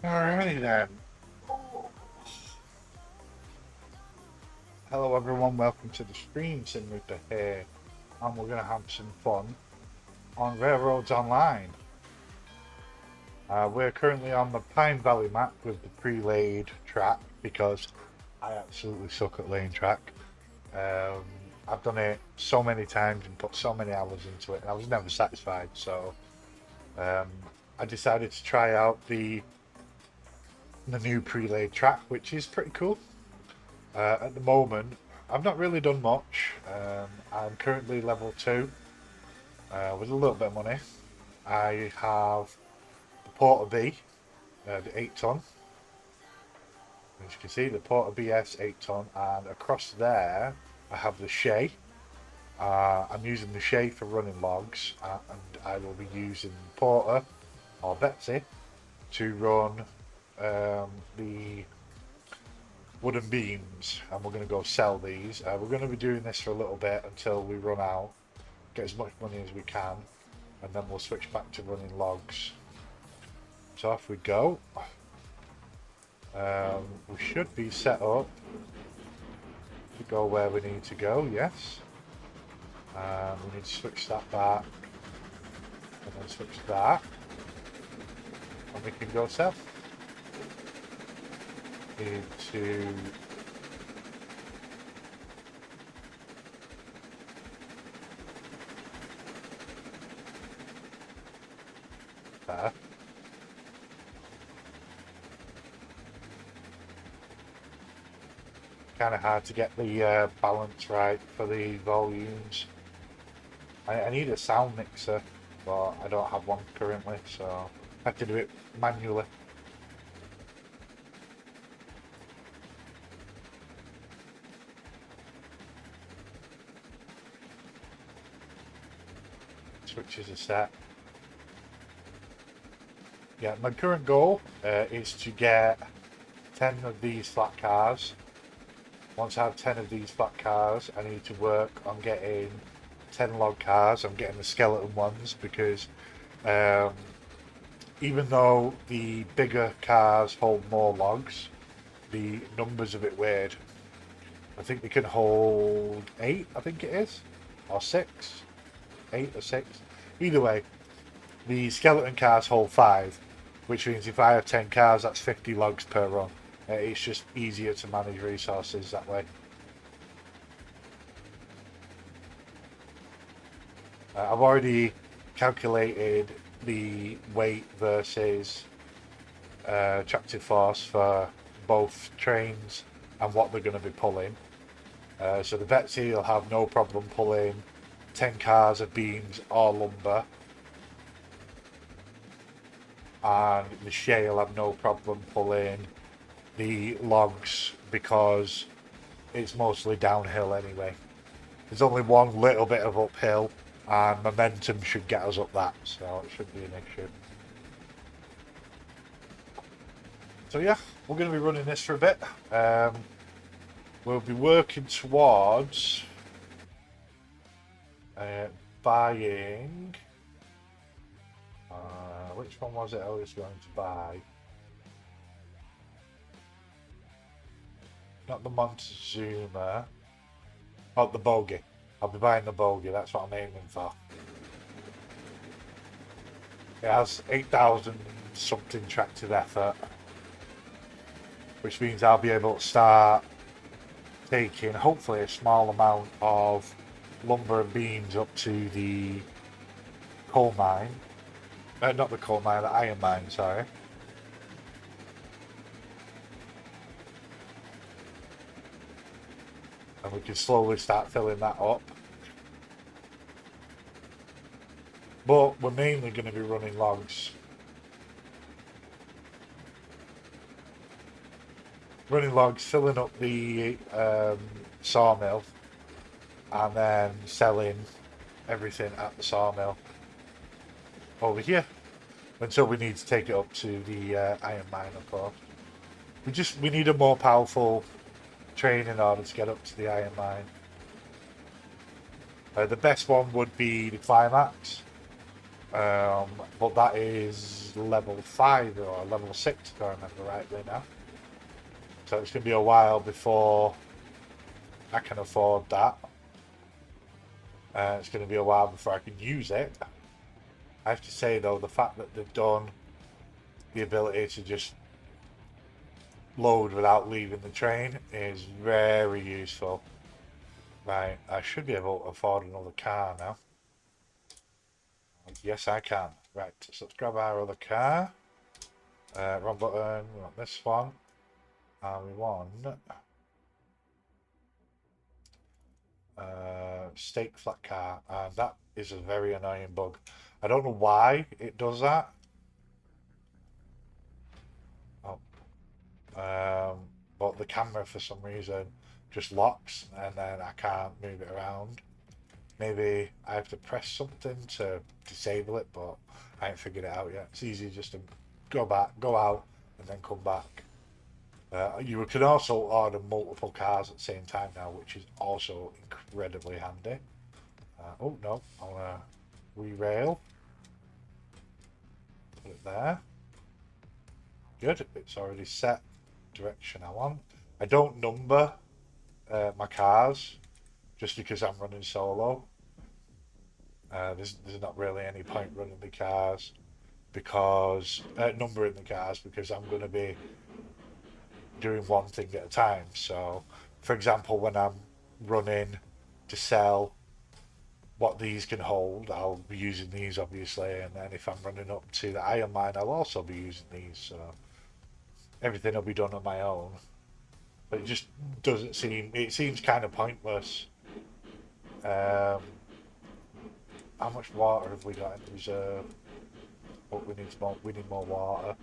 Alrighty then. Hello everyone, welcome to the stream. Simulator here, and we're going to have some fun on Railroads Online. We're currently on the Pine Valley map with the pre-laid track because I absolutely suck at laying track. I've done it so many times and put so many hours into it, and I was never satisfied. So I decided to try out the new pre-laid track, which is pretty cool. At the moment, I've not really done much. I'm currently level 2 with a little bit of money. I have the Porter B, the 8 ton. As you can see, the Porter BS 8 ton, and across there I have the Shay. I'm using the Shay for running logs, and I will be using Porter or Betsy to run the wooden beams, and we're going to go sell these. We're going to be doing this for a little bit until we run out, get as much money as we can, and then we'll switch back to running logs. So off we go. We should be set up to go where we need to go, yes. We need to switch that back, and then switch that, and we can go sell. Need to there. Kind of hard to get the balance right for the volumes. I need a sound mixer, but I don't have one currently, so I have to do it manually. Switches are set. Yeah, my current goal is to get 10 of these flat cars. Once I have 10 of these flat cars, I need to work on getting 10 log cars. I'm getting the skeleton ones because even though the bigger cars hold more logs, the number's a bit weird. I think they can hold 8, I think it is, or 6. 8 or 6. Either way, the skeleton cars hold 5, which means if I have 10 cars, that's 50 logs per run. It's just easier to manage resources that way. I've already calculated the weight versus attractive force for both trains and what they're going to be pulling. So the Betsy will have no problem pulling 10 cars of beams or lumber, and the Shay will have no problem pulling the logs because it's mostly downhill anyway. There's only one little bit of uphill, and momentum should get us up that, so it shouldn't be an issue. So yeah, we're going to be running this for a bit. We'll be working towards buying. Which one was it I was going to buy? Not the Montezuma. Oh, the Bogey. I'll be buying the Bogey. That's what I'm aiming for. It has 8,000 something tractive effort, which means I'll be able to start taking hopefully a small amount of lumber and beams up to the coal mine. Not the coal mine, the iron mine, sorry. And we can slowly start filling that up. But we're mainly going to be running logs. Running logs, filling up the sawmill, and then selling everything at the sawmill over here until we need to take it up to the iron mine, of course. We need a more powerful train in order to get up to the iron mine. The best one would be the Climax. But that is level 5 or level 6, if I remember rightly now. So it's going to be a while before I can afford that. It's going to be a while before I can use it. I have to say though, the fact that they've done the ability to just load without leaving the train is very useful. Right, I should be able to afford another car now. Yes, I can. Right, so let's grab our other car. Wrong button, we want this one. And we want stake flat car, and that is a very annoying bug. I don't know why it does that. Oh, but the camera for some reason just locks and then I can't move it around. Maybe I have to press something to disable it, but I ain't figured it out yet. It's easy just to go out, and then come back. You can also order multiple cars at the same time now, which is also incredibly handy. Oh no, I'll re-rail. Put it there. Good, it's already set direction I want. I don't number my cars just because I'm running solo. There's not really any point running the cars because numbering the cars because I'm going to be doing one thing at a time. So, for example, when I'm running to sell what these can hold, I'll be using these obviously, and then if I'm running up to the iron mine, I'll also be using these. So everything will be done on my own. But it just doesn't seem. It seems kind of pointless. Um, how much water have we got in reserve? But we need more. We need more water.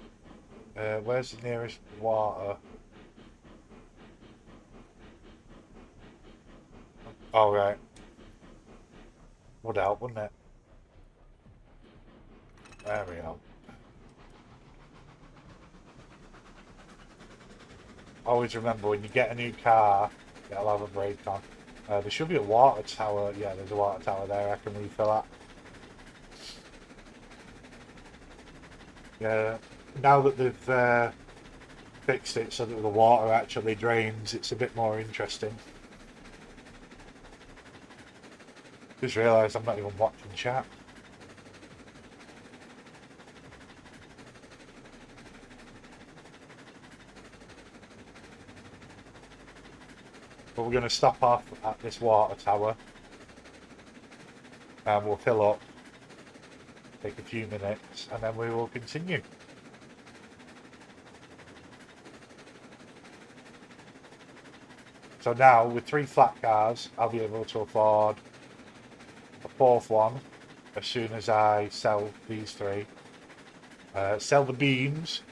Where's the nearest water? All right. Would help, wouldn't it? There we go. Always remember when you get a new car, it'll have a brake on. There should be a water tower. Yeah, there's a water tower there. I can refill that. Yeah. Now that they've fixed it so that the water actually drains, it's a bit more interesting. Just realised I'm not even watching chat. But we're going to stop off at this water tower and we'll fill up, take a few minutes, and then we will continue. So now, with 3 flat cars, I'll be able to afford a 4th one as soon as I sell these 3. Sell the beams,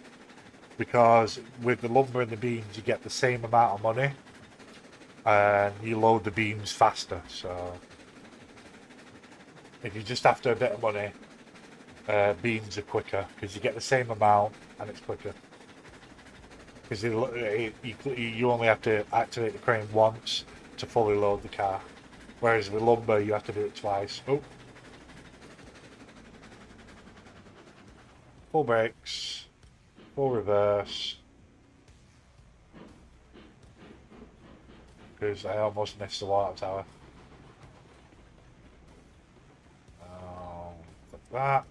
because with the lumber and the beams you get the same amount of money and you load the beams faster. So if you're just after a bit of money, beams are quicker because you get the same amount and it's quicker. Because you only have to activate the crane once to fully load the car. Whereas with lumber, you have to do it twice. Oh. Full brakes. Full reverse. Because I almost missed the water tower. Like that.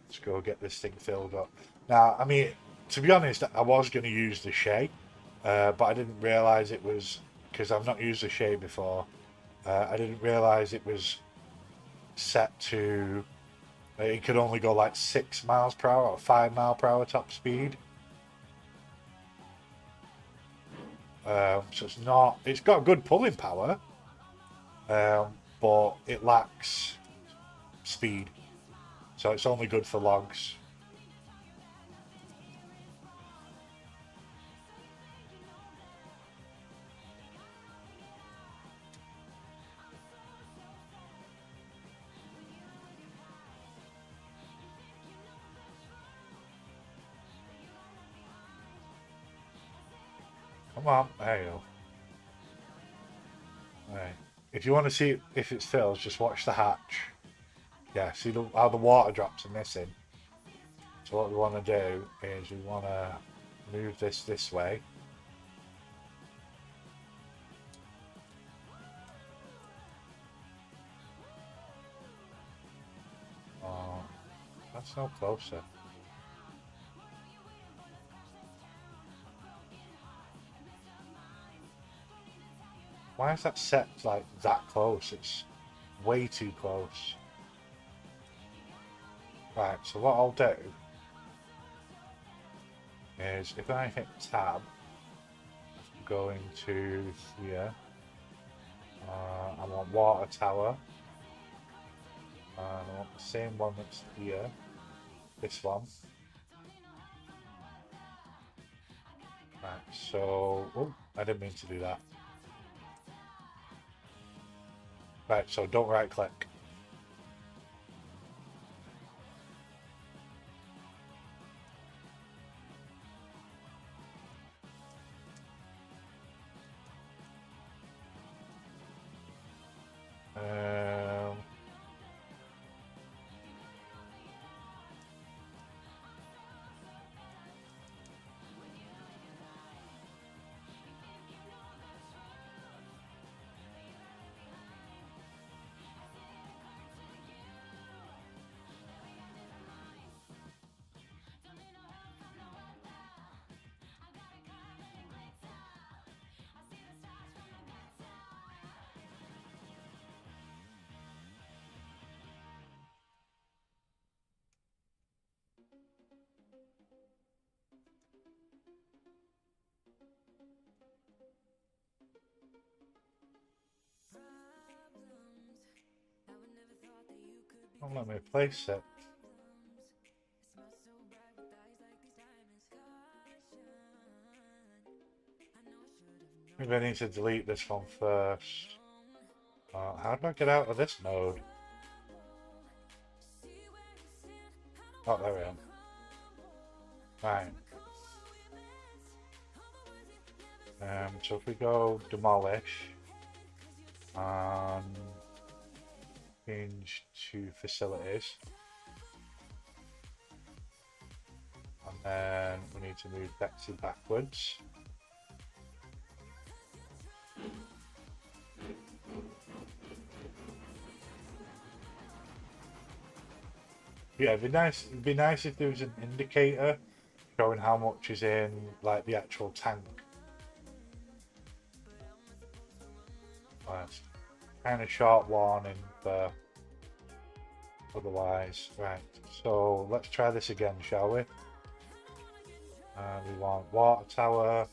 Let's go get this thing filled up. Now, I mean, to be honest, I was going to use the Shay, but I didn't realise it was, because I've not used the Shay before, I didn't realise it was set to, it could only go like 6 miles per hour or 5 mile per hour top speed. So it's got good pulling power, but it lacks speed. So it's only good for logs. Come on, there you go. Right. If you want to see if it fills, just watch the hatch. Yeah, see how the water drops are missing. So what we want to do is we want to move this way. Oh, that's no closer. Why is that set like that close? It's way too close. Right, so what I'll do is if I hit tab, go into here. I want water tower. And I want the same one that's here. This one. Right, so... Oh, I didn't mean to do that. Right, so don't right click. Um, don't let me place it. Maybe I need to delete this one first. How do I get out of this mode? Oh, there we are. Right. So if we go demolish and change to facilities, and then we need to move Betsy backwards. Yeah, it'd be nice if there was an indicator showing how much is in like the actual tank. That's kind of short warning, but otherwise, right. So let's try this again, shall we? We want water tower.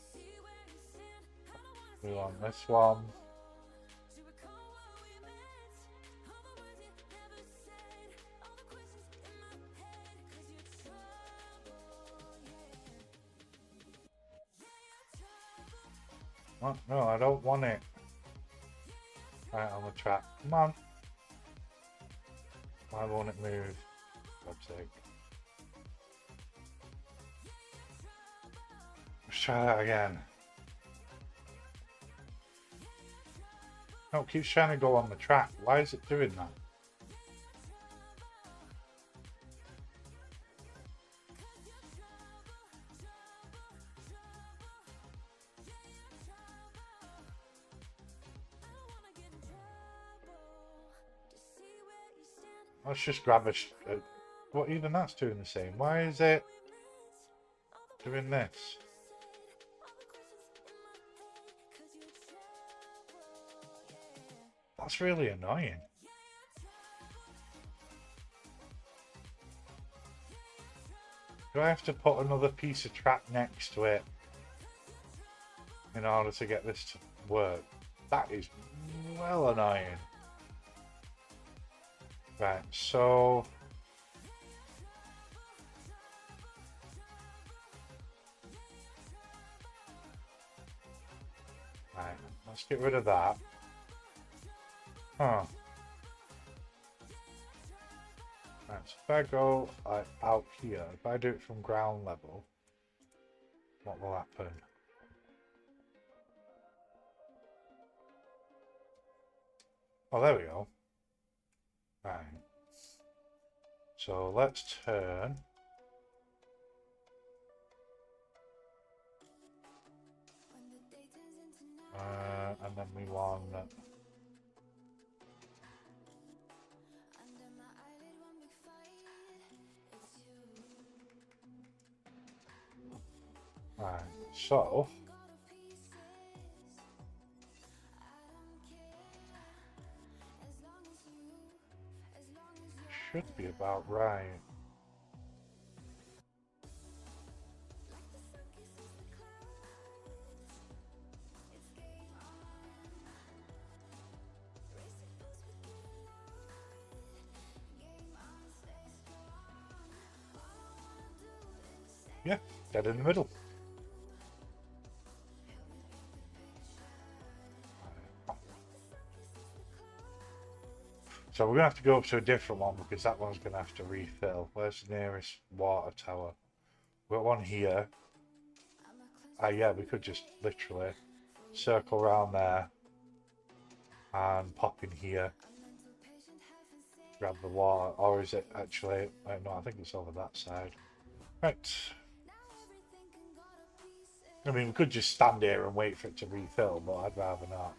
We want this one. Oh, no, I don't want it. Right on the track. Come on. Why won't it move? For God's sake. Let's try that again. No, it keeps trying to go on the track. Why is it doing that? Let's just grab a... What, even that's doing the same. Why is it doing this? That's really annoying. Do I have to put another piece of track next to it in order to get this to work? That is well annoying. Right, so... Right, let's get rid of that. Huh. Right, so if I go out here, if I do it from ground level, what will happen? Oh, there we go. Right. So let's turn. And then we want. Right. So. Should be about right. Yeah, dead in the middle. So we're going to have to go up to a different one because that one's going to have to refill. Where's the nearest water tower? We've got one here. Yeah, we could just literally circle around there and pop in here. Grab the water. Or is it actually... no, I think it's over that side. Right. I mean, we could just stand here and wait for it to refill, but I'd rather not.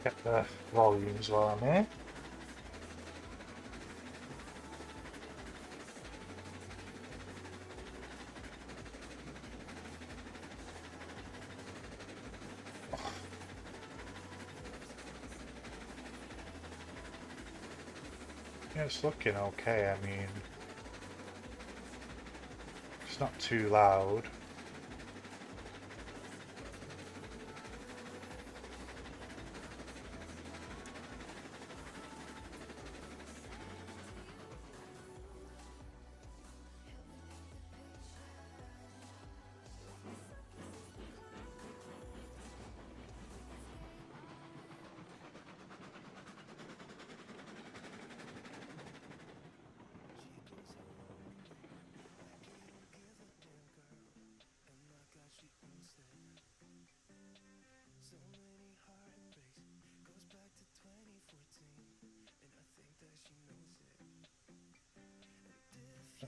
Get the volumes while I'm here. Yeah, it's looking okay. I mean, it's not too loud.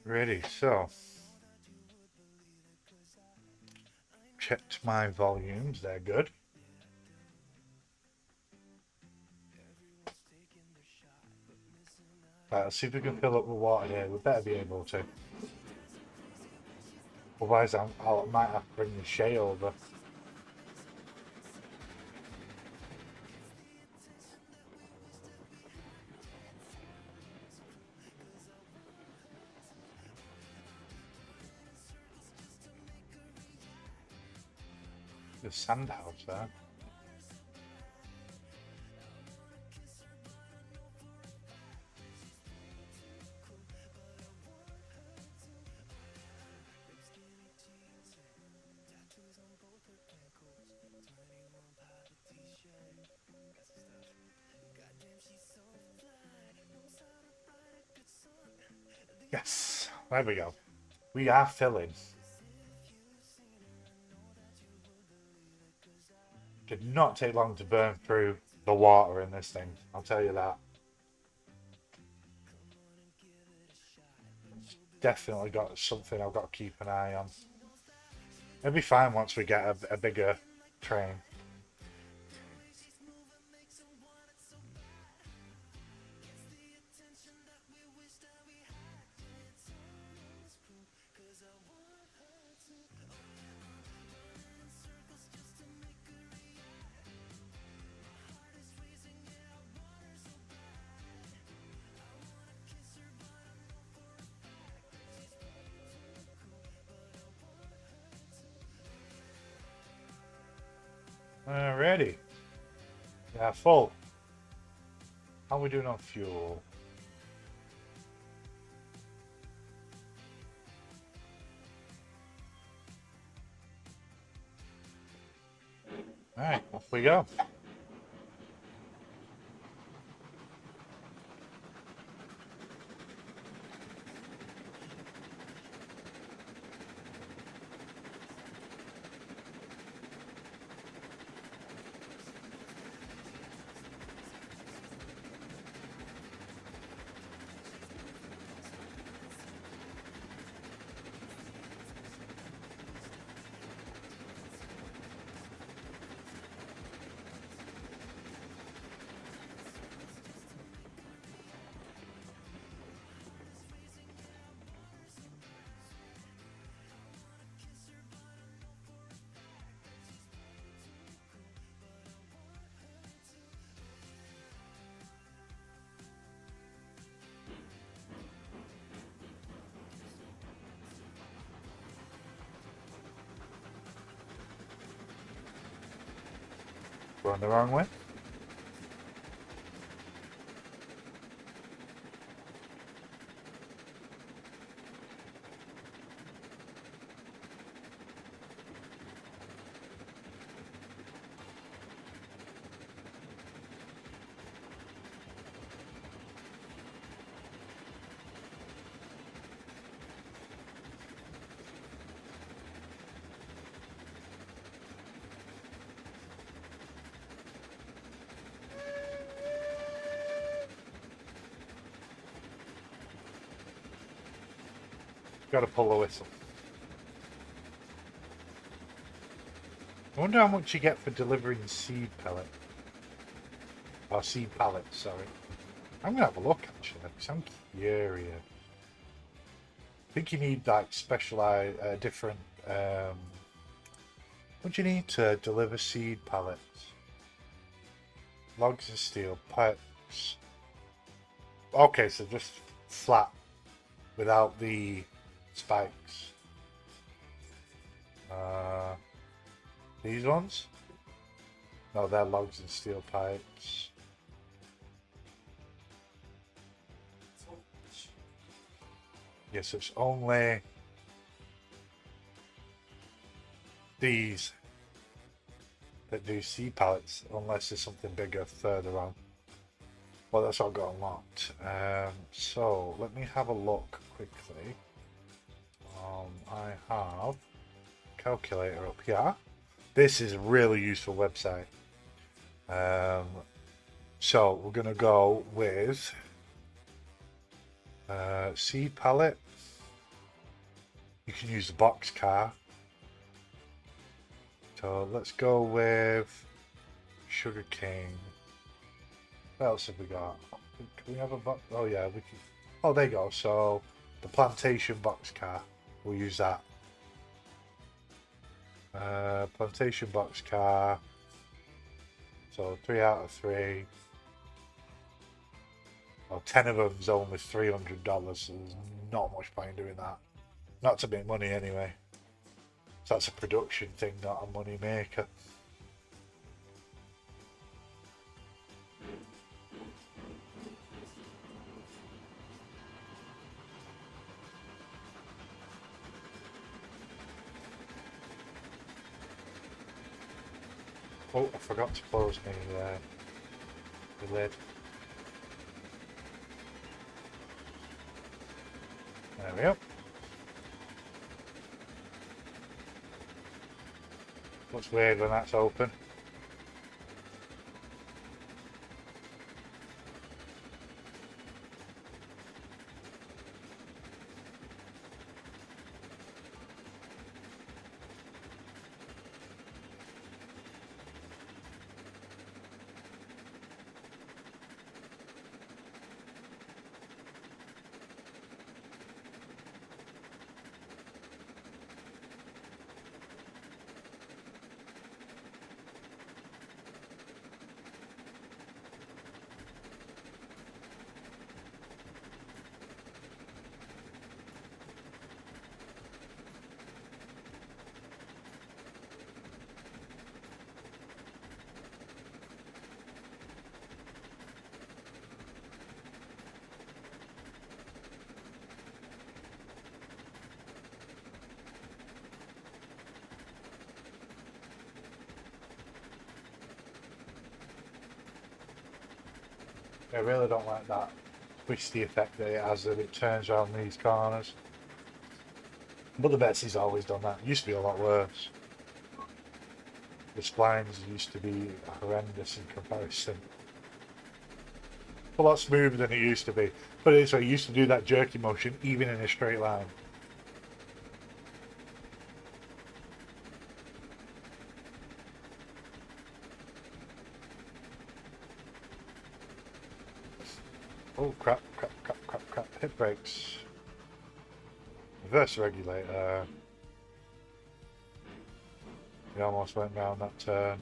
Ready, so checked my volumes, they're good. Right, let's see if we can fill up the water here. We better be able to. Otherwise, I might have to bring the Shay over. The sand house there. Yes, there we go. We are filling. Did not take long to burn through the water in this thing, I'll tell you that. Definitely got something I've got to keep an eye on. It'll be fine once we get a bigger train. Alrighty. Yeah, full. How are we doing on fuel? Alright, off we go. Going the wrong way. Got to pull the whistle. I wonder how much you get for delivering seed pellet. Or seed pallets, sorry. I'm going to have a look, actually, because I'm curious. I think you need, like, specialized, different... what do you need to deliver seed pallets? Logs and steel, pipes. Okay, so just flat, without the spikes. These ones? No, they're logs and steel pipes. Yes, it's only these that do sea pallets, unless there's something bigger further on. Well, that's all got unlocked. So let me have a look quickly. I have a calculator up here. This is a really useful website. So we're going to go with seed pallet. You can use the box car. So let's go with sugar cane. What else have we got? Can we have a box? Oh yeah, we can. Oh, there you go. So the plantation box car. We'll use that. Plantation box car. So 3 out of 3. Well, 10 of them's only $300, so there's not much point in doing that. Not to make money anyway. So that's a production thing, not a money maker. Oh, I forgot to close the lid. There we go. Looks weird when that's open. I really don't like that twisty effect that it has as it turns around these corners. But the Betsy's always done that. It used to be a lot worse. The splines used to be horrendous in comparison. A lot smoother than it used to be. But it used to do that jerky motion even in a straight line. Oh crap, crap, crap, crap, crap. Hip brakes. Reverse regulator. We almost went round that turn.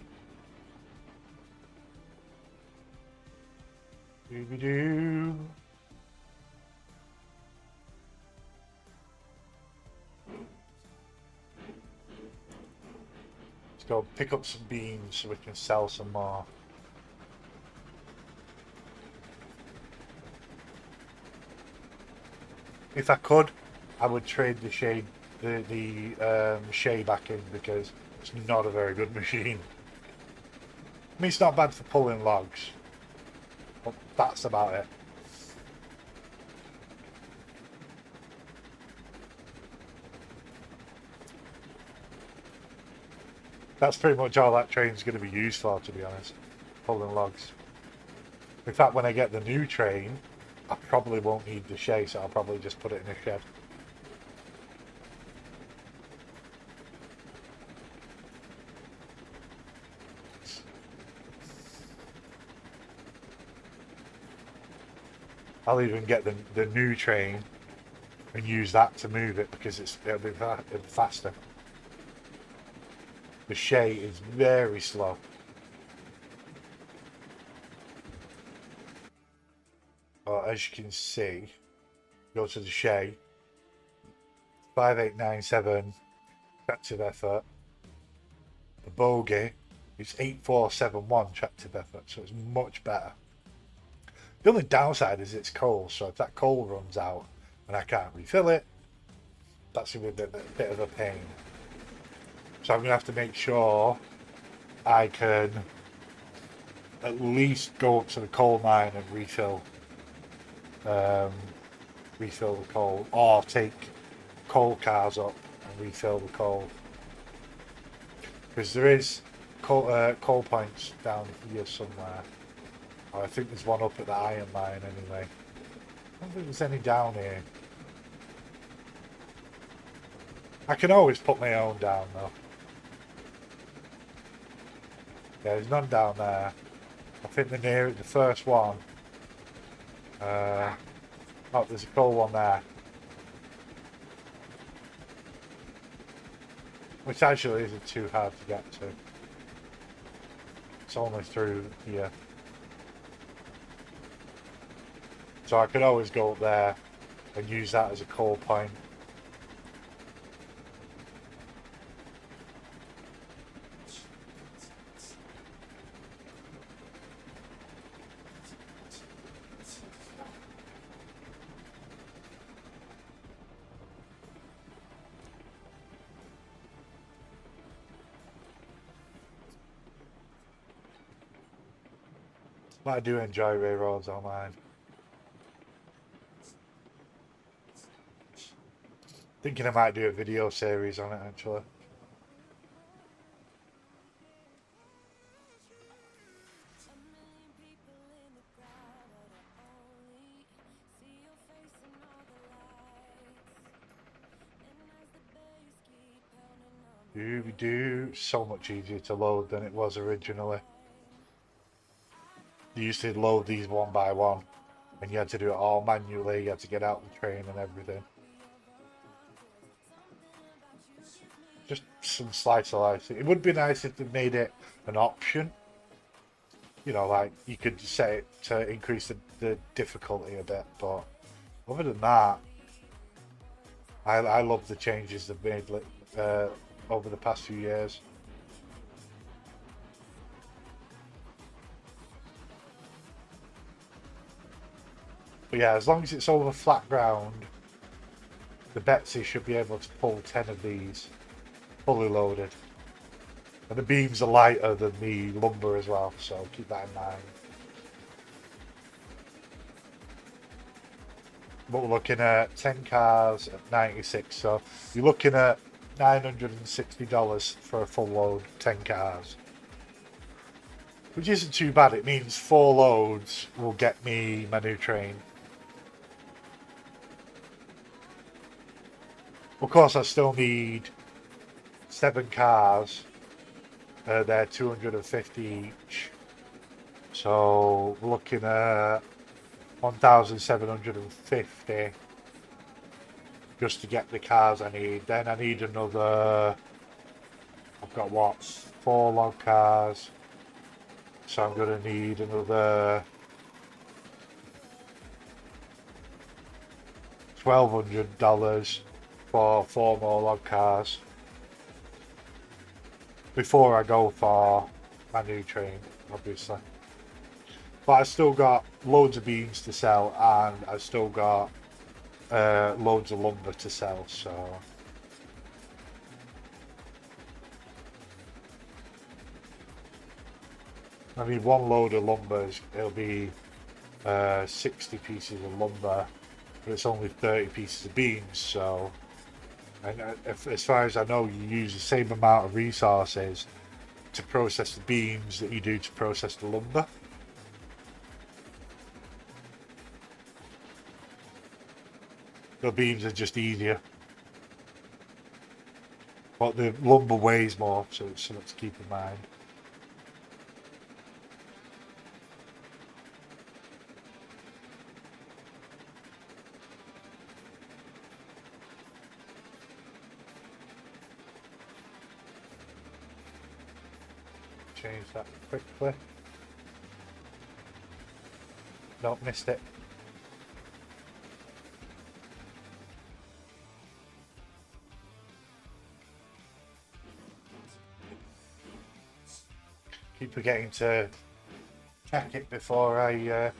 Doo-doo-doo. Let's go pick up some beans so we can sell some more. If I could, I would trade the shade, the Shay back in because it's not a very good machine. I mean, it's not bad for pulling logs, but that's about it. That's pretty much all that train's going to be used for, to be honest, pulling logs. In fact, when I get the new train, I probably won't need the Shay, so I'll probably just put it in a shed. I'll even get the new train and use that to move it because it'll be faster. The Shay is very slow. Well, as you can see, go to the Shay, 5897 tractive effort. The bogey is 8471 tractive effort, so it's much better. The only downside is it's coal, so if that coal runs out and I can't refill it, that's going to be a bit of a pain. So I'm going to have to make sure I can at least go up to the coal mine and refill the coal, or take coal cars up and refill the coal. Because there is coal points down here somewhere. Oh, I think there's one up at the iron mine anyway. I don't think there's any down here. I can always put my own down though. Yeah, there's none down there. I think the first one. Oh, there's a coal one there. Which actually isn't too hard to get to. It's only through here. So I could always go up there and use that as a coal point. But I do enjoy RailRoads online. Thinking I might do a video series on it actually. Dooby-doo. So much easier to load than it was originally. You used to load these one by one and you had to do it all manually, you had to get out the train and everything. Just some slice of life. It would be nice if they made it an option. You know, like you could set it to increase the difficulty a bit, but other than that, I love the changes they've made over the past few years. But yeah, as long as it's over flat ground, the Betsy should be able to pull 10 of these fully loaded. And the beams are lighter than the lumber as well, so keep that in mind. but we're looking at 10 cars at 96. So you're looking at $960 for a full load, 10 cars. Which isn't too bad. It means 4 loads will get me my new train. Of course, I still need 7 cars. They're 250 each. So we're looking at 1,750 just to get the cars I need. Then I need another. I've got what? 4 log cars. So I'm going to need another $1,200 for 4 more log cars before I go for my new train, obviously. But I still got loads of beams to sell, and I still got loads of lumber to sell, so I mean, 1 load of lumber, it'll be 60 pieces of lumber, but it's only 30 pieces of beams, so, and as far as I know, you use the same amount of resources to process the beams that you do to process the lumber. The beams are just easier, but the lumber weighs more, so it's something to keep in mind. Change that quickly. Nope, missed it. Keep forgetting to check it before I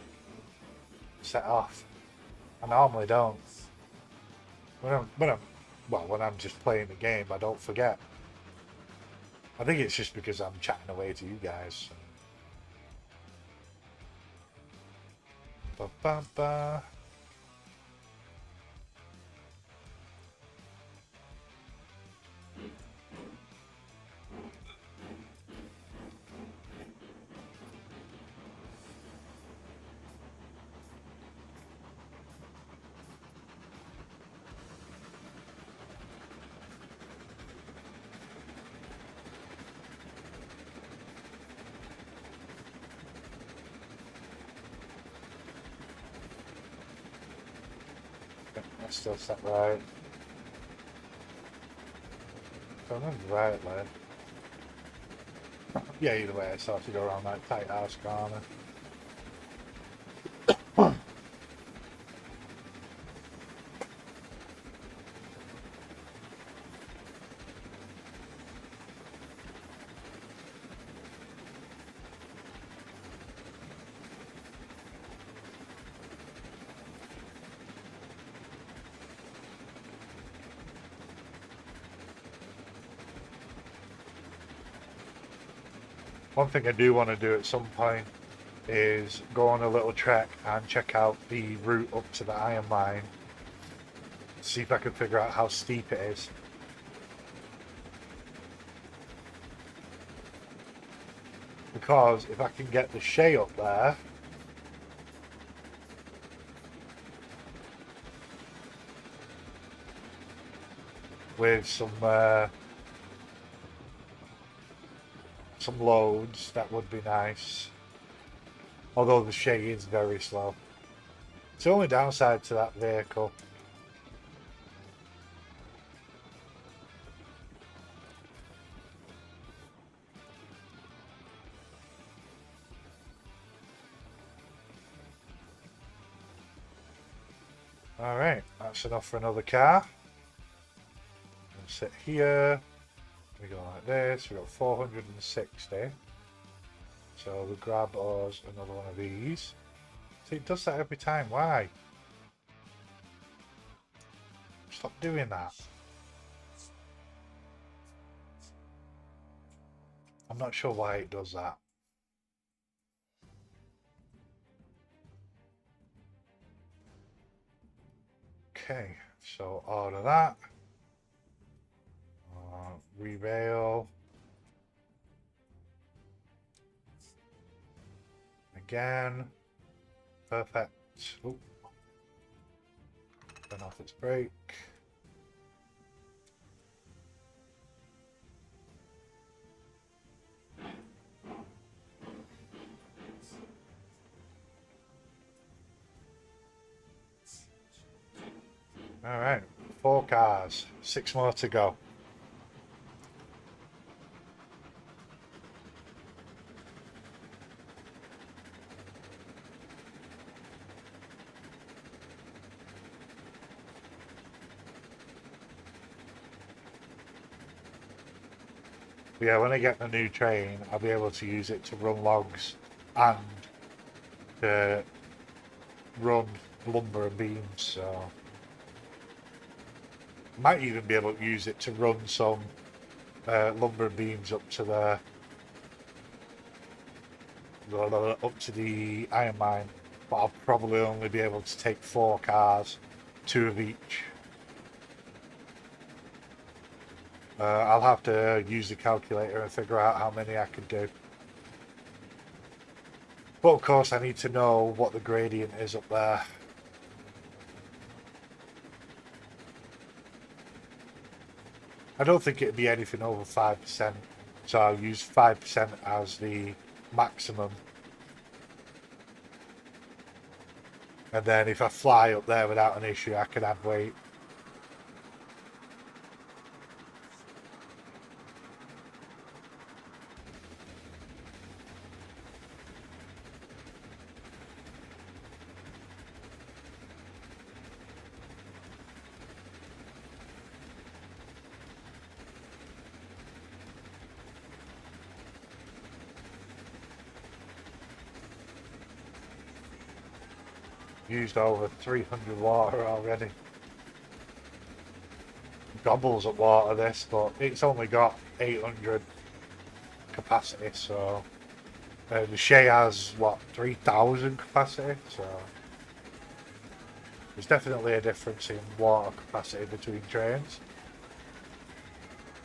set off. I normally don't. When I'm just playing the game, I don't forget. I think it's just because I'm chatting away to you guys. Ba ba ba. That's still set right. If I remember rightly. Yeah, either way, I started to go around that tight ass corner. One thing I do want to do at some point is go on a little trek and check out the route up to the iron mine. See if I can figure out how steep it is. Because if I can get the Shay up there, with some loads, that would be nice. Although the Shay is very slow. It's the only downside to that vehicle. Alright, that's enough for another car. We'll sit here. We go like this, we got 460. So we'll grab us another one of these. See, it does that every time. Why? Stop doing that. I'm not sure why it does that. Okay, so order that. Re-rail. Again. Perfect. Oh. Turn off its brake. All right, 4 cars, 6 more to go. Yeah, when I get the new train, I'll be able to use it to run logs and to run lumber and beams. So might even be able to use it to run some lumber and beams up to the iron mine, but I'll probably only be able to take 4 cars, 2 of each. I'll have to use the calculator and figure out how many I can do. But of course I need to know what the gradient is up there. I don't think it'd be anything over 5%, so I'll use 5% as the maximum. And then if I fly up there without an issue, I can add weight. Used over 300 water already. Gobbles at water this, but it's only got 800 capacity, so the Shay has what, 3,000 capacity, so there's definitely a difference in water capacity between trains.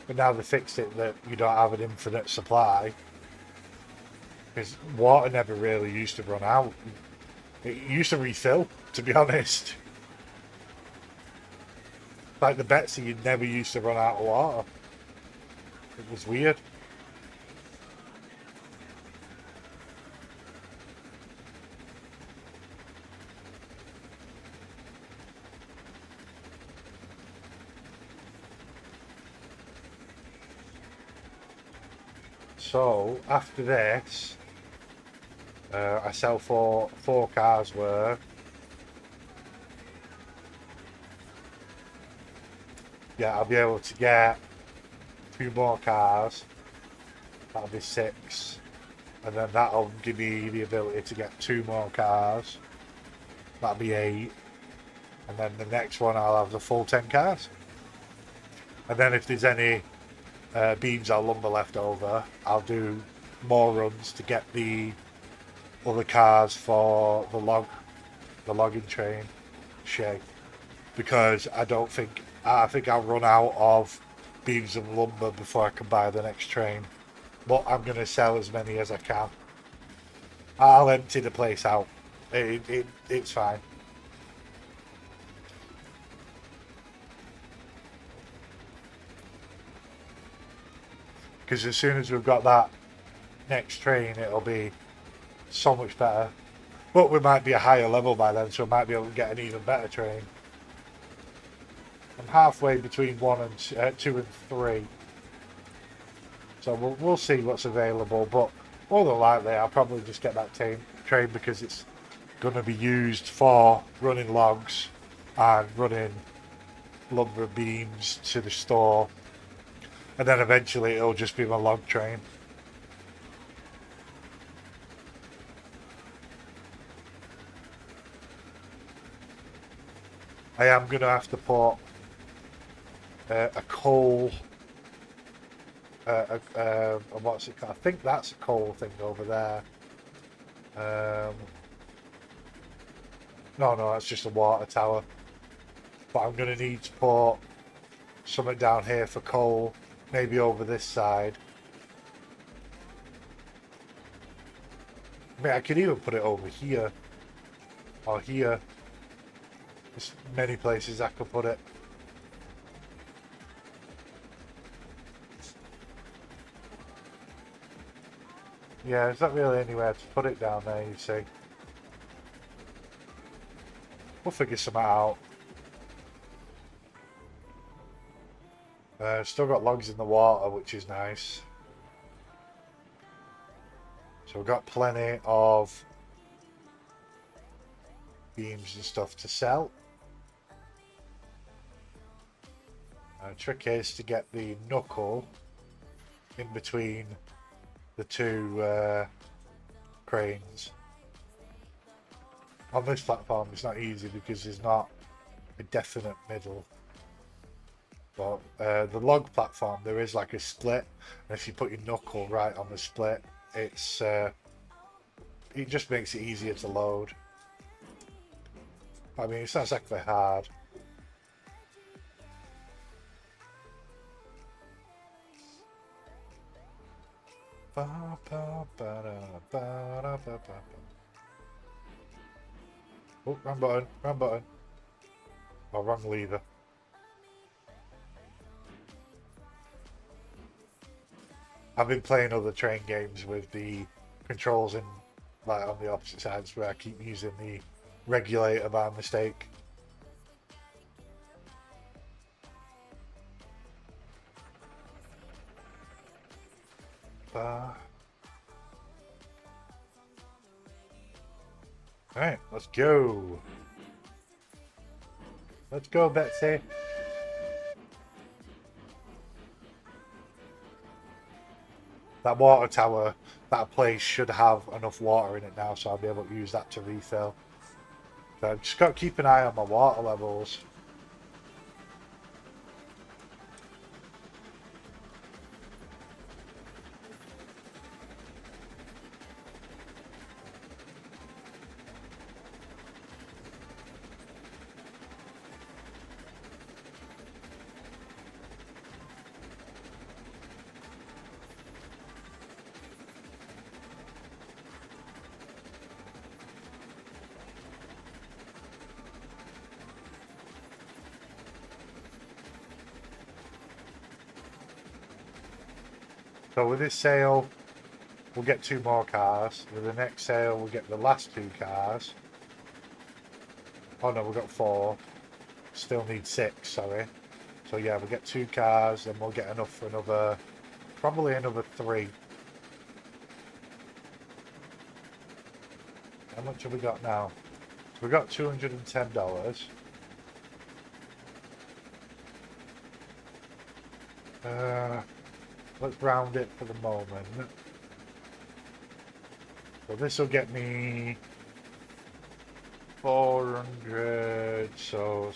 But now they fixed it that you don't have an infinite supply, because water never really used to run out. It used to refill, to be honest. Like the Betsy, you never used to run out of water. It was weird. So, after this, I sell 4 cars worth. Yeah, I'll be able to get 2 more cars. That'll be 6. And then that'll give me the ability to get 2 more cars. That'll be 8. And then the next one I'll have the full 10 cars. And then if there's any beams or lumber left over, I'll do more runs to get the other cars for the logging train Shay, because I think I'll run out of beams and lumber before I can buy the next train. But I'm going to sell as many as I can. I'll empty the place out. It's fine. Because as soon as we've got that next train, it'll be so much better. But we might be a higher level by then, so we might be able to get an even better train. I'm halfway between 2 and 3. So we'll see what's available, but more than likely I'll probably just get that train because it's going to be used for running logs and running lumber beams to the store. And then eventually it'll just be my log train. I am going to have to put a coal, what's it called? I think that's a coal thing over there. No, it's just a water tower. But I'm going to need to put something down here for coal, maybe over this side. I mean, I could even put it over here or here. There's many places I could put it. Yeah, there's not really anywhere to put it down there, you see. We'll figure something out. Still got logs in the water, which is nice. So we've got plenty of beams and stuff to sell. Trick is to get the knuckle in between the two cranes. On this platform it's not easy because there's not a definite middle. But the log platform, there is like a split, and if you put your knuckle right on the split, it's it just makes it easier to load. I mean, it's not exactly hard. Oh, wrong button, wrong button. Oh, wrong lever. I've been playing other train games with the controls in, like, on the opposite sides, where I keep using the regulator by mistake. Alright, let's go. Let's go, Betsy. That water tower, that place should have enough water in it now, so I'll be able to use that to refill. So I've just got to keep an eye on my water levels. So with this sale, we'll get 2 more cars. With the next sale, we'll get the last 2 cars. Oh no, we've got 4. Still need 6, sorry. So yeah, we'll get 2 cars, and we'll get enough for another, probably another 3. How much have we got now? So we got $210. Let's round it for the moment. So this will get me 400, so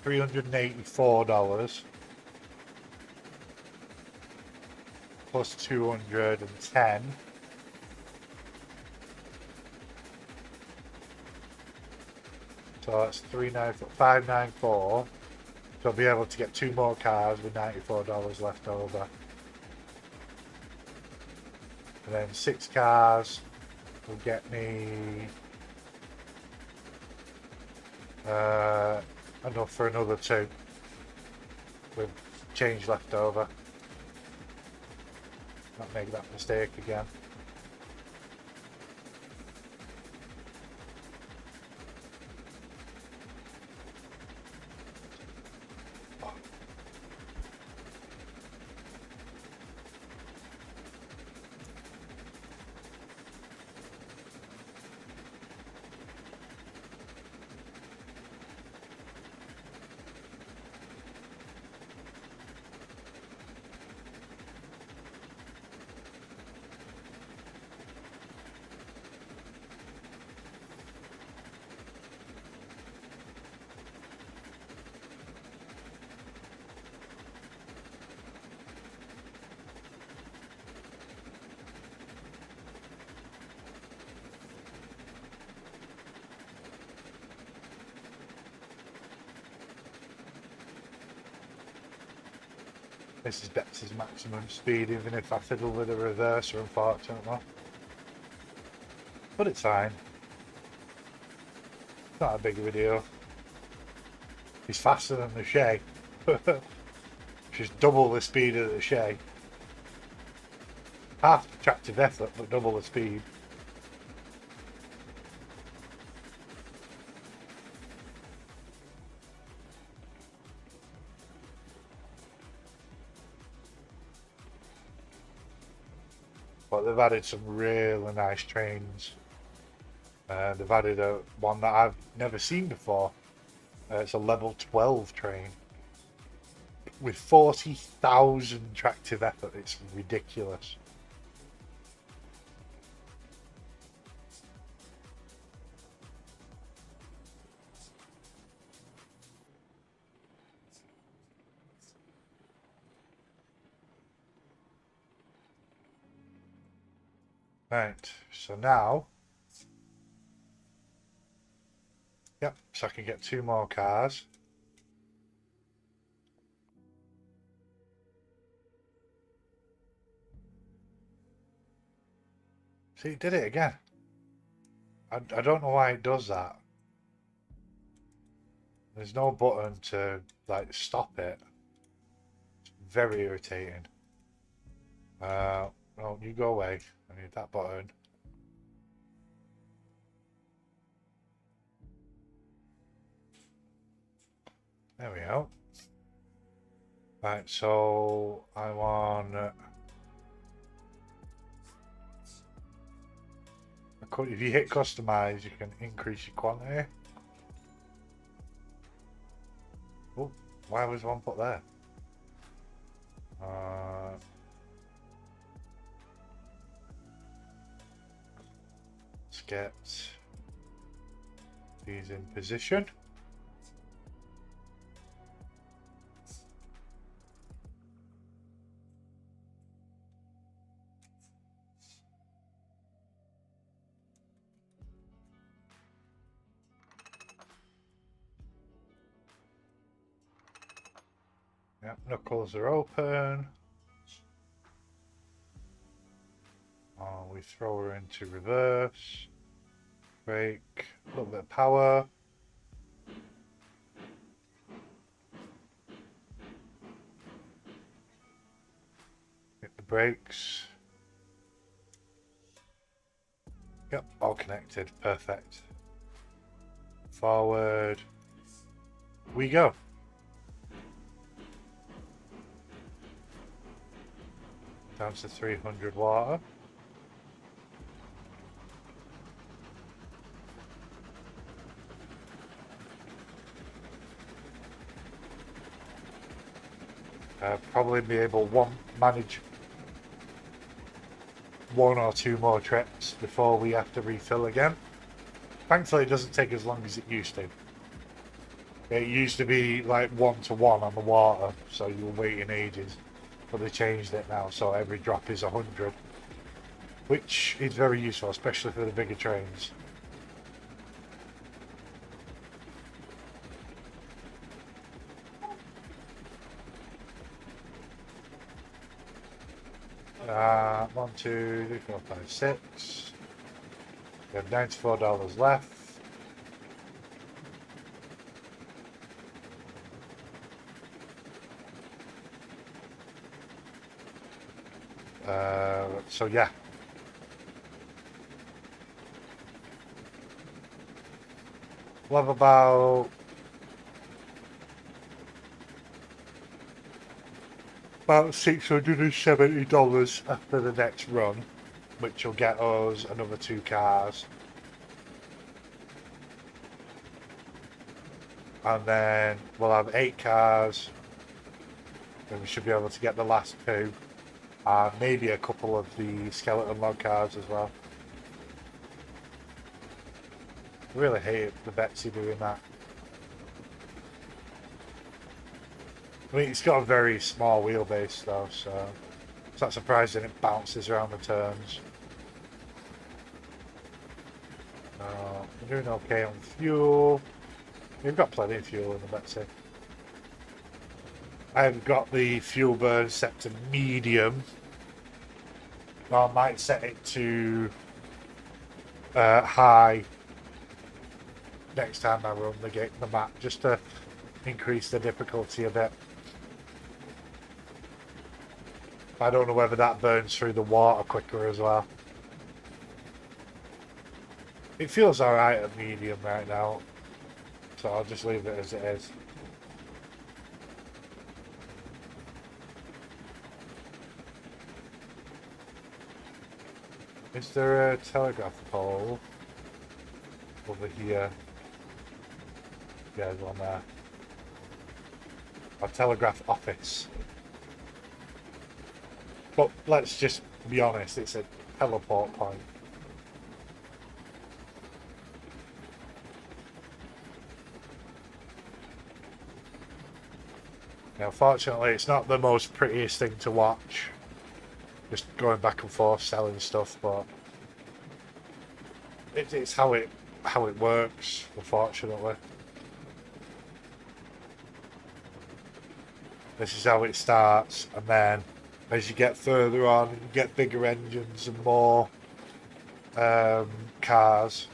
$384 plus 210. So that's 594. So I'll be able to get 2 more cars with $94 left over. And then 6 cars will get me enough for another 2 with change left over. Not make that mistake again. This is Betsy's maximum speed, even if I fiddle with a reverser, unfortunately. But it's fine. Not a big of a deal. He's faster than the Shay. She's double the speed of the Shay. Half the tractive effort, but double the speed. But they've added some really nice trains. They've added one that I've never seen before. It's a level 12 train with 40,000 tractive effort. It's ridiculous. Right, so now, yep, so I can get 2 more cars. See, it did it again. I don't know why it does that. There's no button to, like, stop it. It's very irritating. No, you go away. I need that button. There we go. Right, so I want... if you hit customize, you can increase your quantity. Oh, why was one put there? Let's get these in position. Yep, knuckles are open. Oh, we throw her into reverse. Brake, a little bit of power. Hit the brakes. Yep, all connected. Perfect. Forward. We go. Down to 300 water. Probably be able to manage 1 or 2 more trips before we have to refill again. Thankfully, it doesn't take as long as it used to. It used to be like 1-to-1 on the water, so you were waiting ages. But they changed it now, so every drop is 100, which is very useful, especially for the bigger trains. One, 2, 3, 4, 5, 6. We have $94 left. So yeah. We'll have about $670 after the next run, which will get us another 2 cars. And then we'll have 8 cars, and we should be able to get the last 2. Maybe a couple of the skeleton log cars as well. I really hate the Betsy doing that. I mean, it's got a very small wheelbase though, so it's not surprising it bounces around the turns. We're doing okay on fuel. We've got plenty of fuel in the Betsy. I've got the fuel burn set to medium. I might set it to high next time I run the map, just to increase the difficulty a bit. I don't know whether that burns through the water quicker as well. It feels alright at medium right now, so I'll just leave it as it is. Is there a telegraph pole over here? Yeah, there's one there. A telegraph office. But let's just be honest, it's a teleport point. Now, fortunately, it's not the most prettiest thing to watch. Just going back and forth selling stuff, but it's how it works, unfortunately. This is how it starts, and then as you get further on, you get bigger engines and more cars.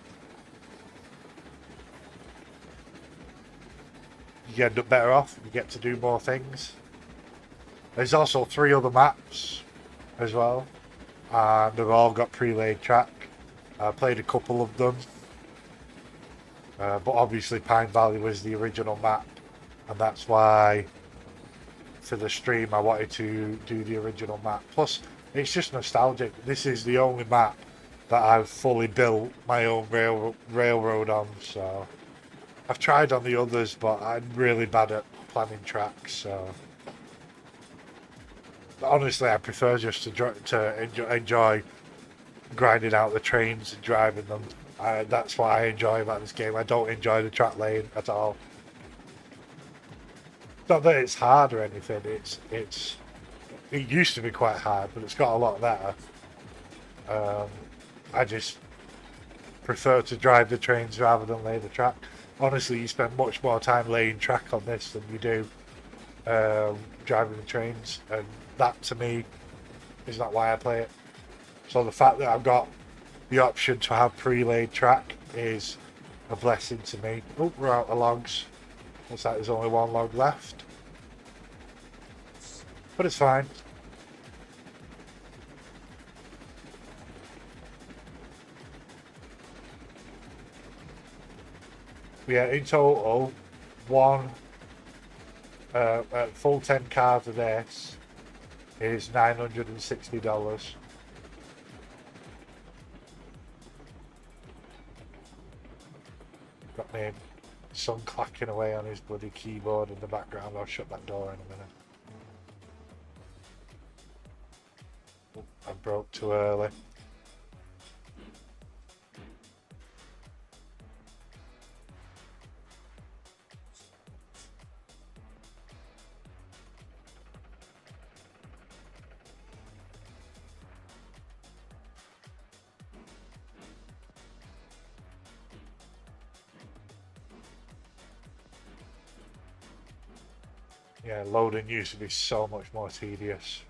You end up better off. You get to do more things. There's also 3 other maps as well, and they've all got pre-laid track. I played a couple of them, but obviously Pine Valley was the original map, and that's why for the stream I wanted to do the original map. Plus, it's just nostalgic. This is the only map that I've fully built my own railroad on, so I've tried on the others, but I'm really bad at planning tracks, so honestly I prefer just to enjoy grinding out the trains and driving them. That's what I enjoy about this game. I don't enjoy the track lane at all. Not that it's hard or anything. It used to be quite hard, but it's got a lot better. I just prefer to drive the trains rather than lay the track. Honestly, you spend much more time laying track on this than you do driving the trains, and that to me is not why I play it. So the fact that I've got the option to have pre-laid track is a blessing to me. Oh, we're out of logs. Looks like there's only 1 log left. But it's fine. Yeah, in total, full 10 cards of this is $960. Got my son clacking away on his bloody keyboard in the background. I'll shut that door in a minute. Oh, I broke too early. Yeah, loading used to be so much more tedious.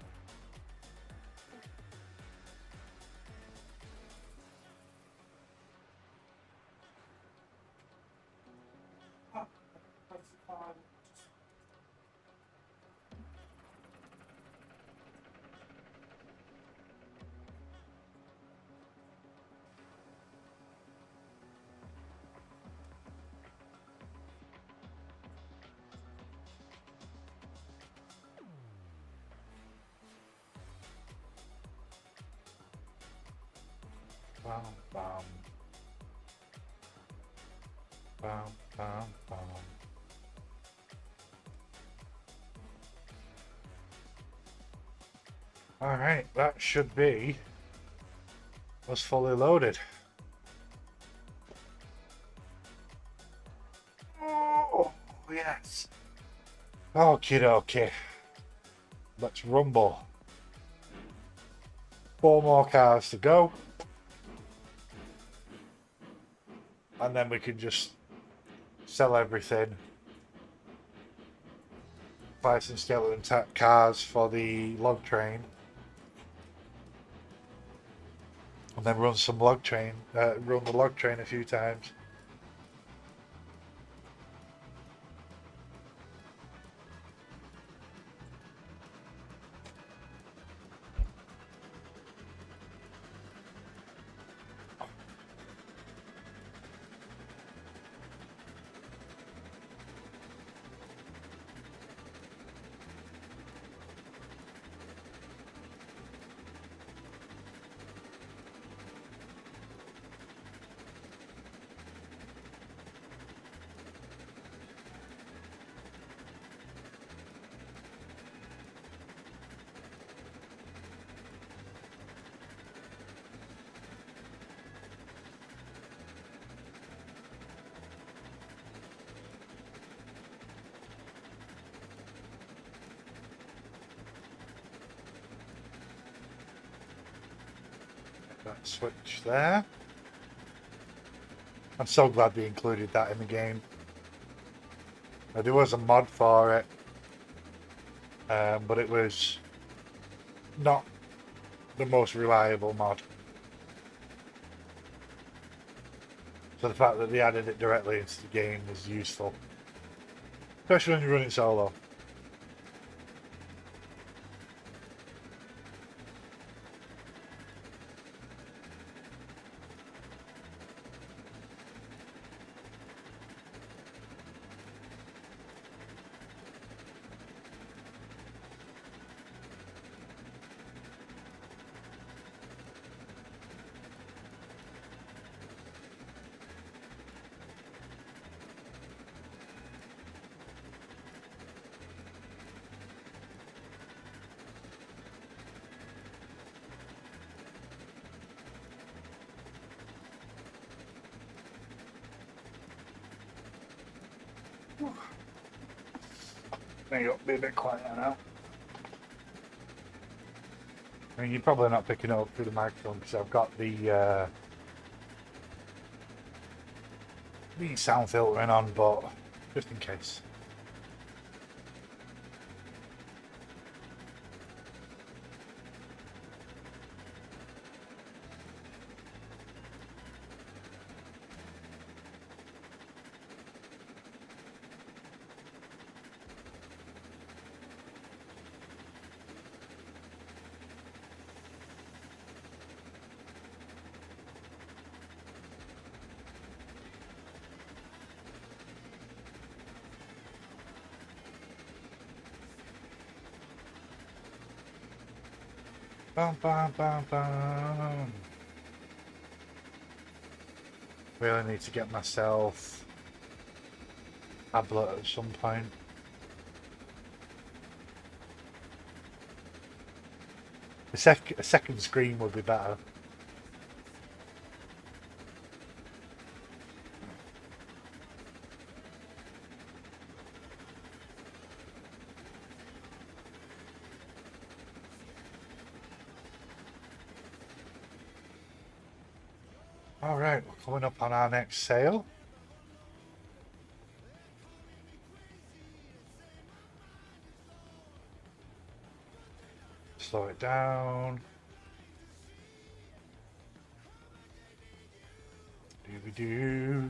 Bam, bam. Bam, bam, bam. Alright, that should be us fully loaded. Oh, yes. Okie dokie. Let's rumble. 4 more cars to go. And then we can just sell everything buy some skeleton cars for the log train, and then run the log train a few times. That switch there. I'm so glad they included that in the game. There was a mod for it, but it was not the most reliable mod. So the fact that they added it directly into the game was useful, especially when you run it solo. There you go, be a bit quieter now. I mean, you're probably not picking it up through the microphone because I've got the sound filtering on, but just in case. Bum, bum, bum, bum. Really need to get myself a tablet at some point. A second screen would be better. Alright, we're coming up on our next sale. Slow it down. Doo-doo.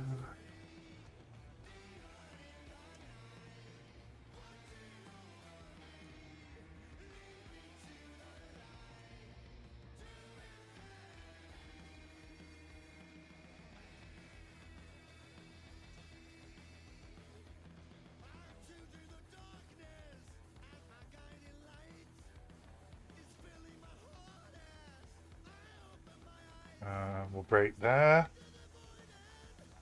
We'll break there.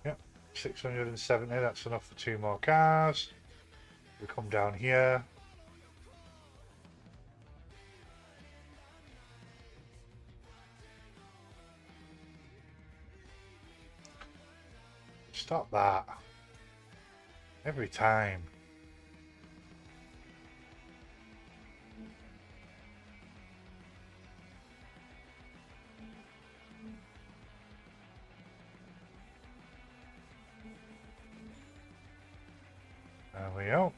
Yep, 670, that's enough for 2 more cars. We come down here. Stop that. Every time. There we go.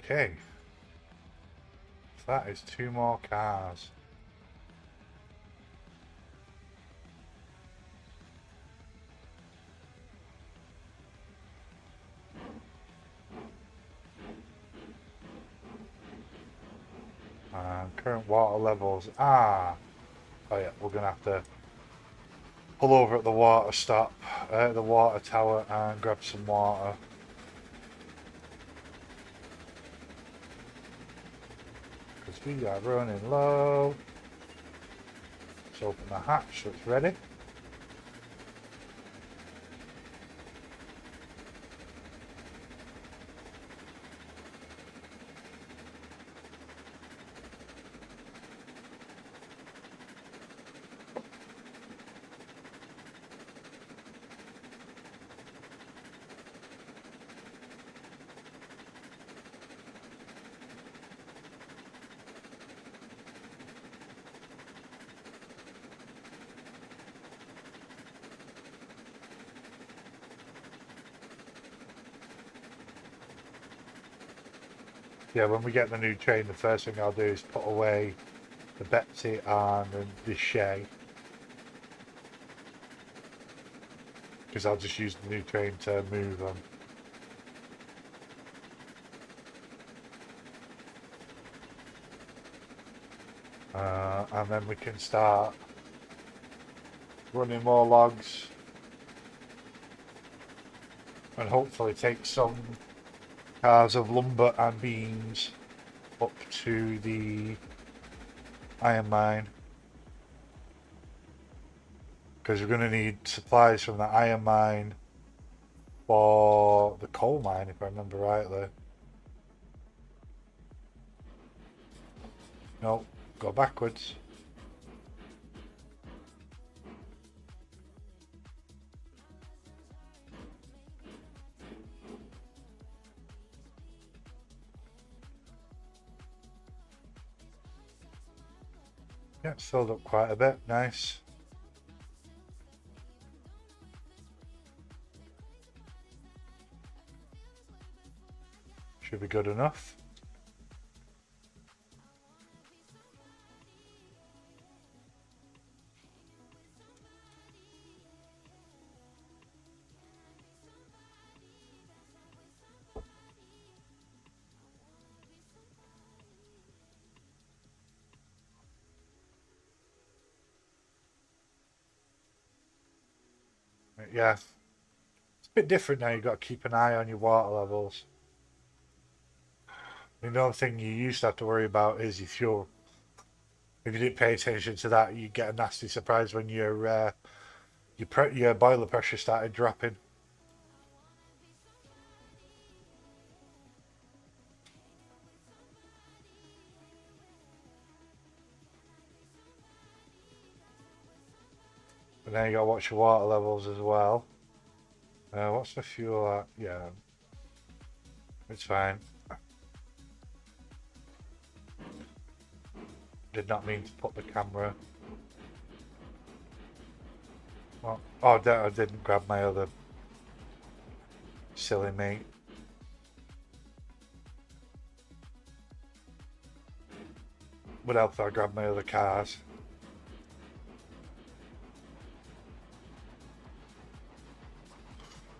Okay. That is 2 more cars. Current water levels are... Oh yeah, we're going to have to pull over at the water stop, the water tower, and grab some water. Because we are running low. Let's open the hatch so it's ready. Yeah, when we get the new train, the first thing I'll do is put away the Betsy and the Shay. Because I'll just use the new train to move them. And then we can start running more logs. And hopefully take some cars of lumber and beams up to the iron mine, because we're going to need supplies from the iron mine for the coal mine, if I remember rightly. No, go backwards. Yeah, it's filled up quite a bit. Nice. Should be good enough. Yeah, it's a bit different now. You've got to keep an eye on your water levels. I mean, the only thing you used to have to worry about is your fuel. If you didn't pay attention to that, you get a nasty surprise when your boiler pressure started dropping. But then you got to watch your water levels as well. What's the fuel at? Yeah, it's fine. Did not mean to put the camera. Well, oh, I didn't grab my other silly mate. Would help if I grabbed my other cars.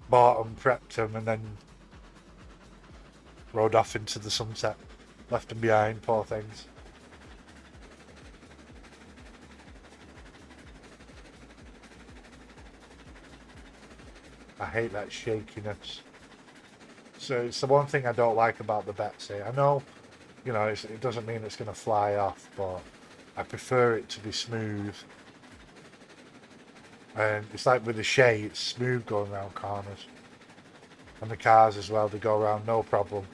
Bought them, prepped them, and then rode off into the sunset. Left them behind, poor things. I hate that shakiness. So it's the one thing I don't like about the Betsy. I know, you know, it doesn't mean it's going to fly off, but I prefer it to be smooth. And it's like with the Shay, it's smooth going around corners. And the cars as well, they go around no problem.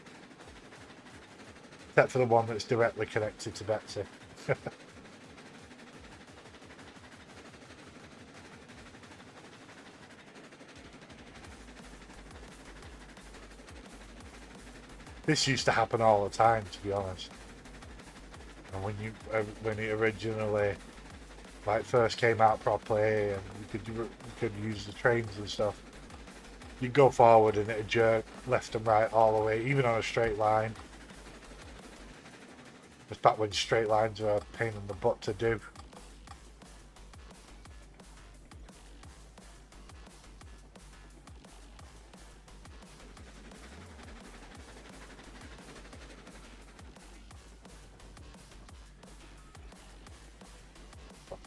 Except for the one that's directly connected to Betsy. This used to happen all the time, to be honest. And when it originally like first came out properly, and you could use the trains and stuff, you'd go forward and it'd jerk left and right all the way, even on a straight line. It's back when straight lines were a pain in the butt to do.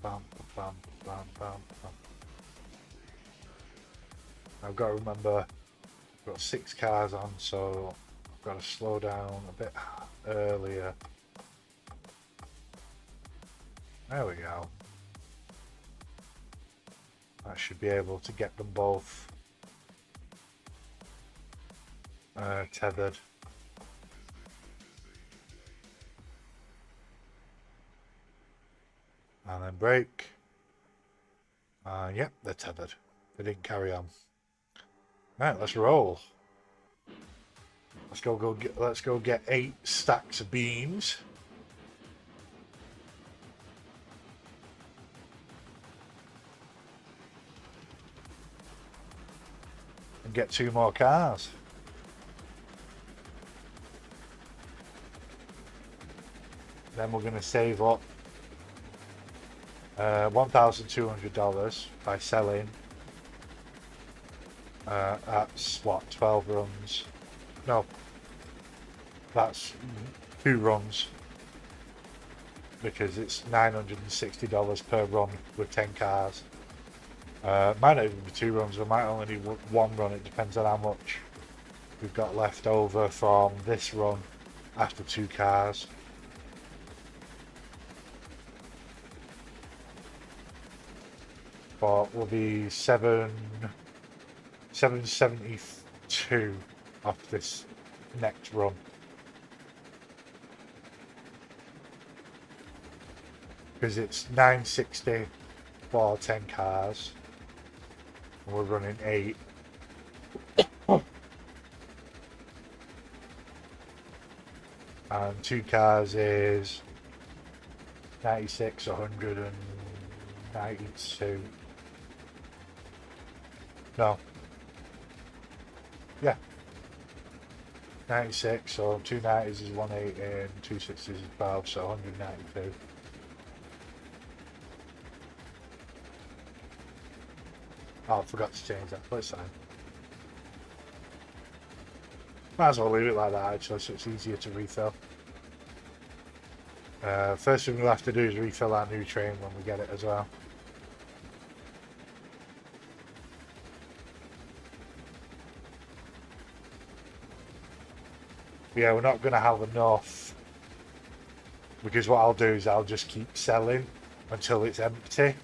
Bam, bam, bam, bam, bam. I've got to remember, I've got 6 cars on, so I've got to slow down a bit earlier. There we go. I should be able to get them both tethered. And then brake. Yep, they're tethered. They didn't carry on. Right, let's roll. Let's go get 8 stacks of beams. And get 2 more cars. Then we're going to save up $1,200 by selling. That's what, 12 runs? No, that's 2 runs, because it's $960 per run with 10 cars. Might not even be 2 runs, we might only need 1 run. It depends on how much we've got left over from this run after 2 cars. But we'll be 772 off this next run. Because it's 960 for 10 cars. And we're running 8. And 2 cars is 96, 192. No. Yeah. 96, so 2 90s is 180 and 2 60s is 12, so 192. Oh, I forgot to change that, but it's fine. Might as well leave it like that actually, so it's easier to refill. First thing we'll have to do is refill our new train when we get it as well. Yeah, we're not going to have enough, because what I'll do is I'll just keep selling until it's empty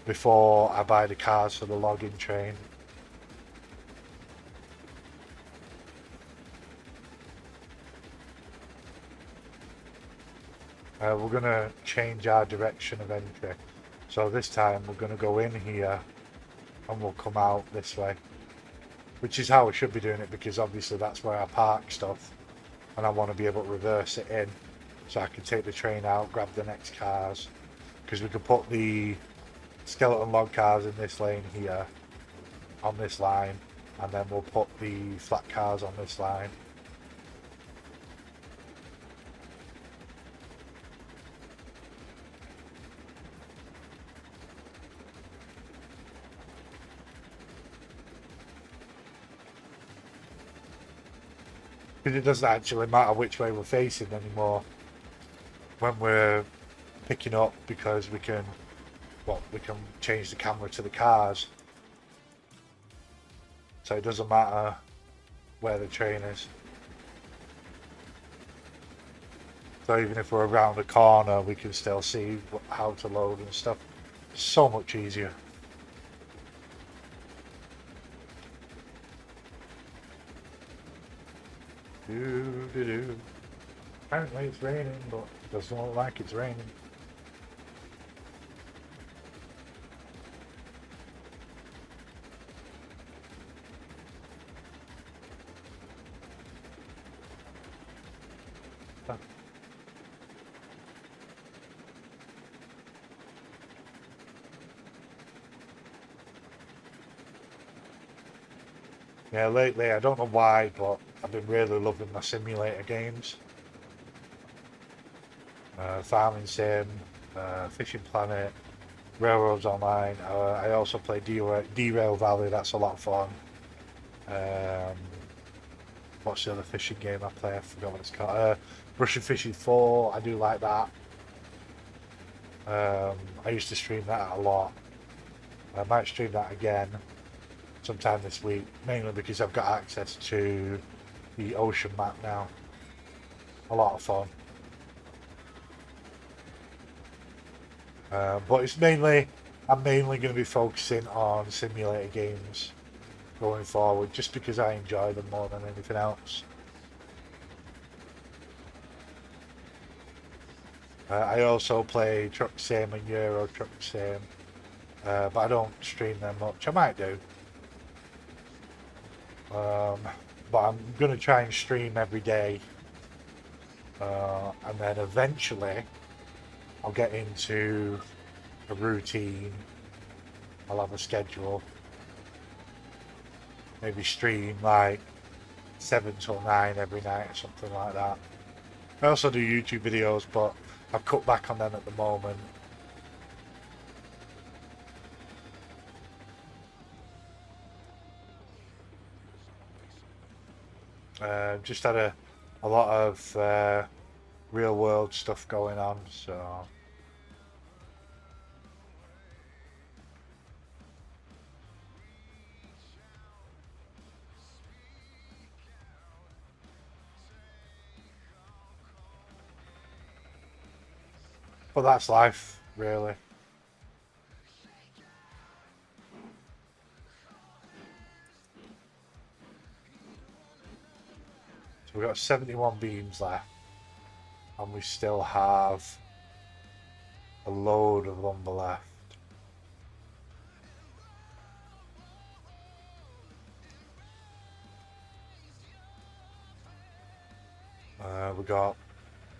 before I buy the cars for the login train. We're going to change our direction of entry. So this time we're going to go in here and we'll come out this way. Which is how we should be doing it, because obviously that's where I park stuff. And I want to be able to reverse it in, so I can take the train out, grab the next cars, because we can put the skeleton log cars in this lane here on this line, and then we'll put the flat cars on this line. Because it doesn't actually matter which way we're facing anymore when we're picking up, because we can change the camera to the cars, so it doesn't matter where the train is. So even if we're around the corner, we can still see how to load and stuff. So much easier. Apparently it's raining, but it doesn't look like it's raining. Yeah, lately, I don't know why, but I've been really loving my simulator games. Farming Sim, Fishing Planet, Railroads Online. I also play Derail Valley. That's a lot of fun. Um, what's the other fishing game I play? I forgot what it's called. Russian Fishing 4. I do like that. I used to stream that a lot. I might stream that again sometime this week, mainly because I've got access to the ocean map now. A lot of fun. But I'm mainly going to be focusing on simulator games going forward, just because I enjoy them more than anything else. I also play Truck Sim and Euro Truck Sim, but I don't stream them much. I might do. But I'm going to try and stream every day. And then eventually I'll get into a routine. I'll have a schedule. Maybe stream like 7 till 9 every night or something like that. I also do YouTube videos, but I've cut back on them at the moment. Just had a lot of real world stuff going on, so but that's life, really. So we've got 71 beams left, and we still have a load of lumber left. We got,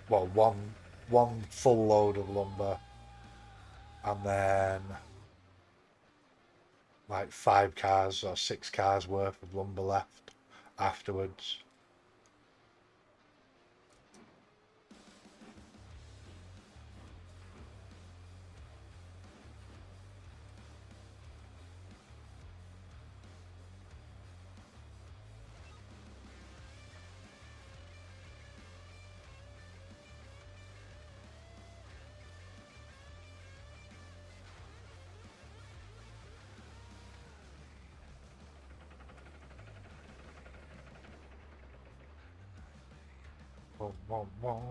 well, one full load of lumber, and then like 5 cars or 6 cars worth of lumber left afterwards. Boom, boom, boom.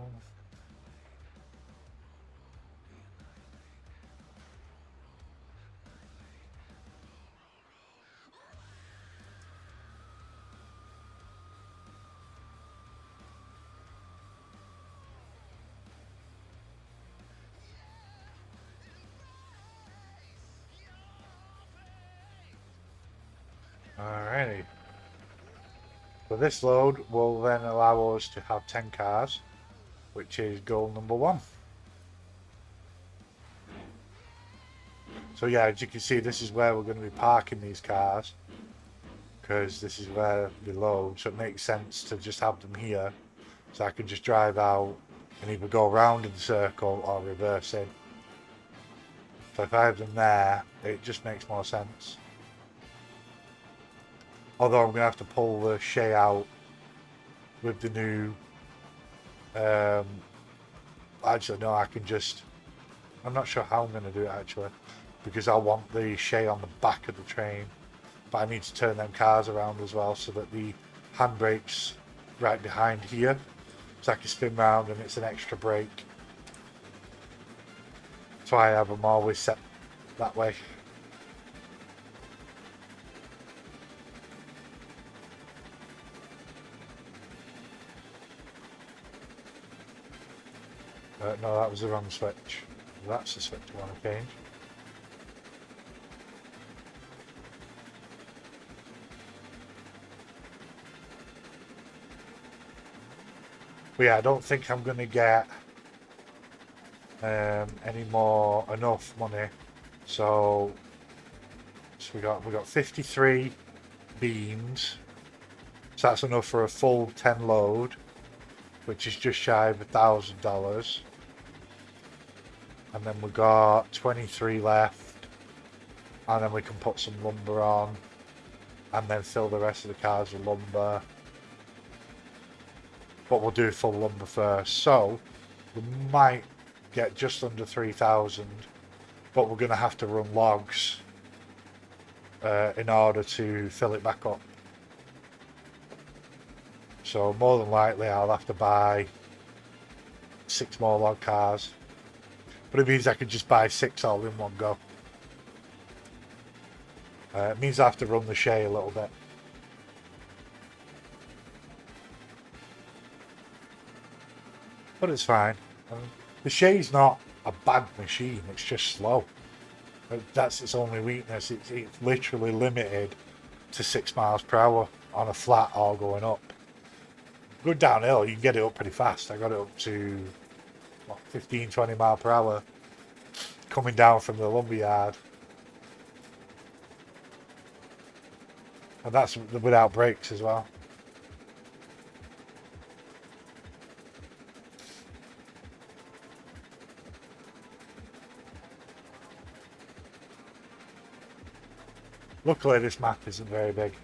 Alrighty. So this load will then allow us to have 10 cars, which is goal number 1. So yeah, as you can see, this is where we're going to be parking these cars, because this is where they load, so it makes sense to just have them here, so I can just drive out and either go around in the circle or reverse in. So if I have them there, it just makes more sense. Although I'm going to have to pull the Shay out with the new... actually, no, I can just... I'm not sure how I'm going to do it, actually, because I want the Shay on the back of the train. But I need to turn them cars around as well, so that the handbrake's right behind here. So I can spin round and it's an extra brake. That's why I have them always set that way. No, that was the wrong switch. That's the switch I want to change. But yeah, I don't think I'm going to get enough money. So we got 53 beams. So that's enough for a full 10 load, which is just shy of $1,000. And then we got 23 left. And then we can put some lumber on. And then fill the rest of the cars with lumber. But we'll do full lumber first. So we might get just under 3,000. But we're going to have to run logs in order to fill it back up. So more than likely I'll have to buy 6 more log cars. But it means I can just buy 6 all in one go. It means I have to run the Shay a little bit. But it's fine. The Shay's not a bad machine, it's just slow. That's its only weakness. It's literally limited to 6 miles per hour on a flat or going up. Go downhill, you can get it up pretty fast. I got it up to what, 15, 20 mile per hour coming down from the lumberyard. And that's without brakes as well. Luckily this map isn't very big.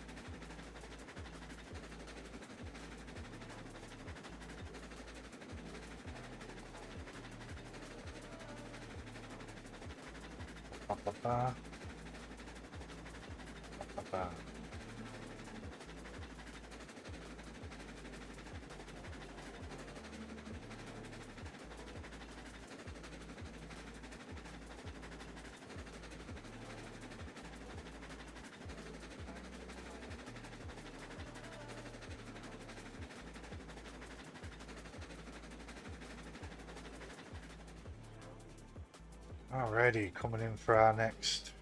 Alrighty, coming in for our next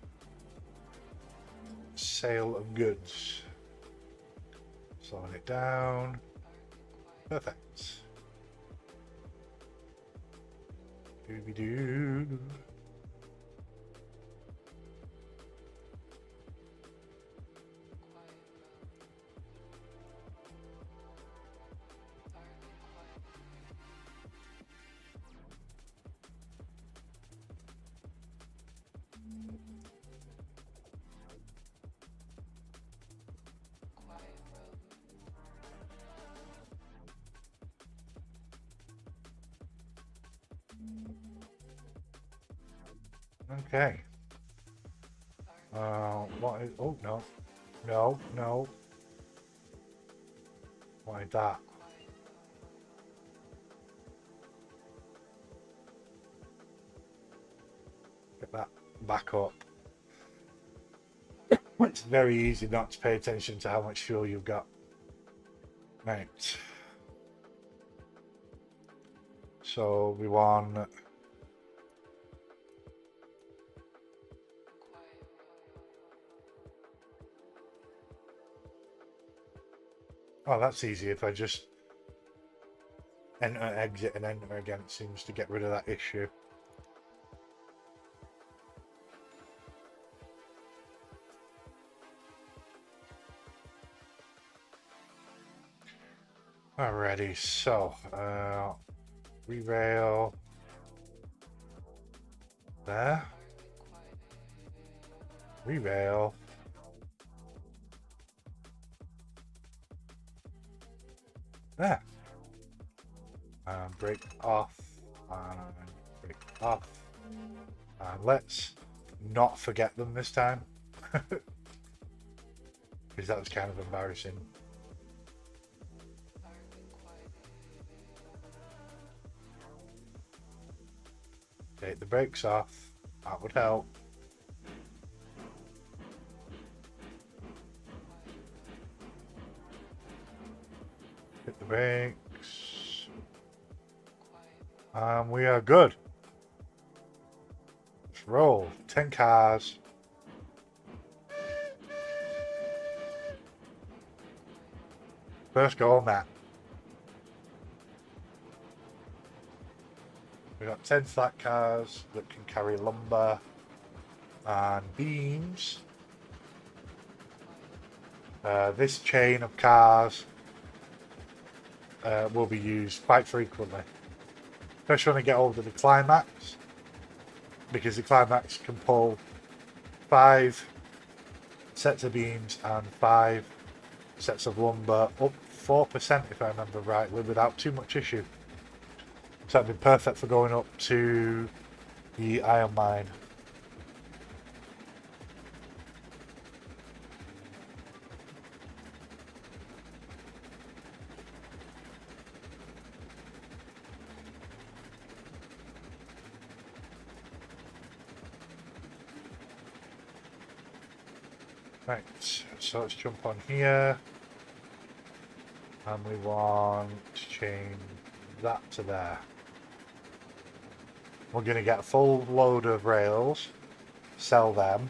sale of goods. Slowing it down. Perfect. Dooby-doo. Okay. What is... Oh, no. No, no. Why that? Get that back up. It's very easy not to pay attention to how much fuel you've got. Right. So we want... Oh, that's easy. If I just enter, exit, and enter again, it seems to get rid of that issue. Alrighty, so re-rail there, re-rail. There. And break off, and break off. And let's not forget them this time. Because that was kind of embarrassing. Take the brakes off, that would help. Hit the brakes. And we are good. Let's roll. 10 cars. First go on that. We've got 10 flat cars that can carry lumber and beams. This chain of cars will be used quite frequently, especially when I get over to the climax. because the Climax can pull 5 sets of beams and 5 sets of lumber up 4% if I remember rightly without too much issue. So that'd be perfect for going up to the iron mine. Right, so let's jump on here. And we want to change that to there. We're going to get a full load of rails, sell them.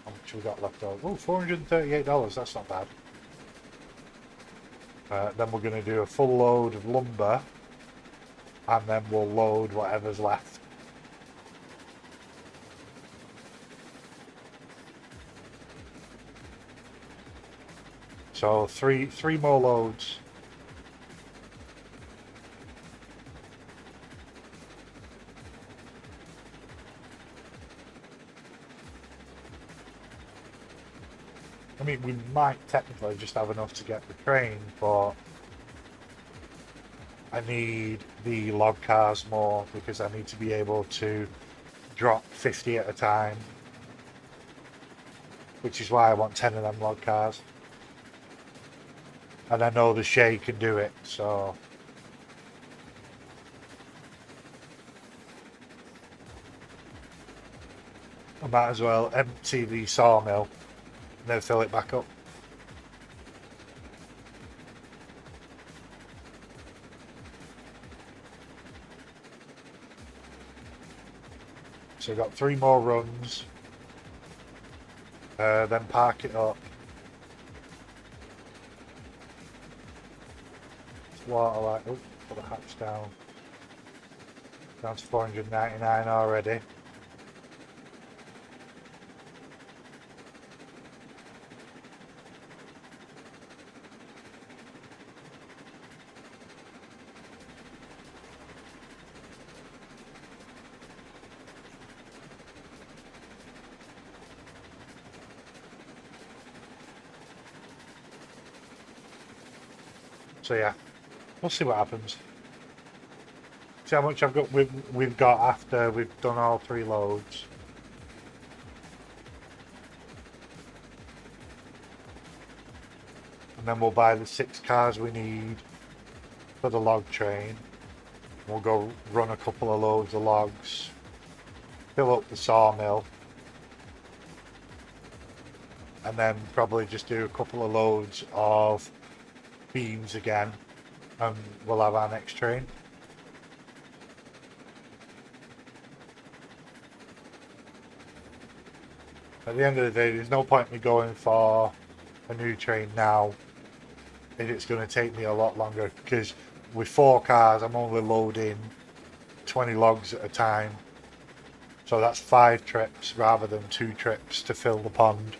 How much we got left over? Oh, $438, that's not bad. Then we're going to do a full load of lumber, and then we'll load whatever's left. So three more loads. I mean, we might technically just have enough to get the train, but I need the log cars more because I need to be able to drop 50 at a time, which is why I want 10 of them log cars. And I know the Shay can do it, so I might as well empty the sawmill and then fill it back up. So we've got 3 more runs, then park it up. Water light, oh, put the hatch down to 499 already. So yeah, we'll see what happens. See how much we've got after we've done all 3 loads. And then we'll buy the 6 cars we need for the log train. We'll go run a couple of loads of logs, fill up the sawmill, and then probably just do a couple of loads of beams again, and we'll have our next train. At the end of the day, there's no point in me going for a new train now if it's going to take me a lot longer, because with 4 cars I'm only loading 20 logs at a time, so that's 5 trips rather than 2 trips to fill the pond.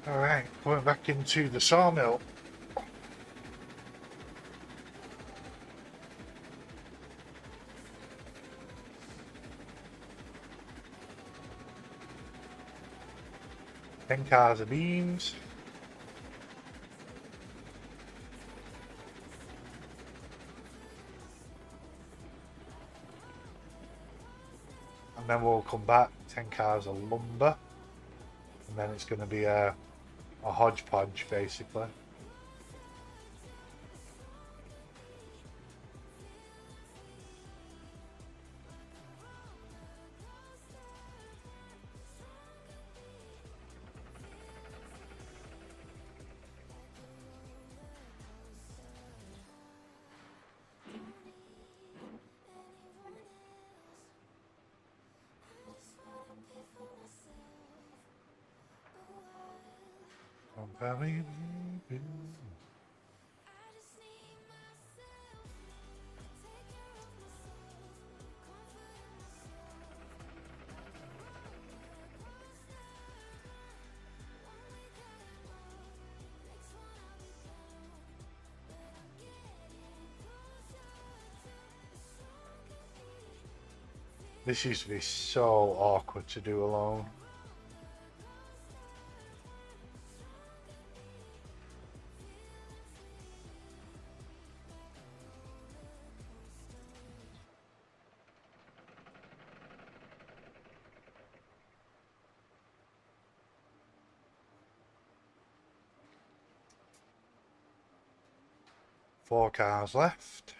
Alright, going back into the sawmill. Ten cars of beams. then we'll come back, 10 cars of lumber, and then it's going to be a hodgepodge basically. This used to be so awkward to do alone. Four cars left.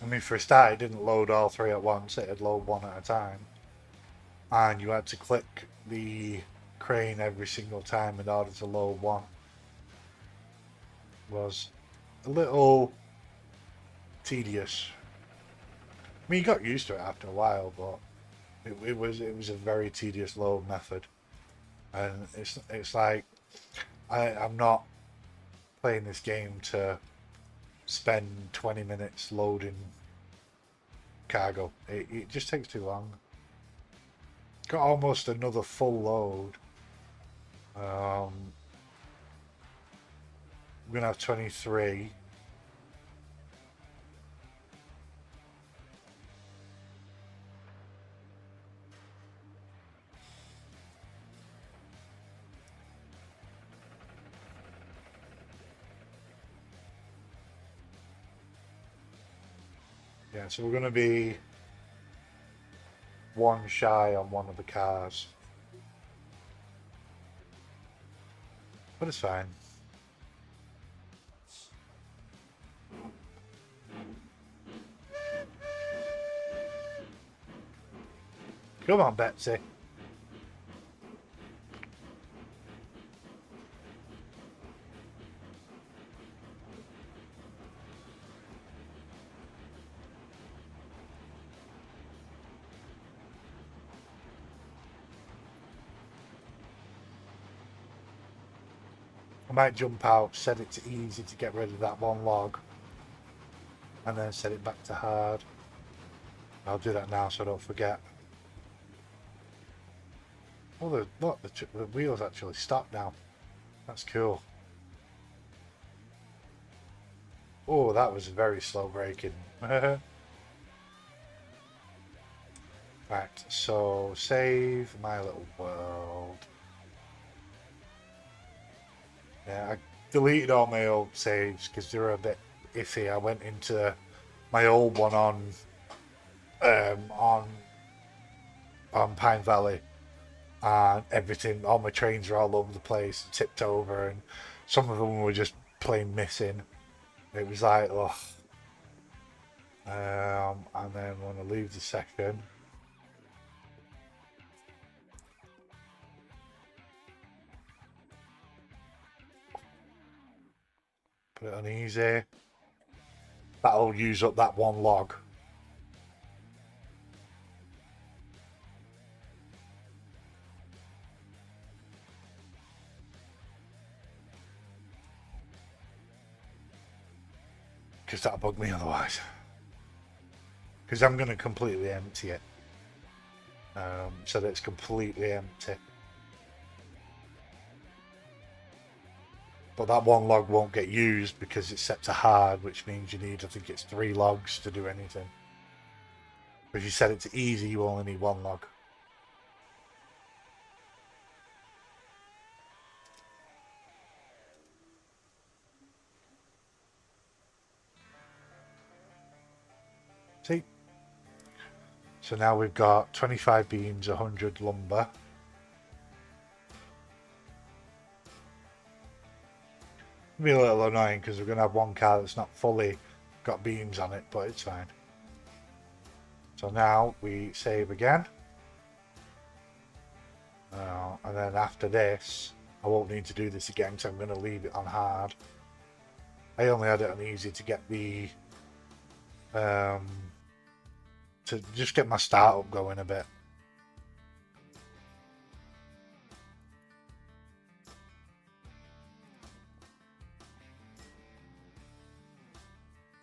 I mean, for a start, it didn't load all three at once. It'd load one at a time. And you had to click the crane every single time in order to load one. It was a little tedious. I mean, you got used to it after a while, but it was a very tedious load method. And it's like I'm not playing this game to spend 20 minutes loading cargo. It just takes too long. Got almost another full load. We're gonna have 23. Yeah, so we're gonna be one shy on one of the cars. But it's fine. Come on, Betsy. I might jump out, set it to easy to get rid of that one log, and then set it back to hard. I'll do that now so I don't forget. Oh, look, the wheels actually stop now. That's cool. Oh, that was very slow braking. Right, so save my little world. Yeah, I deleted all my old saves because they were a bit iffy. I went into my old one um, on on Pine Valley, and everything, all my trains were all over the place, tipped over, and some of them were just plain missing. It was like, oh. And then when I leave the section, put it on easy. That'll use up that one log. Because that'll bug me otherwise. Because I'm going to completely empty it. So that it's completely empty. But that one log won't get used because it's set to hard, which means you need, I think it's 3 logs to do anything. But if you set it to easy, you only need 1 log. See? So now we've got 25 beams, 100 lumber. It'll be a little annoying because we're going to have one car that's not fully got beams on it, but it's fine. So now we save again. And then after this, I won't need to do this again because I'm going to leave it on hard. I only had it on easy to get the to just get my startup going a bit.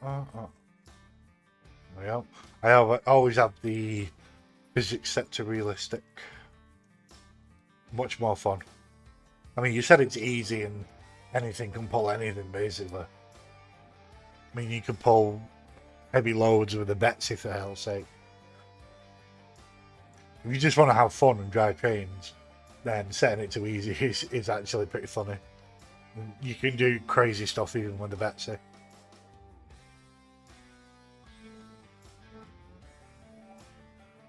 There we go. I always have the physics set to realistic. Much more fun. I mean, you said it's easy and anything can pull anything, basically. I mean, you can pull heavy loads with a Betsy, for hell's sake. If you just want to have fun and drive trains, then setting it to easy is actually pretty funny. You can do crazy stuff even with the Betsy.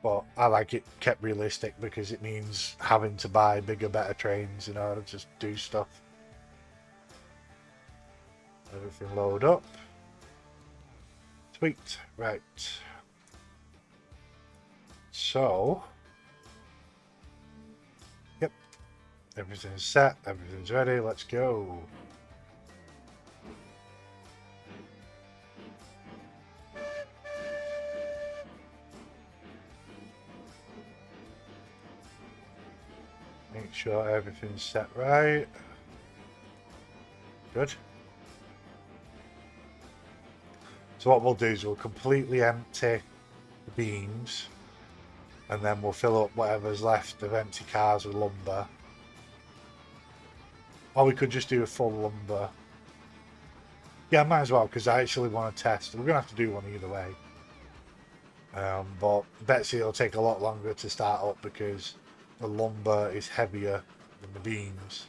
But I like it kept realistic because it means having to buy bigger, better trains in order to just do stuff. Everything load up. Sweet. Right. So, yep. Everything's set. Everything's ready. Let's go. Make sure everything's set right. Good. So what we'll do is we'll completely empty the beams and then we'll fill up whatever's left of empty cars with lumber. Or we could just do a full lumber. Yeah, I might as well because I actually want to test. We're going to have to do one either way. But Betsy will take a lot longer to start up because the lumber is heavier than the beams.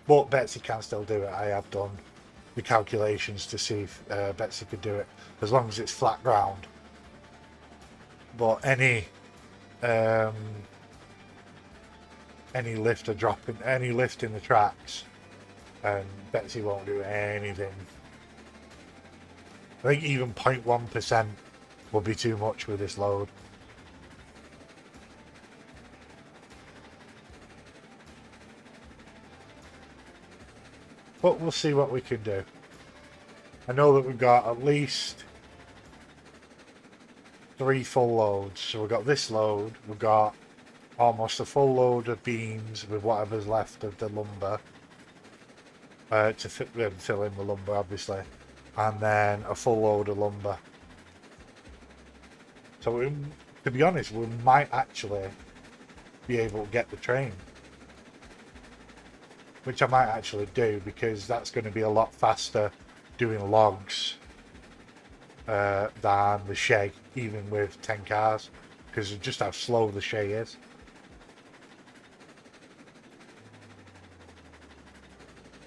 But Betsy can still do it. I have done the calculations to see if Betsy could do it as long as it's flat ground. But any lift or dropping, any lift in the tracks, and Betsy won't do anything. I think even 0.1% will be too much with this load. But we'll see what we can do. I know that we've got at least 3 full loads. So we've got this load, we've got almost a full load of beams with whatever's left of the lumber. To fill in the lumber, obviously. And then a full load of lumber. So to be honest, we might actually be able to get the train. Which I might actually do because that's going to be a lot faster doing logs than the Shay, even with 10 cars, because of just how slow the Shay is.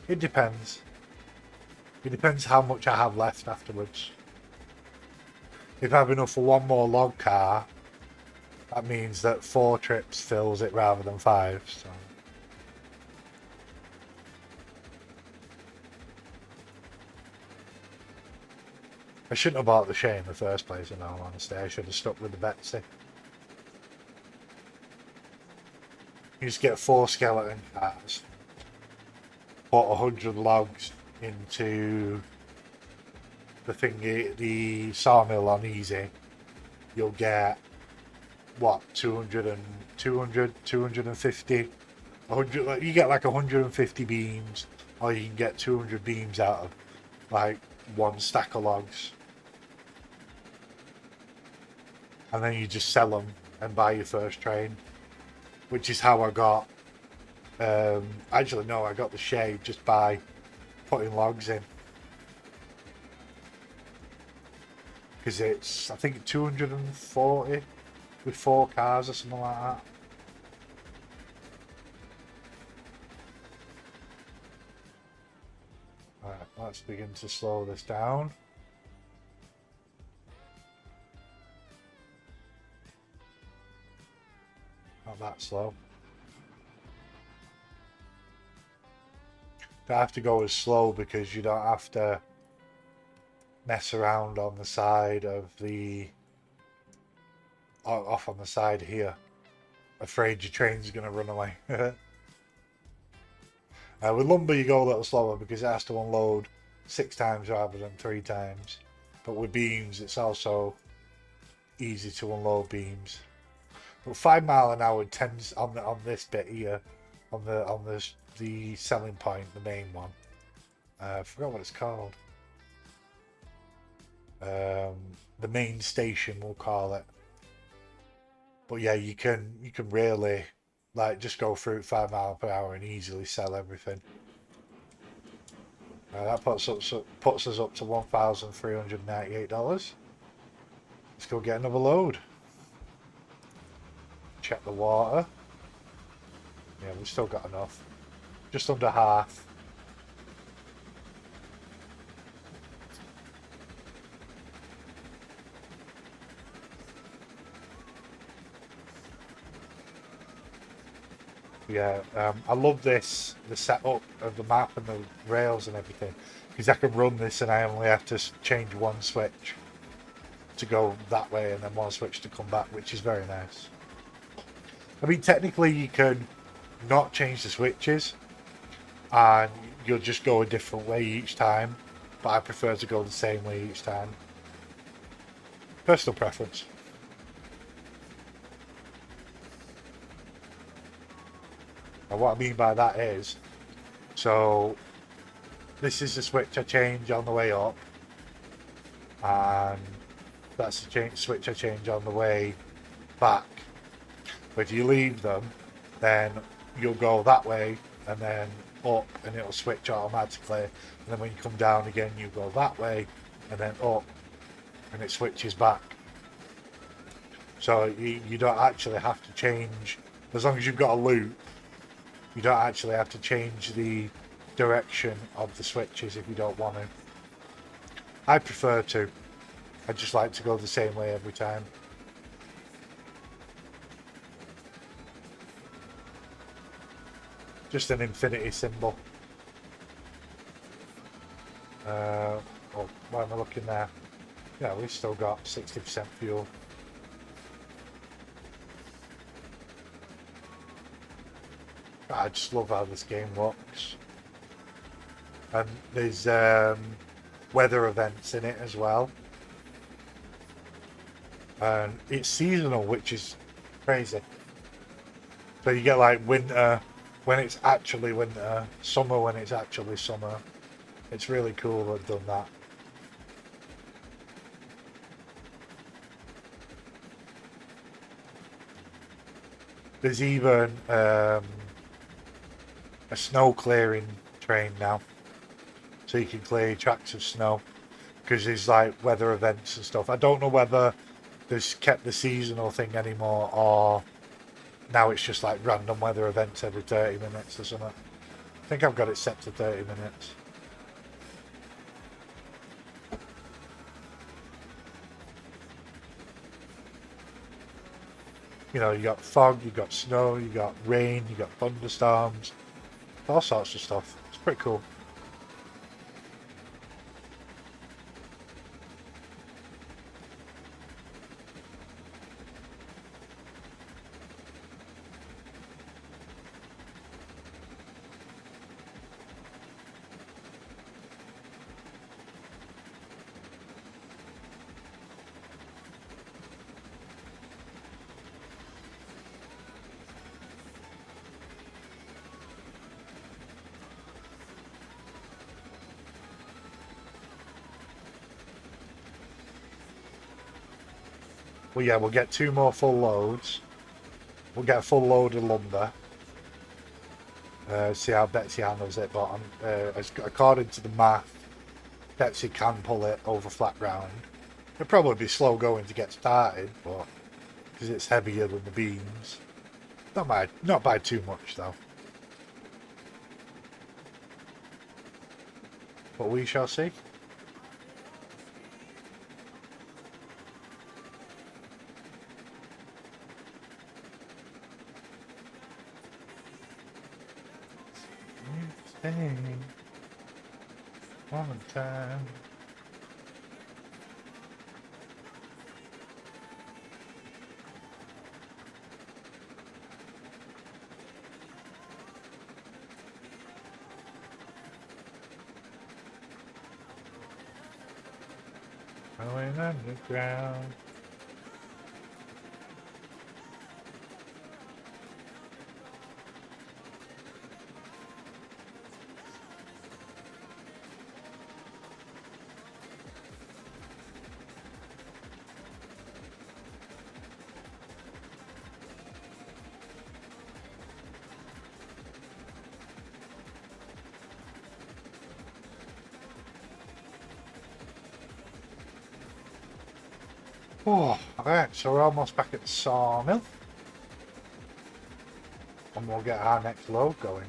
It depends. It depends how much I have left afterwards. If I have enough for one more log car, that means that 4 trips fills it rather than 5. So. I shouldn't have bought the Shay in the first place, in all honesty. I should have stuck with the Betsy. You just get 4 skeleton cars, put 100 logs into the thingy, the sawmill on easy. You'll get, what, 250, 100, you get like 150 beams, or you can get 200 beams out of like 1 stack of logs. And then you just sell them and buy your first train, which is how I got. Actually, no, I got the Shay just by putting logs in. Because it's, I think, 240 with 4 cars or something like that. Alright, let's begin to slow this down. slow. Don't have to go as slow because you don't have to mess around on the side of the off on the side here. Afraid your train's gonna run away. With lumber you go a little slower because it has to unload 6 times rather than 3 times. But with beams it's also easy to unload beams. But 5 mile an hour tends on this bit here, on the selling point, the main one. I forgot what it's called. The main station we'll call it. But yeah, you can really like just go through 5 mile per hour and easily sell everything. That puts us up to $1,398. Let's go get another load. Check the water. Yeah, we've still got enough. Just under half. Yeah, I love the setup of the map and the rails and everything, because I can run this and I only have to change one switch to go that way and then one switch to come back, which is very nice. I mean, technically you can not change the switches and you'll just go a different way each time, but I prefer to go the same way each time. Personal preference. And what I mean by that is, so this is the switch I change on the way up, and that's the switch I change on the way back. But if you leave them, then you'll go that way and then up and it'll switch automatically, and then when you come down again you go that way and then up and it switches back. So you don't actually have to change, as long as you've got a loop, you don't actually have to change the direction of the switches if you don't want to. I prefer to. I just like to go the same way every time. Just an infinity symbol. Oh, why am I looking there? Yeah, we've still got 60% fuel. I just love how this game works. And there's weather events in it as well. And it's seasonal, which is crazy. So you get like winter when it's actually winter, summer when it's actually summer. It's really cool they've done that. There's even a snow clearing train now, so you can clear tracks of snow because there's like weather events and stuff. I don't know whether they've kept the seasonal thing anymore or now it's just like random weather events every 30 minutes or something. I think I've got it set to 30 minutes. You know, you got fog, you got snow, you got rain, you got thunderstorms, all sorts of stuff. It's pretty cool. Well, yeah, we'll get 2 more full loads. We'll get a full load of lumber. See how Betsy handles it, but according to the math, Betsy can pull it over flat ground. It'll probably be slow going to get started, but because it's heavier than the beams. Not by too much though. But we shall see. Hey, one time. Going underground. Oh, alright, so we're almost back at the sawmill. And we'll get our next load going.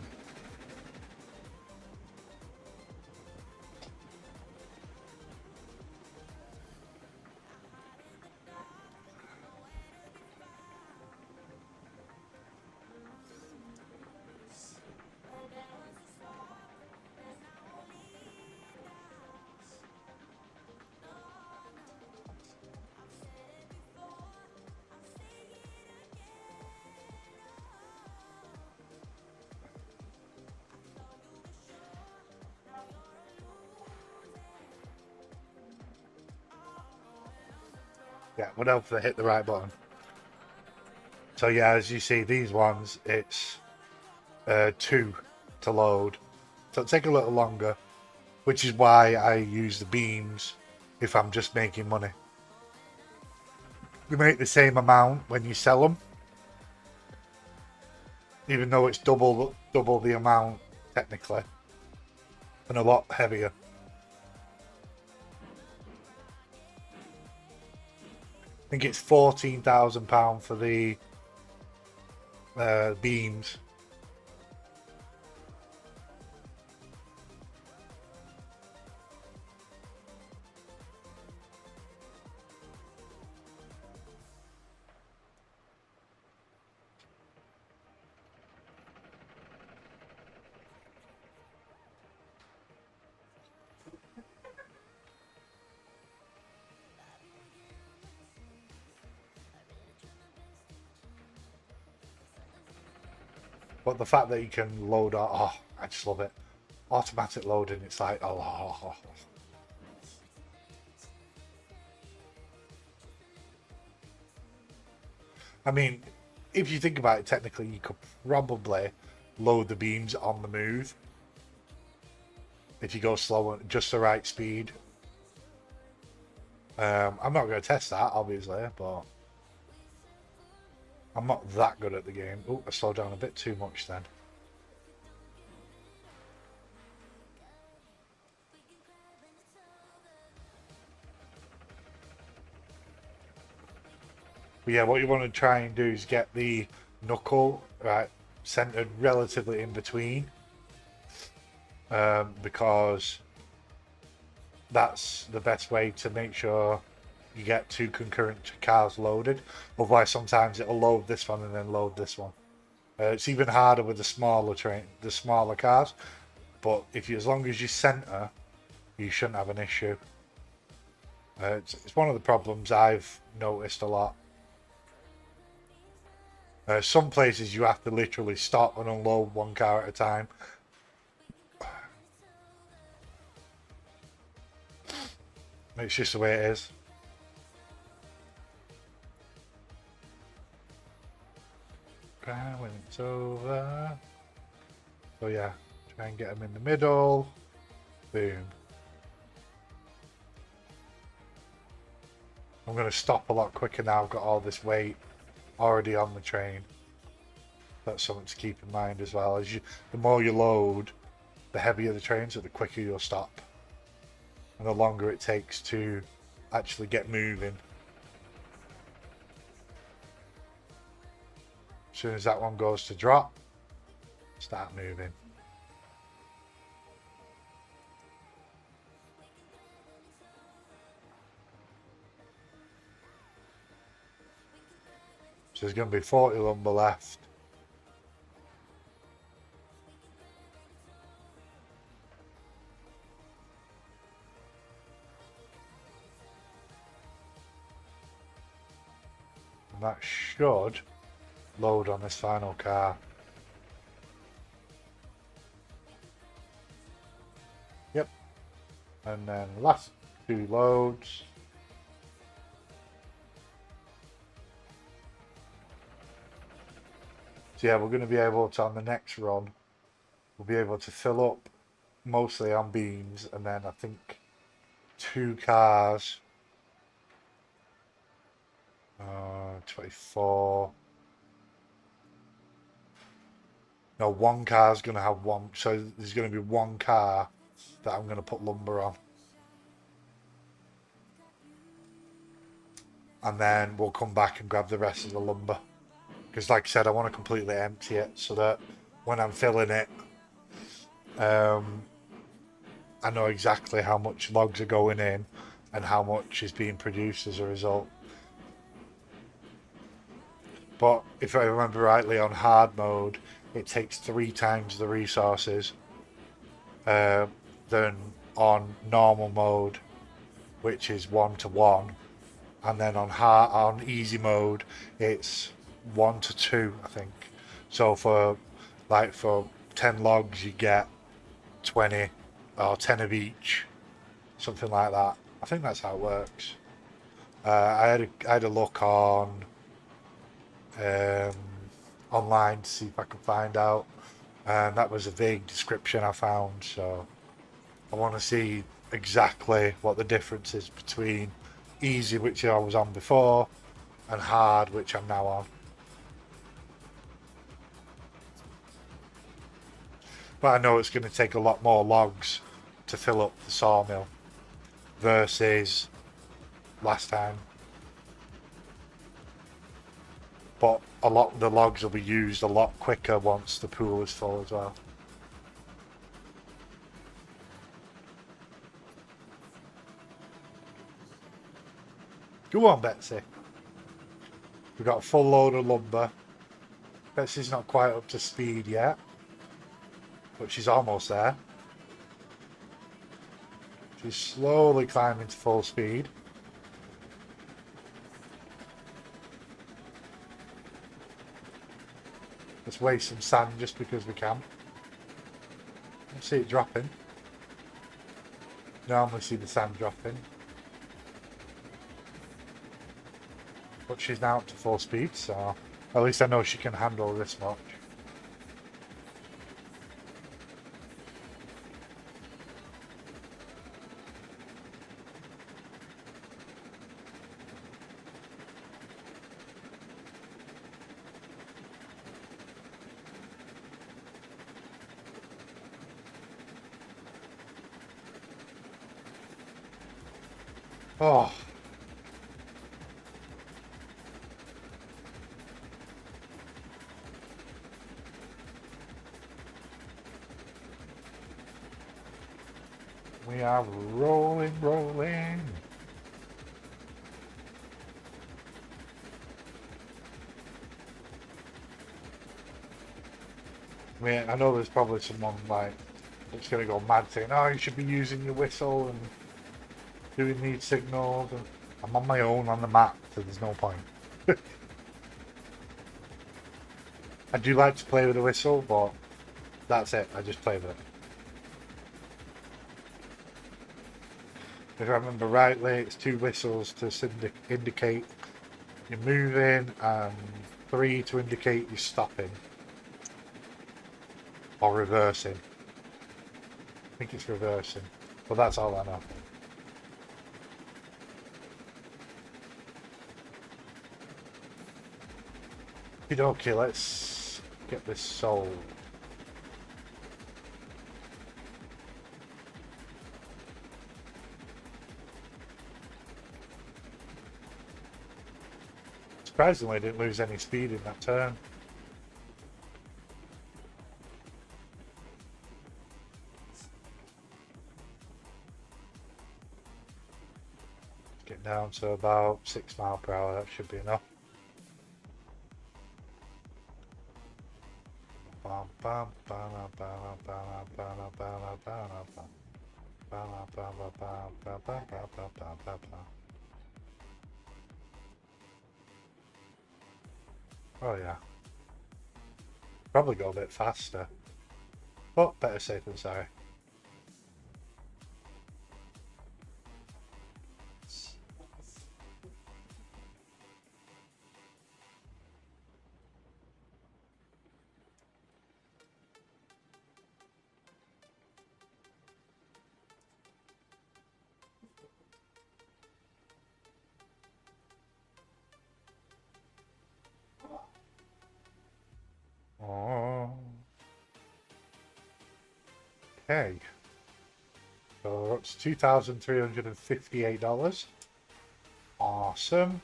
Yeah, what else to hit the right button? So yeah, as you see, these ones, it's 2 to load. So it'll take a little longer, which is why I use the beams if I'm just making money. You make the same amount when you sell them, even though it's double the amount technically, and a lot heavier. I think it's £14,000 for the beams. But the fact that you can load, oh, I just love it. Automatic loading, it's like, oh. I mean, if you think about it, technically, you could probably load the beams on the move if you go slow at just the right speed. I'm not going to test that, obviously, but I'm not that good at the game. Oh, I slowed down a bit too much then. But yeah, what you want to try and do is get the knuckle right centered relatively in between, because that's the best way to make sure you get 2 concurrent cars loaded. Otherwise, sometimes it'll load this one and then load this one. It's even harder with the smaller cars. But if you, as long as you center, you shouldn't have an issue. It's one of the problems I've noticed a lot. Some places you have to literally stop and unload 1 car at a time. It's just the way it is. When it's over. So yeah, try and get them in the middle. Boom. I'm going to stop a lot quicker now. I've got all this weight already on the train. That's something to keep in mind as well. The more you load, the heavier the train, so the quicker you'll stop. And the longer it takes to actually get moving. As soon as that one goes to drop, start moving. So there's going to be 40 lumber left. that should load on this final car. Yep. And then last 2 loads. So yeah, we're going to be able to, on the next run, we'll be able to fill up mostly on beans, and then I think 2 cars, 24, no, 1 car's going to have 1, so there's going to be 1 car that I'm going to put lumber on. And then we'll come back and grab the rest of the lumber. Because like I said, I want to completely empty it so that when I'm filling it, I know exactly how much logs are going in and how much is being produced as a result. But if I remember rightly, on hard mode, it takes 3 times the resources than on normal mode, which is 1 to 1. And then on easy mode, it's 1 to 2, I think. So for 10 logs, you get 20 or 10 of each, something like that. I think that's how it works. I had a look on online to see if I could find out, and that was a vague description I found. So I want to see exactly what the difference is between easy, which I was on before, and hard, which I'm now on. But I know it's going to take a lot more logs to fill up the sawmill versus last time. But a lot of the logs will be used a lot quicker once the pool is full as well. Go on, Betsy. We've got a full load of lumber. Betsy's not quite up to speed yet, but she's almost there. She's slowly climbing to full speed. Let's waste some sand just because we can. Let's see it dropping. Normally see the sand dropping. But she's now up to full speed, so at least I know she can handle this much. Oh. We are rolling, rolling. I mean, I know there's probably someone that's going to go mad saying, oh, you should be using your whistle and doing these signals. And I'm on my own on the map, so there's no point. I do like to play with the whistle, but that's it. I just play with it. If I remember rightly, it's 2 whistles to indicate you're moving and 3 to indicate you're stopping or reversing. I think it's reversing, but that's all I know. Okay, let's get this sold. Surprisingly, I didn't lose any speed in that turn. Get down to about 6 miles per hour, that should be enough. Oh yeah. Probably go a bit faster. But better safe than sorry. Oh. Okay. So it's $2,358. Awesome.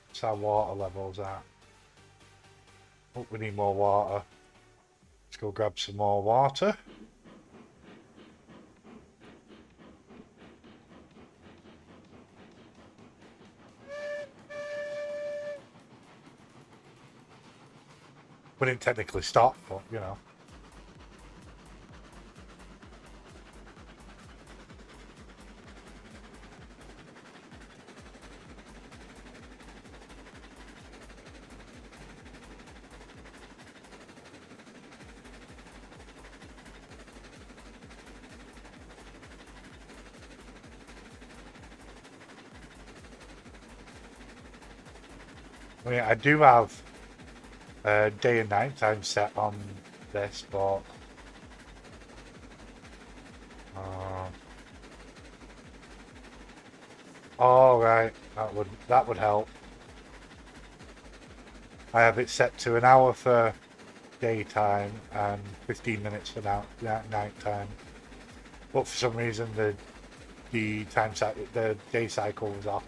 What's our water levels at? Oh, we need more water. Let's go grab some more water. We didn't technically stop, but you know. I mean, I do have day and night time set on this, but uh, oh right, that would help. I have it set to an hour for daytime and 15 minutes for night time. But for some reason the day cycle was off.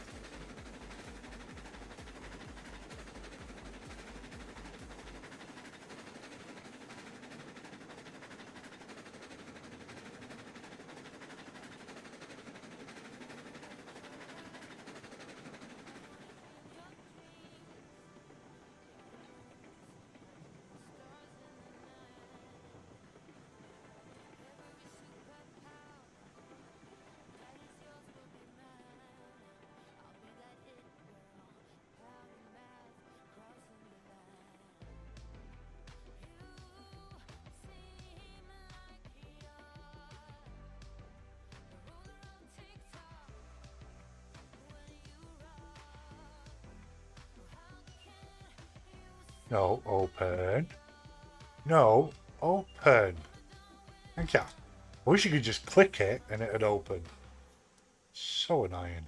No, open. No, open. Thank you. I wish you could just click it and it would open. So annoying.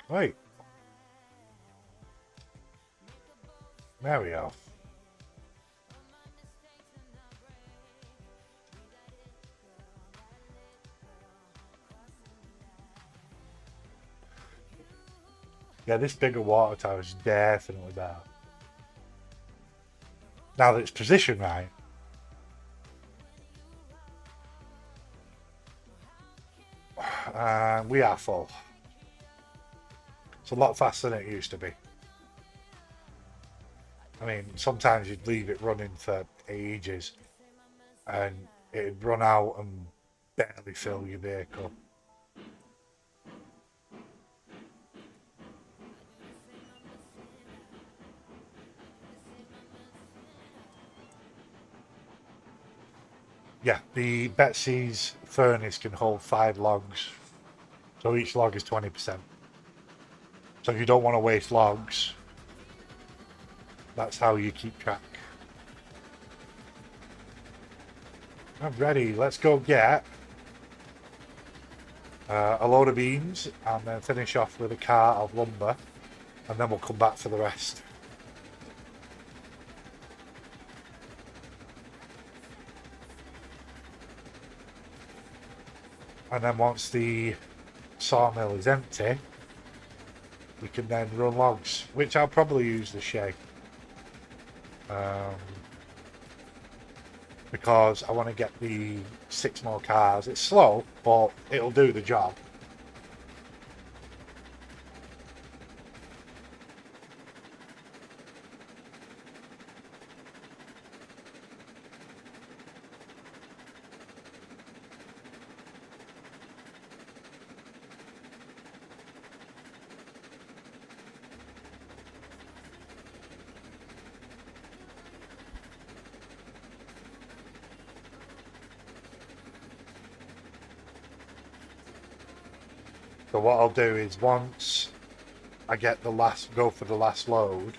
Wait. There we go. Yeah, this bigger water tower is definitely better. Now that it's positioned right. We are full. It's a lot faster than it used to be. I mean, sometimes you'd leave it running for ages and it'd run out and barely fill your vehicle. Yeah, the Betsy's furnace can hold 5 logs, so each log is 20%. So if you don't want to waste logs, that's how you keep track. I'm ready. Let's go get a load of beams and then finish off with a cart of lumber, and then we'll come back for the rest. And then once the sawmill is empty, we can then run logs, which I'll probably use the shay. Because I want to get the 6 more cars. It's slow, but it'll do the job. So what I'll do is once I get go for the last load,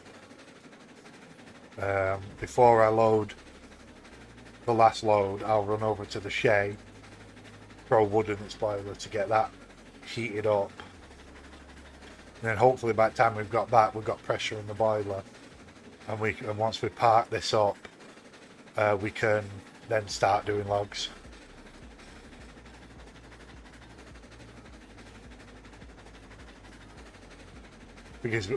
before I load the last load, I'll run over to the shay, throw wood in its boiler to get that heated up. And then hopefully by the time we've got that, we've got pressure in the boiler. And once we park this up, we can then start doing logs. Because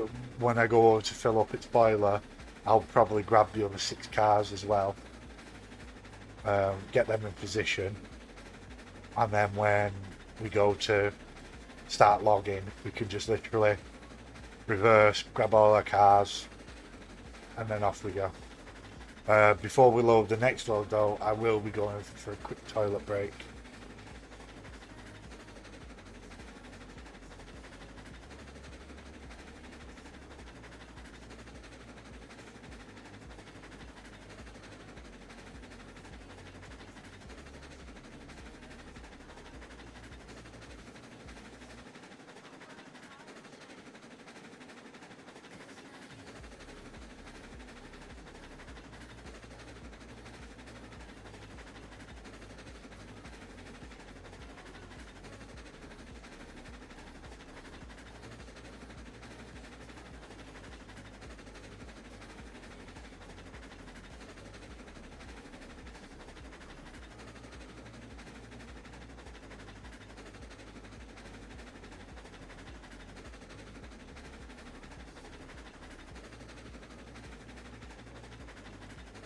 when I go over to fill up its boiler, I'll probably grab the other 6 cars as well, get them in position, and then when we go to start logging, we can just literally reverse, grab all our cars, and then off we go. Before we load the next load though, I will be going for a quick toilet break.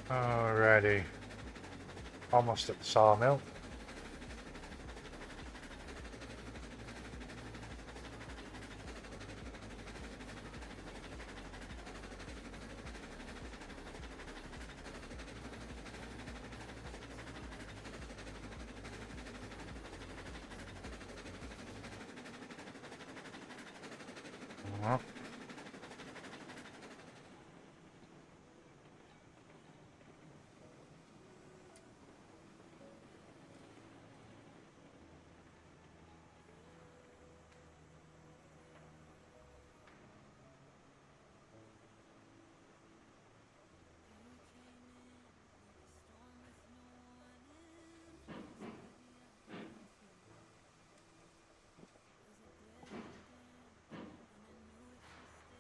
Alrighty, almost at the sawmill.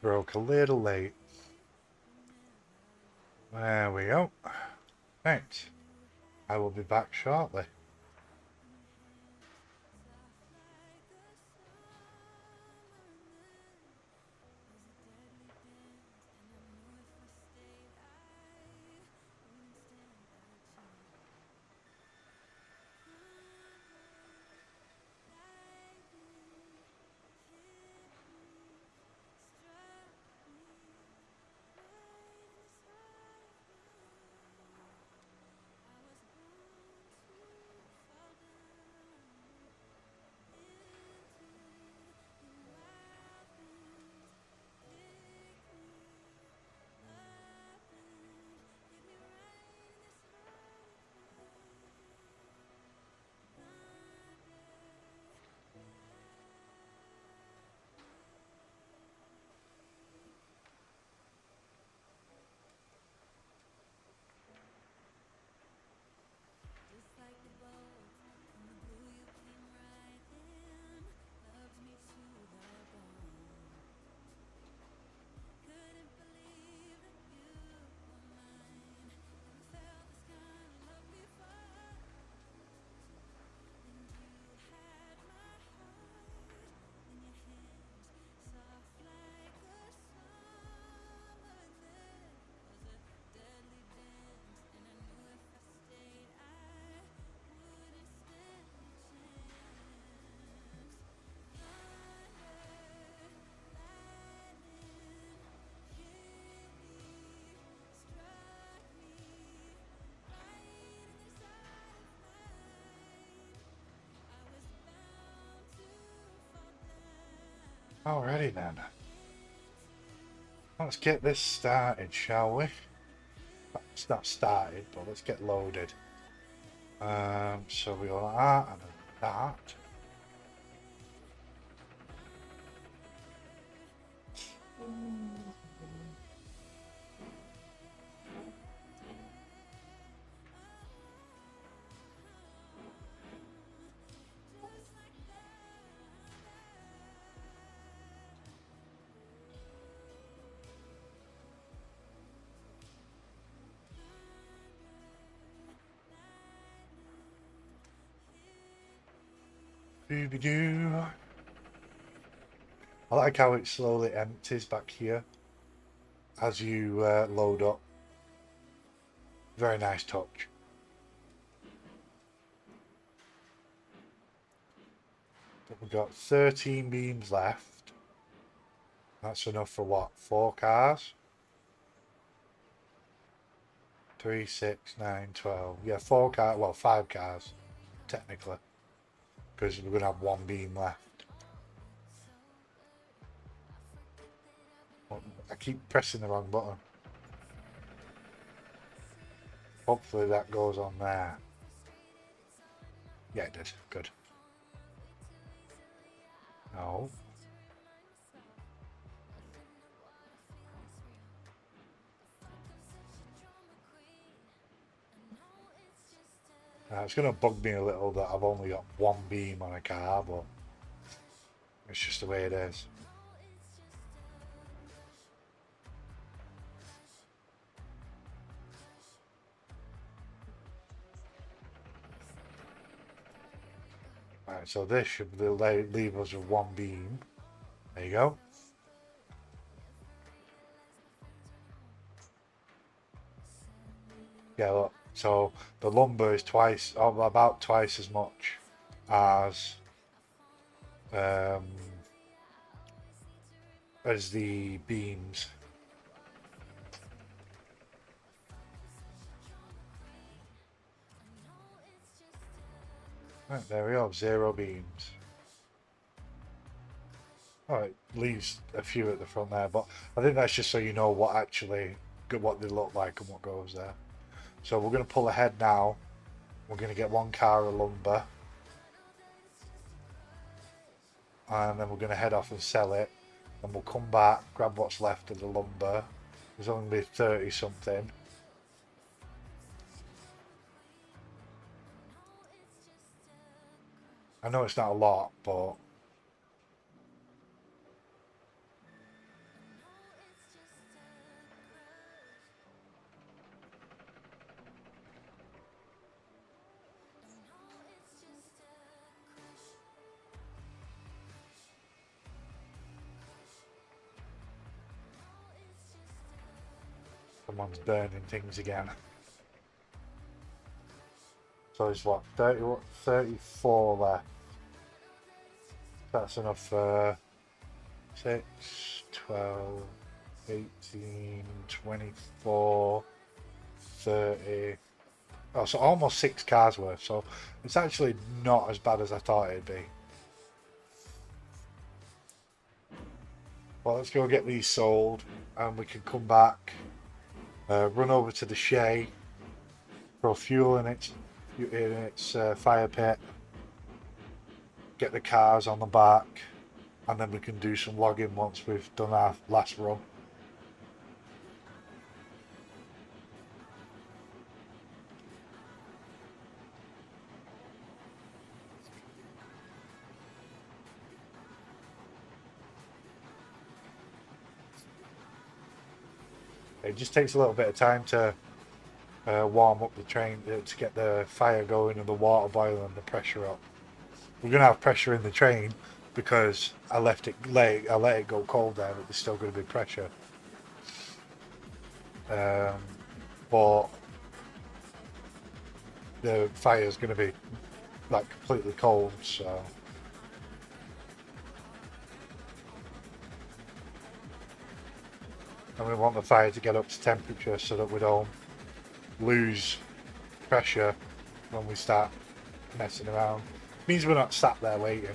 Broke a little late. There we go. Right, I will be back shortly. Alrighty then. Let's get this started, shall we? It's not started, but let's get loaded. So we got that and that. Doo-be-doo. I like how it slowly empties back here as you load up. Very nice touch. But we've got 13 beams left. That's enough for what? 4 cars? 3, 6, 9, 12. Yeah, 4 cars. Well, 5 cars, technically. Because we're going to have 1 beam left. I keep pressing the wrong button. Hopefully that goes on there. Yeah, it did. Good. No. It's going to bug me a little that I've only got 1 beam on a car, but it's just the way it is. Right, so this should leave us with 1 beam. There you go. Yeah, look. So the lumber is about twice as much as the beams. Right, there we go, 0 beams. Alright, leaves a few at the front there, but I think that's just so you know what they look like and what goes there. So we're going to pull ahead now. We're going to get 1 car of lumber. And then we're going to head off and sell it. And we'll come back, grab what's left of the lumber. There's only 30 something. I know it's not a lot, but someone's burning things again. So it's what, 34 left. That's enough for 6, 12, 18, 24, 30. Oh, so almost 6 cars worth. So it's actually not as bad as I thought it'd be. Well, let's go get these sold and we can come back, run over to the Shay, throw fuel in its fire pit, get the cars on the back, and then we can do some logging once we've done our last run. It just takes a little bit of time to warm up the train to get the fire going and the water boiling and the pressure up. We're going to have pressure in the train because I let it go cold there, but there's still going to be pressure. But the fire is going to be like completely cold, so and we want the fire to get up to temperature so that we don't lose pressure when we start messing around. It means we're not sat there waiting.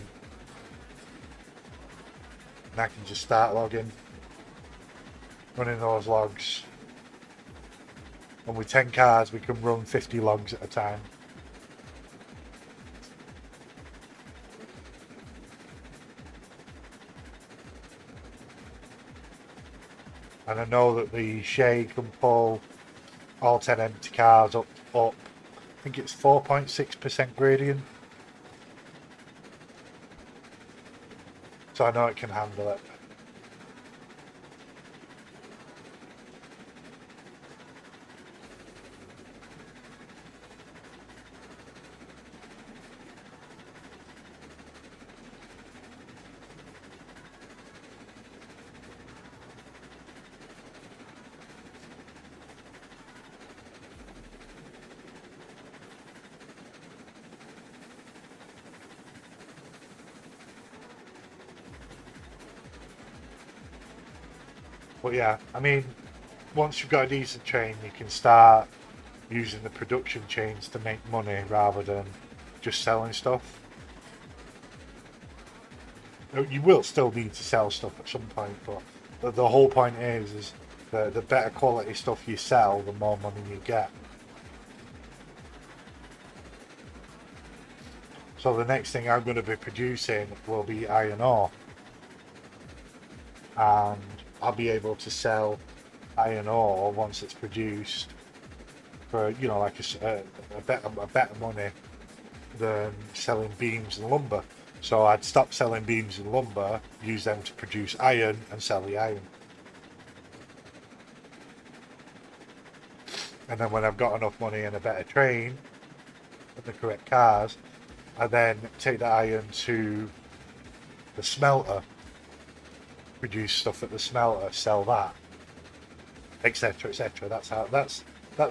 And I can just start logging, running those logs. And with 10 cars we can run 50 logs at a time. And I know that the Shay can pull all 10 empty cars up. I think it's 4.6% gradient. So I know it can handle it. But yeah, I mean, once you've got a decent train, you can start using the production chains to make money rather than just selling stuff. You will still need to sell stuff at some point, but the whole point is the better quality stuff you sell, the more money you get. So the next thing I'm going to be producing will be iron ore, and I'll be able to sell iron ore once it's produced for like a better money than selling beams and lumber. So I'd stop selling beams and lumber, use them to produce iron, and sell the iron. And then when I've got enough money and a better train and the correct cars, I then take the iron to the smelter, produce stuff at the smelter, sell that, etc., etc. That's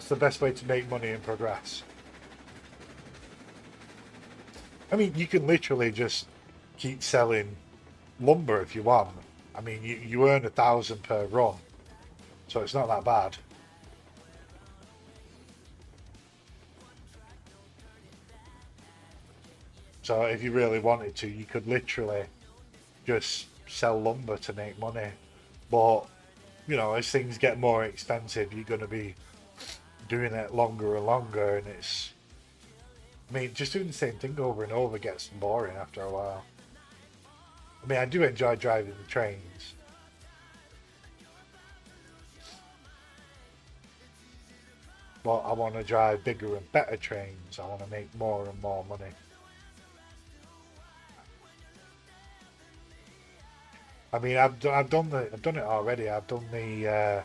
the best way to make money and progress. I mean, you can literally just keep selling lumber if you want. I mean, you earn 1,000 per run, so it's not that bad. So if you really wanted to, you could literally just sell lumber to make money. But as things get more expensive, you're going to be doing it longer and longer, and I mean, just doing the same thing over and over gets boring after a while. I mean, I do enjoy driving the trains, but I want to drive bigger and better trains. I want to make more and more money. I mean, I've done it already. I've done the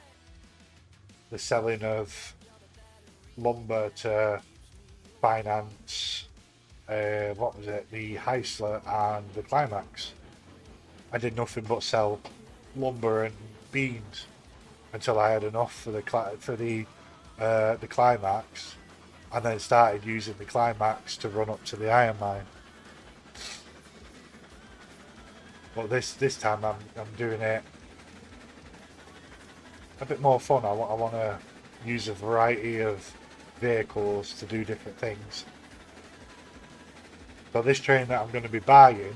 selling of lumber to finance. What was it? The Heisler and the Climax. I did nothing but sell lumber and beams until I had enough for the Climax, and then started using the Climax to run up to the iron mine. But this time I'm doing it a bit more fun. I want to use a variety of vehicles to do different things. So this train that I'm going to be buying,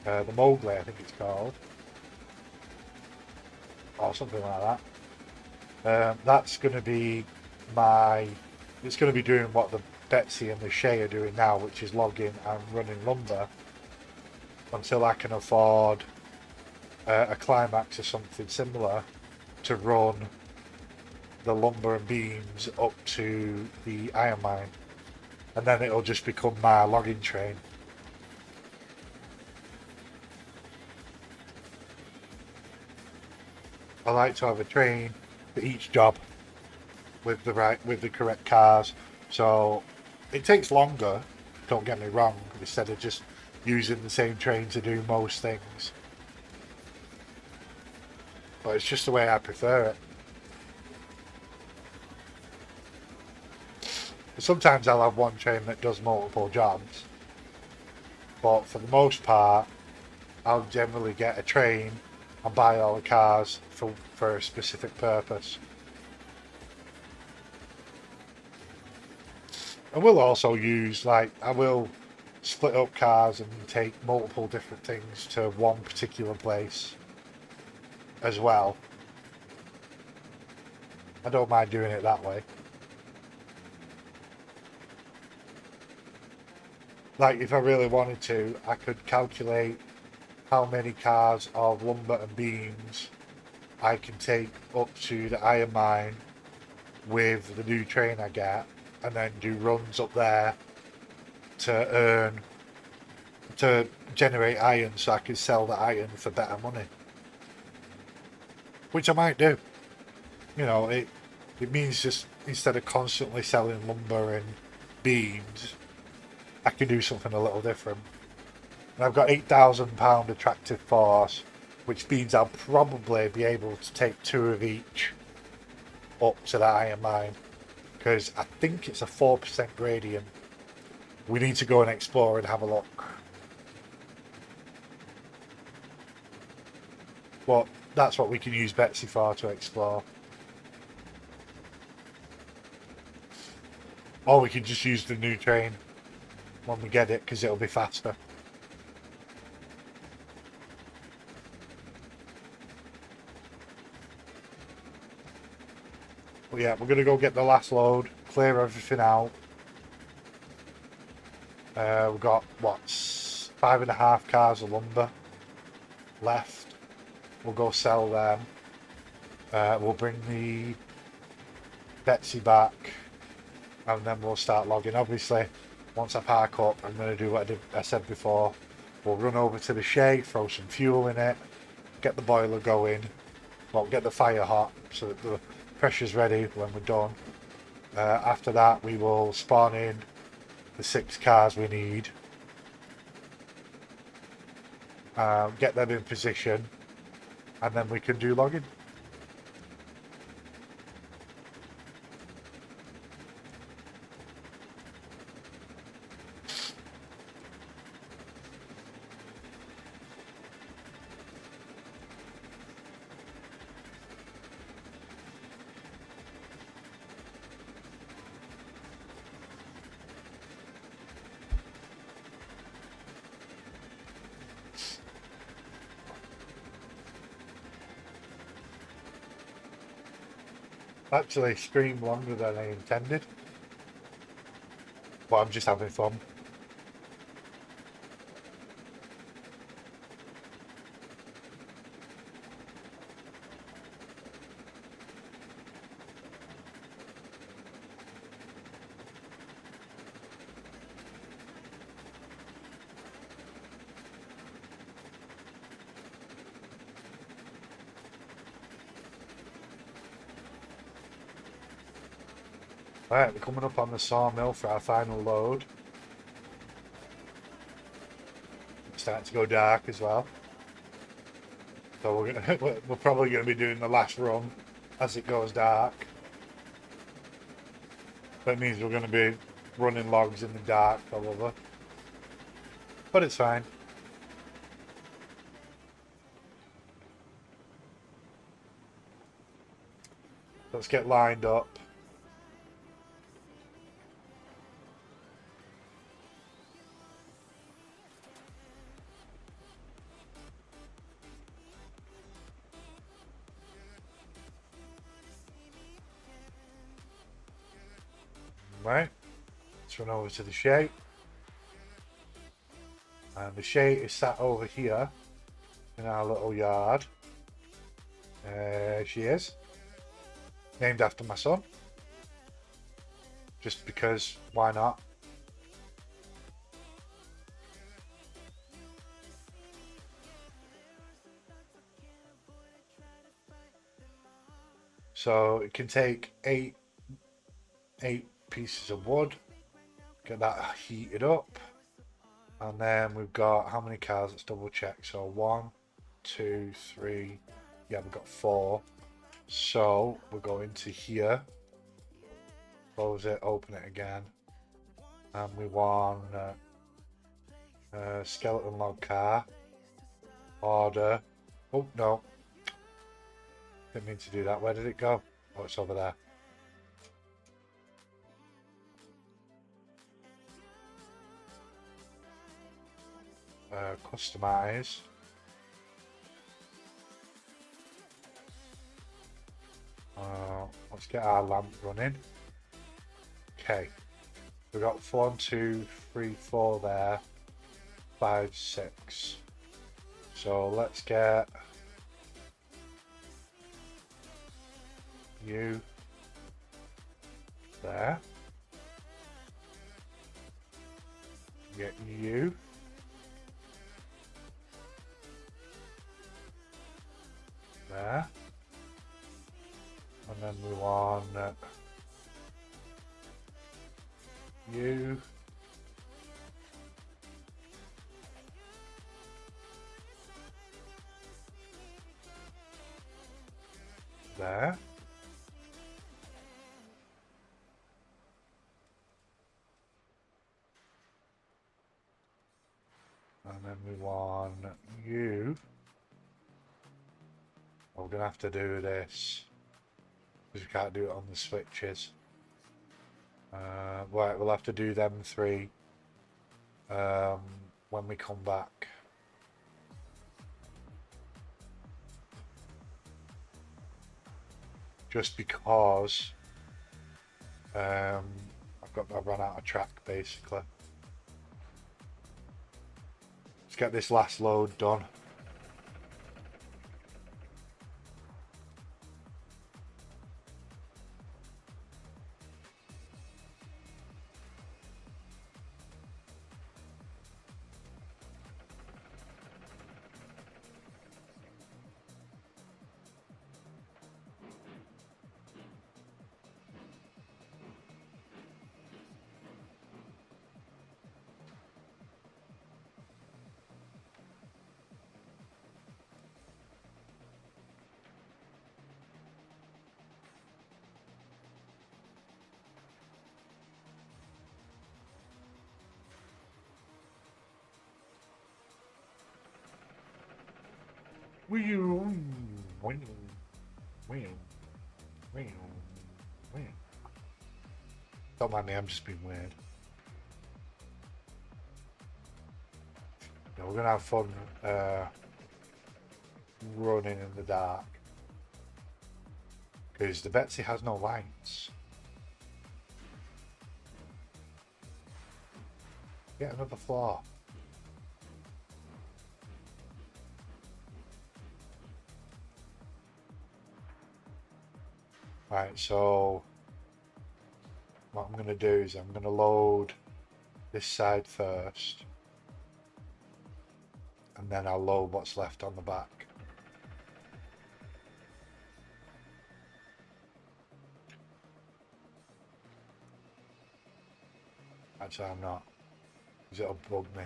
the Mowgli I think it's called, or something like that. That's going to be it's going to be doing what the Betsy and the Shay are doing now, which is logging and running lumber until I can afford a Climax or something similar to run the lumber and beams up to the iron mine, and then it'll just become my logging train. I like to have a train for each job with the correct cars. So it takes longer, don't get me wrong, instead of just using the same train to do most things. But it's just the way I prefer it. Sometimes I'll have one train that does multiple jobs, but for the most part, I'll generally get a train and buy all the cars for a specific purpose. I will also use, I will split up cars and take multiple different things to one particular place as well. I don't mind doing it that way. Like, if I really wanted to, I could calculate how many cars of lumber and beams I can take up to the iron mine with the new train I get, and then do runs up there to generate iron so I can sell the iron for better money. Which I might do. It means just instead of constantly selling lumber and beams, I can do something a little different. And I've got £8,000 attractive force, which means I'll probably be able to take 2 of each up to the iron mine, because I think it's a 4% gradient. We need to go and explore and have a look. But that's what we can use Betsy for, to explore. Or we can just use the new train when we get it, because it'll be faster. But yeah, we're going to go get the last load, clear everything out. We've got, what, 5.5 cars of lumber left. We'll go sell them. We'll bring the Betsy back, and then we'll start logging. Obviously, once I park up, I'm going to do what I said before. We'll run over to the shay, throw some fuel in it, get the boiler going, well, get the fire hot so that the pressure's ready when we're done. After that, we will spawn in the 6 cars we need, get them in position, and then we can do logging. Actually screamed longer than I intended, but I'm just having fun. Right, we're coming up on the sawmill for our final load. It's starting to go dark as well. So we're probably going to be doing the last run as it goes dark. That means we're going to be running logs in the dark probably. But it's fine. Let's get lined up. Right, let's run over to the shay. And the shay is sat over here in our little yard. She is. Named after my son. Just because, why not? So it can take eight pieces of wood, get that heated up, and then we've got how many cars? Let's double check. So 1, 2, 3, yeah, we've got 4. So we'll go into here, close it, open it again, and we want a skeleton log car. Order. Oh no, didn't mean to do that. Where did it go? Oh, it's over there. Customize. Let's get our lamp running. Okay, we've got 1, 2, 3, 4 there, 5, 6. So let's get you there. Get you. There. And then we want you. There. And then we want you We're gonna have to do this because we can't do it on the switches. Right, we'll have to do them 3 when we come back. Just because I've run out of track basically. Let's get this last load done. Don't mind me, I'm just being weird. Yeah, we're gonna have fun running in the dark because the Betsy has no lights. Get another floor. Right, so what I'm going to do is I'm going to load this side first, and then I'll load what's left on the back. Actually, I'm not, because it'll bug me.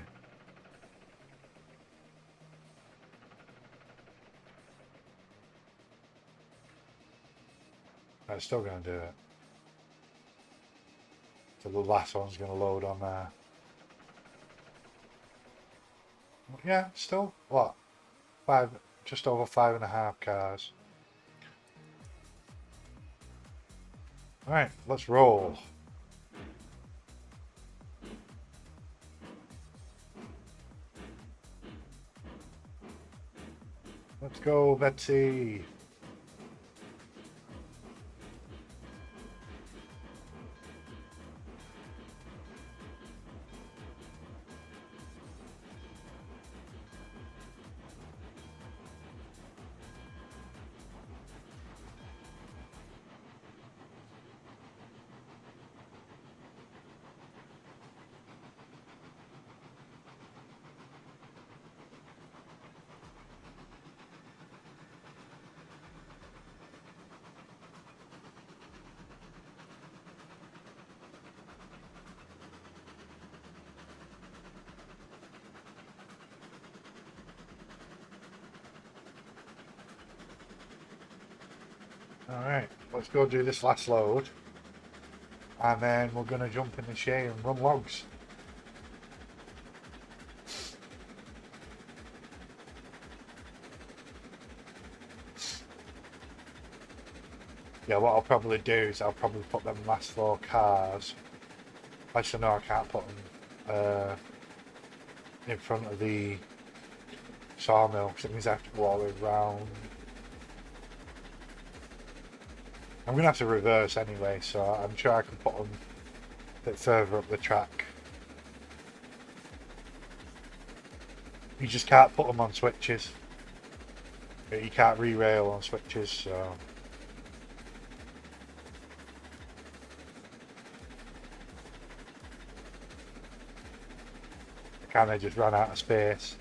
I'm still going to do it. So the last one's going to load on there. Yeah, still, what? Just over 5.5 cars. Alright, let's roll. Let's go, Betsy. Alright, let's go do this last load. And then we're going to jump in the shade and run logs. Yeah, what I'll probably do is I'll probably put them last 4 cars. Actually, no, I can't put them in front of the sawmill, because it means I have to go all the way around. I'm going to have to reverse anyway, so I'm sure I can put them a bit further up the track. You just can't put them on switches. You can't re-rail on switches, so... I kind of just ran out of space.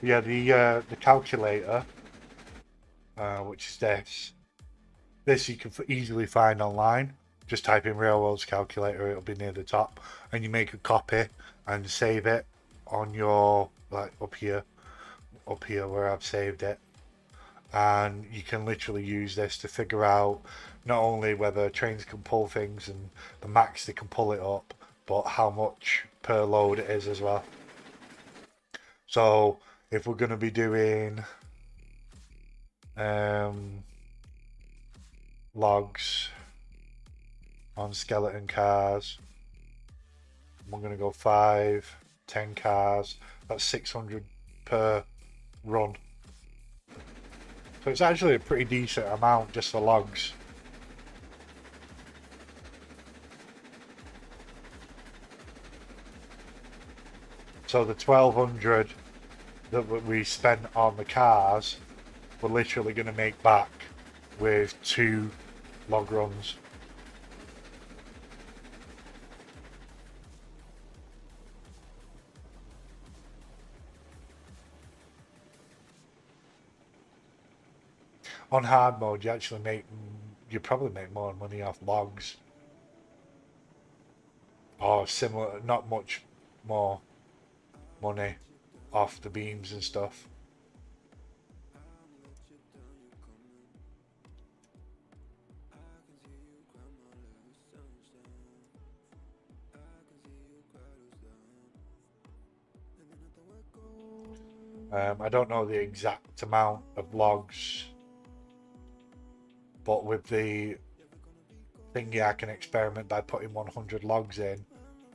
Yeah, the calculator which is this. This you can easily find online. Just type in RailRoads calculator, it'll be near the top, and you make a copy and save it on your, like, up here where I've saved it. And you can literally use this to figure out not only whether trains can pull things and the max they can pull it up, but how much per load it is as well. So if we're going to be doing logs on skeleton cars, we're going to go 5, 10 cars, that's 600 per run. So it's actually a pretty decent amount just for logs. So the 1200 that we spent on the cars, we're literally going to make back with 2 log runs. On hard mode, you probably make more money off logs, or similar, not much more money off the beams and stuff. I don't know the exact amount of logs, but with the thingy I can experiment by putting 100 logs in,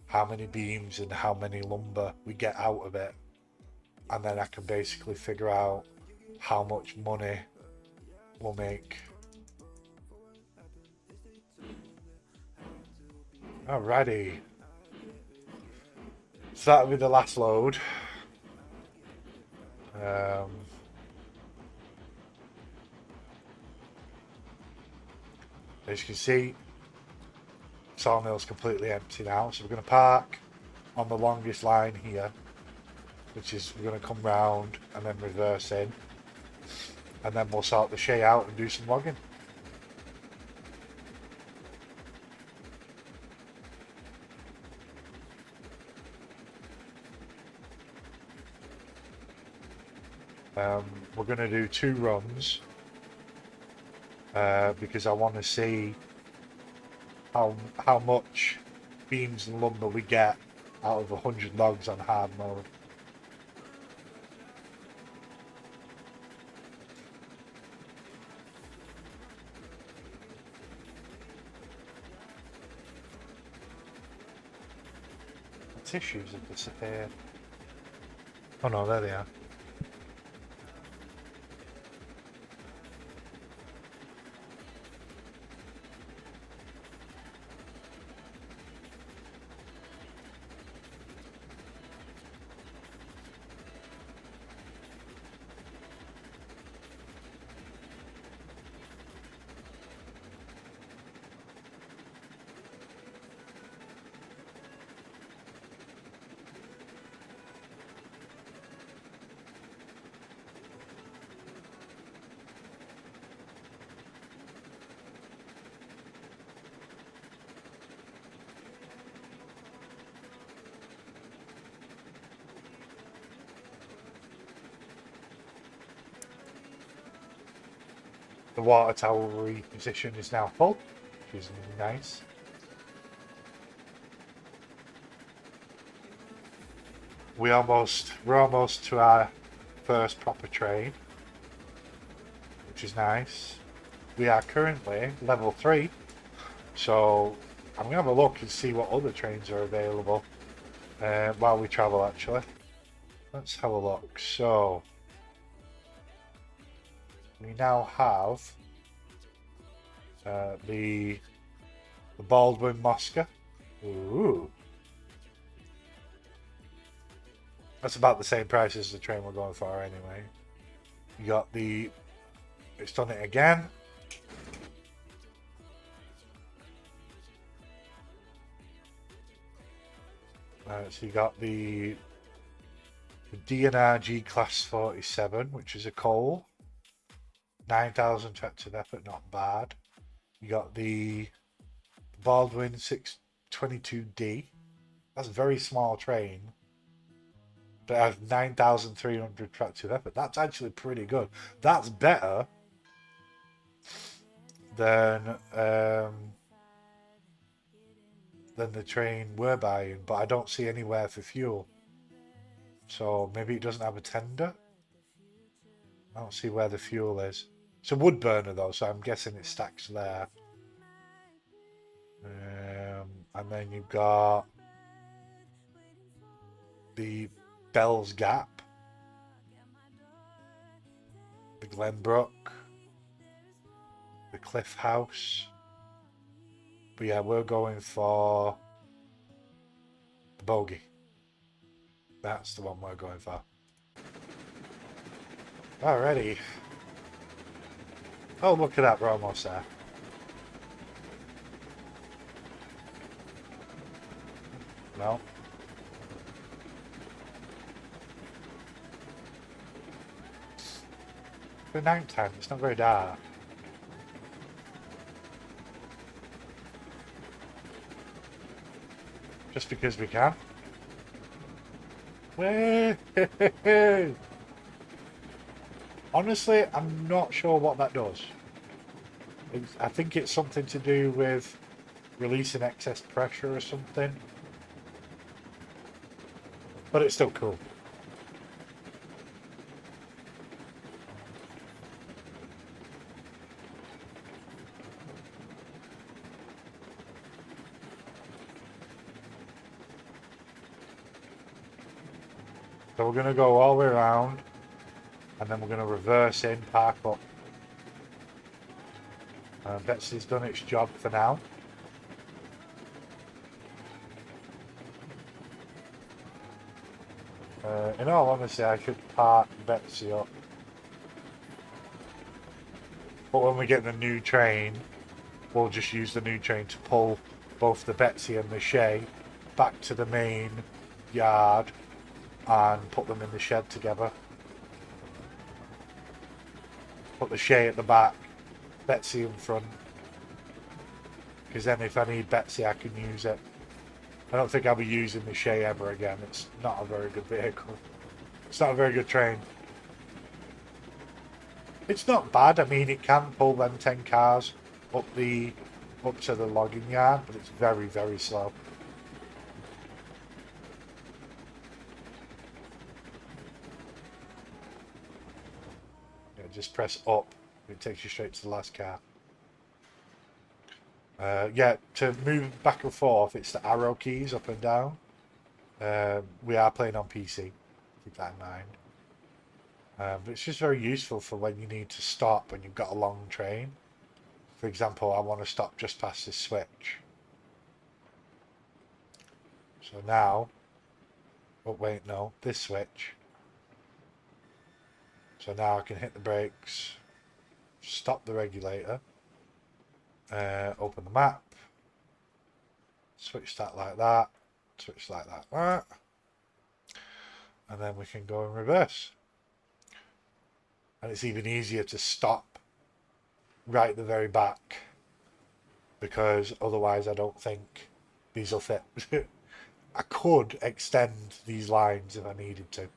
how many beams and how many lumber we get out of it, and then I can basically figure out how much money we'll make. Alrighty, so that'll be the last load. As you can see, sawmill's completely empty now, so we're going to park on the longest line here, which is we're going to come round and then reverse in, and then we'll sort the shay out and do some logging. We're going to do 2 runs because I want to see how much beams and lumber we get out of 100 logs on hard mode. The tissues have disappeared. Oh no, there they are. The water tower reposition is now full, which is nice. We're almost to our first proper train, which is nice. We are currently level 3, so I'm going to have a look and see what other trains are available while we travel, actually. Let's have a look. So we now have the Baldwin Mosca. Ooh. That's about the same price as the train we're going for anyway. You got it's done it again. So you got the DNR G Class 47, which is a coal. 9,000 tractor effort, not bad. You got the Baldwin 622D. That's a very small train, but it has 9,300 tractor effort. That's actually pretty good. That's better than the train we're buying, but I don't see anywhere for fuel. So maybe it doesn't have a tender. I don't see where the fuel is. It's a wood burner though, so I'm guessing it stacks there. And then you've got the Bell's Gap, the Glenbrook, the Cliff House. But yeah, we're going for the Bogey. That's the one we're going for. Alrighty. Oh, look at that, we're almost there. No. For night time, it's not very dark. Just because we can. Honestly, I'm not sure what that does. I think it's something to do with releasing excess pressure or something. But it's still cool. So we're going to go all the way around, and then we're going to reverse in, park up. Betsy's done its job for now. In all honesty, I should park Betsy up. But when we get the new train, we'll just use the new train to pull both the Betsy and the Shay back to the main yard and put them in the shed together. Put the Shay at the back, Betsy in front. Because then if I need Betsy, I can use it. I don't think I'll be using the Shay ever again. It's not a very good vehicle. It's not a very good train. It's not bad. I mean, it can pull them 10 cars up to the logging yard, but it's very, very slow. Yeah, just press up. It takes you straight to the last car. Yeah, to move back and forth, it's the arrow keys up and down. We are playing on PC. Keep that in mind. But it's just very useful for when you need to stop when you've got a long train. For example, I want to stop just past this switch. So now, oh wait, no, this switch. So now I can hit the brakes, stop the regulator, open the map, switch that like that, switch like that, and then we can go in reverse. And it's even easier to stop right at the very back, because otherwise I don't think these will fit. I could extend these lines if I needed to.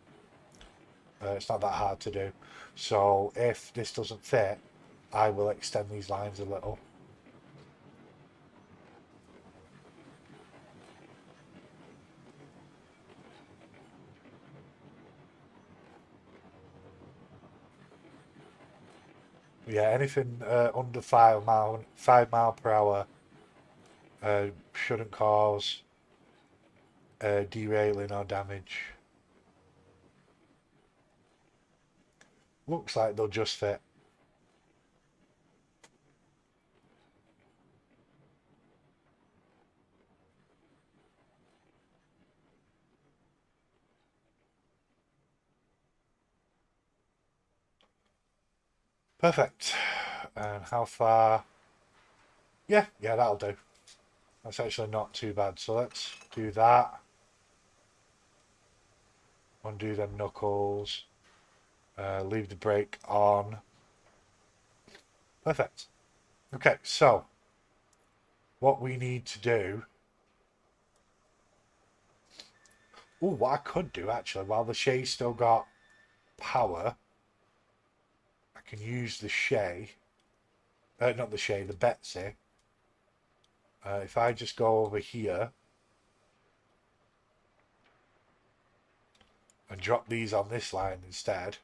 It's not that hard to do. So if this doesn't fit, I will extend these lines a little. Yeah, anything under 5 mile per hour shouldn't cause derailing or damage. Looks like they'll just fit. Perfect. And how far? Yeah, that'll do. That's actually not too bad. So let's do that. Undo them knuckles. Leave the brake on. Perfect. Okay, so what we need to do... Oh, what I could do, actually, while the Shay's still got power, I can use the Shay. Not the Shay, the Betsy. If I just go over here and drop these on this line instead,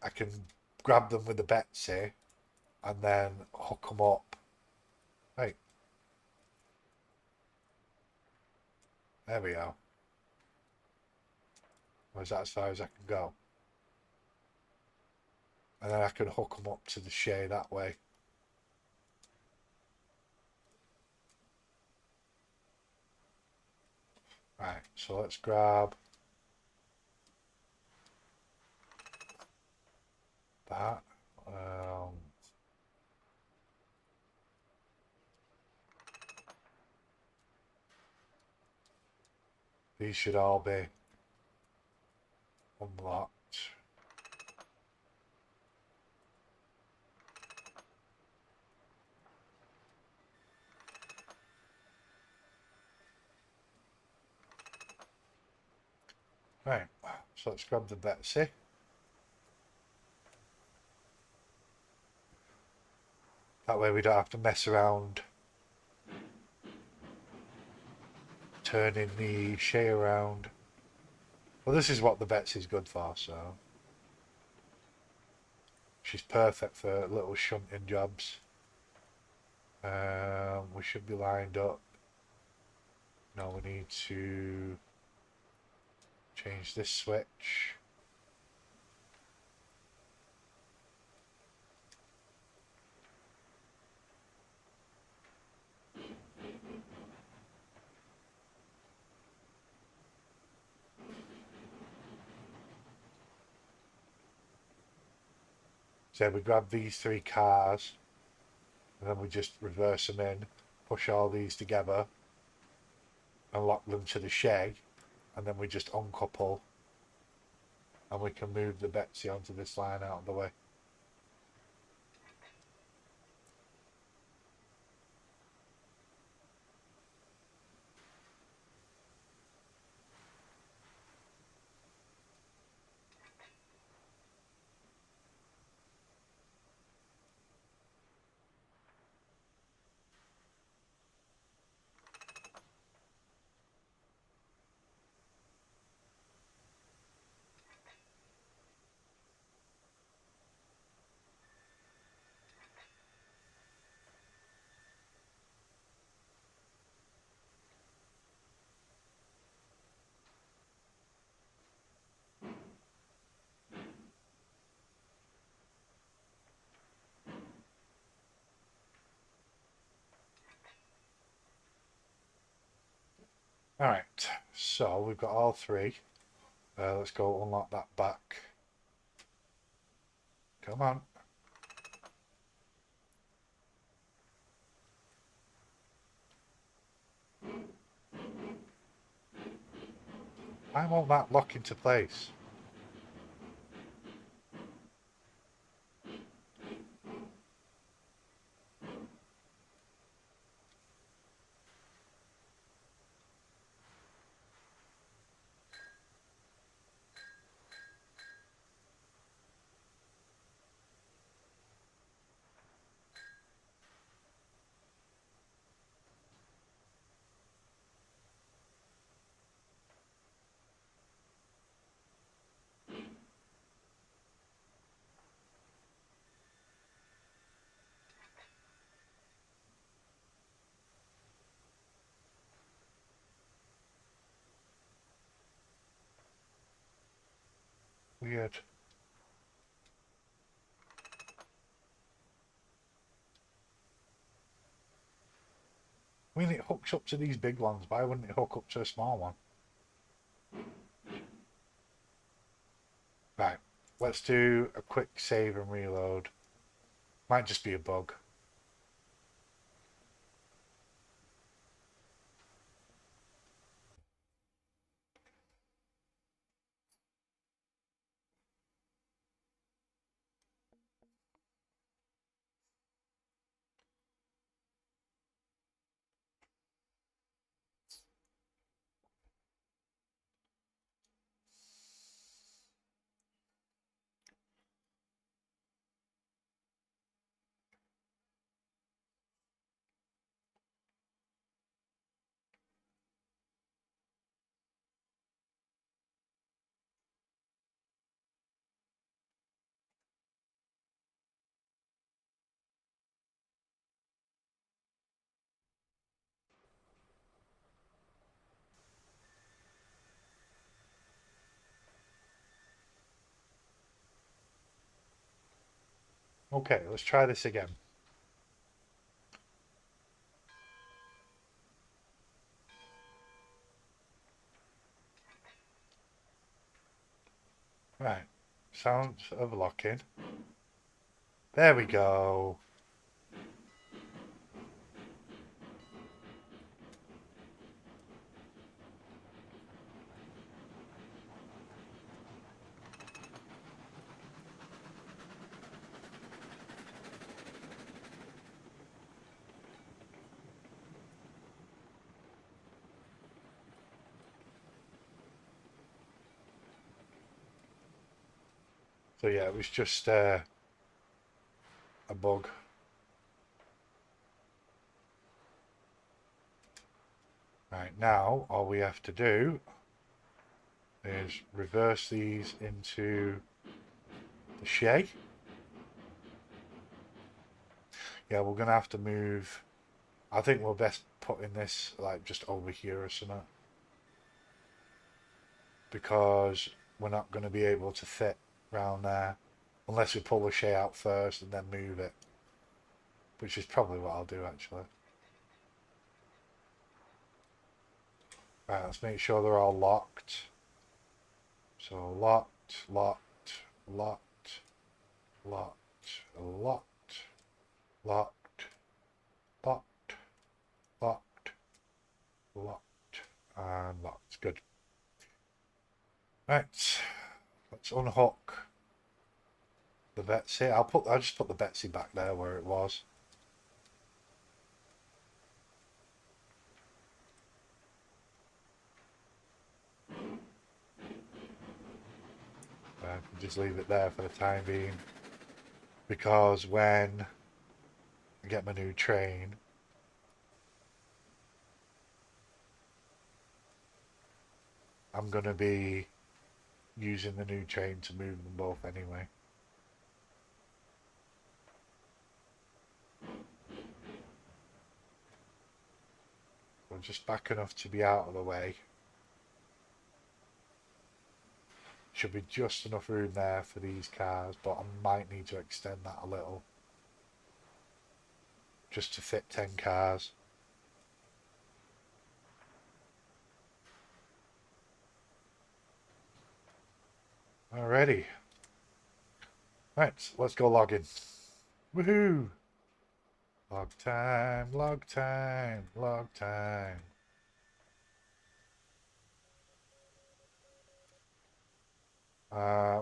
I can grab them with the Betsy and then hook them up. Right, there we go. Or is that as far as I can go? And then I can hook them up to the Shay that way. Right, so let's grab that. These should all be unlocked. Right, so let's grab the Betsy. That way we don't have to mess around turning the Shay around. Well, this is what the Betsy's good for, so she's perfect for little shunting jobs. We should be lined up. No, we need to change this switch. So we grab these three cars and then we just reverse them in, push all these together and lock them to the Shay, and then we just uncouple and we can move the Betsy onto this line out of the way. Alright, so we've got all three. Let's go unlock that back. Come on. Why won't that lock into place? Weird. I mean, it hooks up to these big ones. Why wouldn't it hook up to a small one? Right, let's do a quick save and reload. Might just be a bug. Okay, let's try this again. Right, sounds of locking. There we go. So yeah, it was just a bug. Right, now all we have to do is reverse these into the shay. Yeah, we're gonna have to move. I think we're best putting this like just over here or something, because we're not going to be able to fit round there unless we pull the shay out first and then move it, which is probably what I'll do actually. Right, let's make sure they're all locked. So locked, locked, locked, locked, locked, locked, locked, locked, locked, and locked. Good. Right, let's unhook the Betsy. I'll just put the Betsy back there where it was. Just leave it there for the time being, because when I get my new train, I'm going to be using the new train to move them both anyway. We're just back enough to be out of the way. Should be just enough room there for these cars, but I might need to extend that a little just to fit 10 cars. Alrighty. Right, let's go log in. Woohoo! Log time, log time, log time.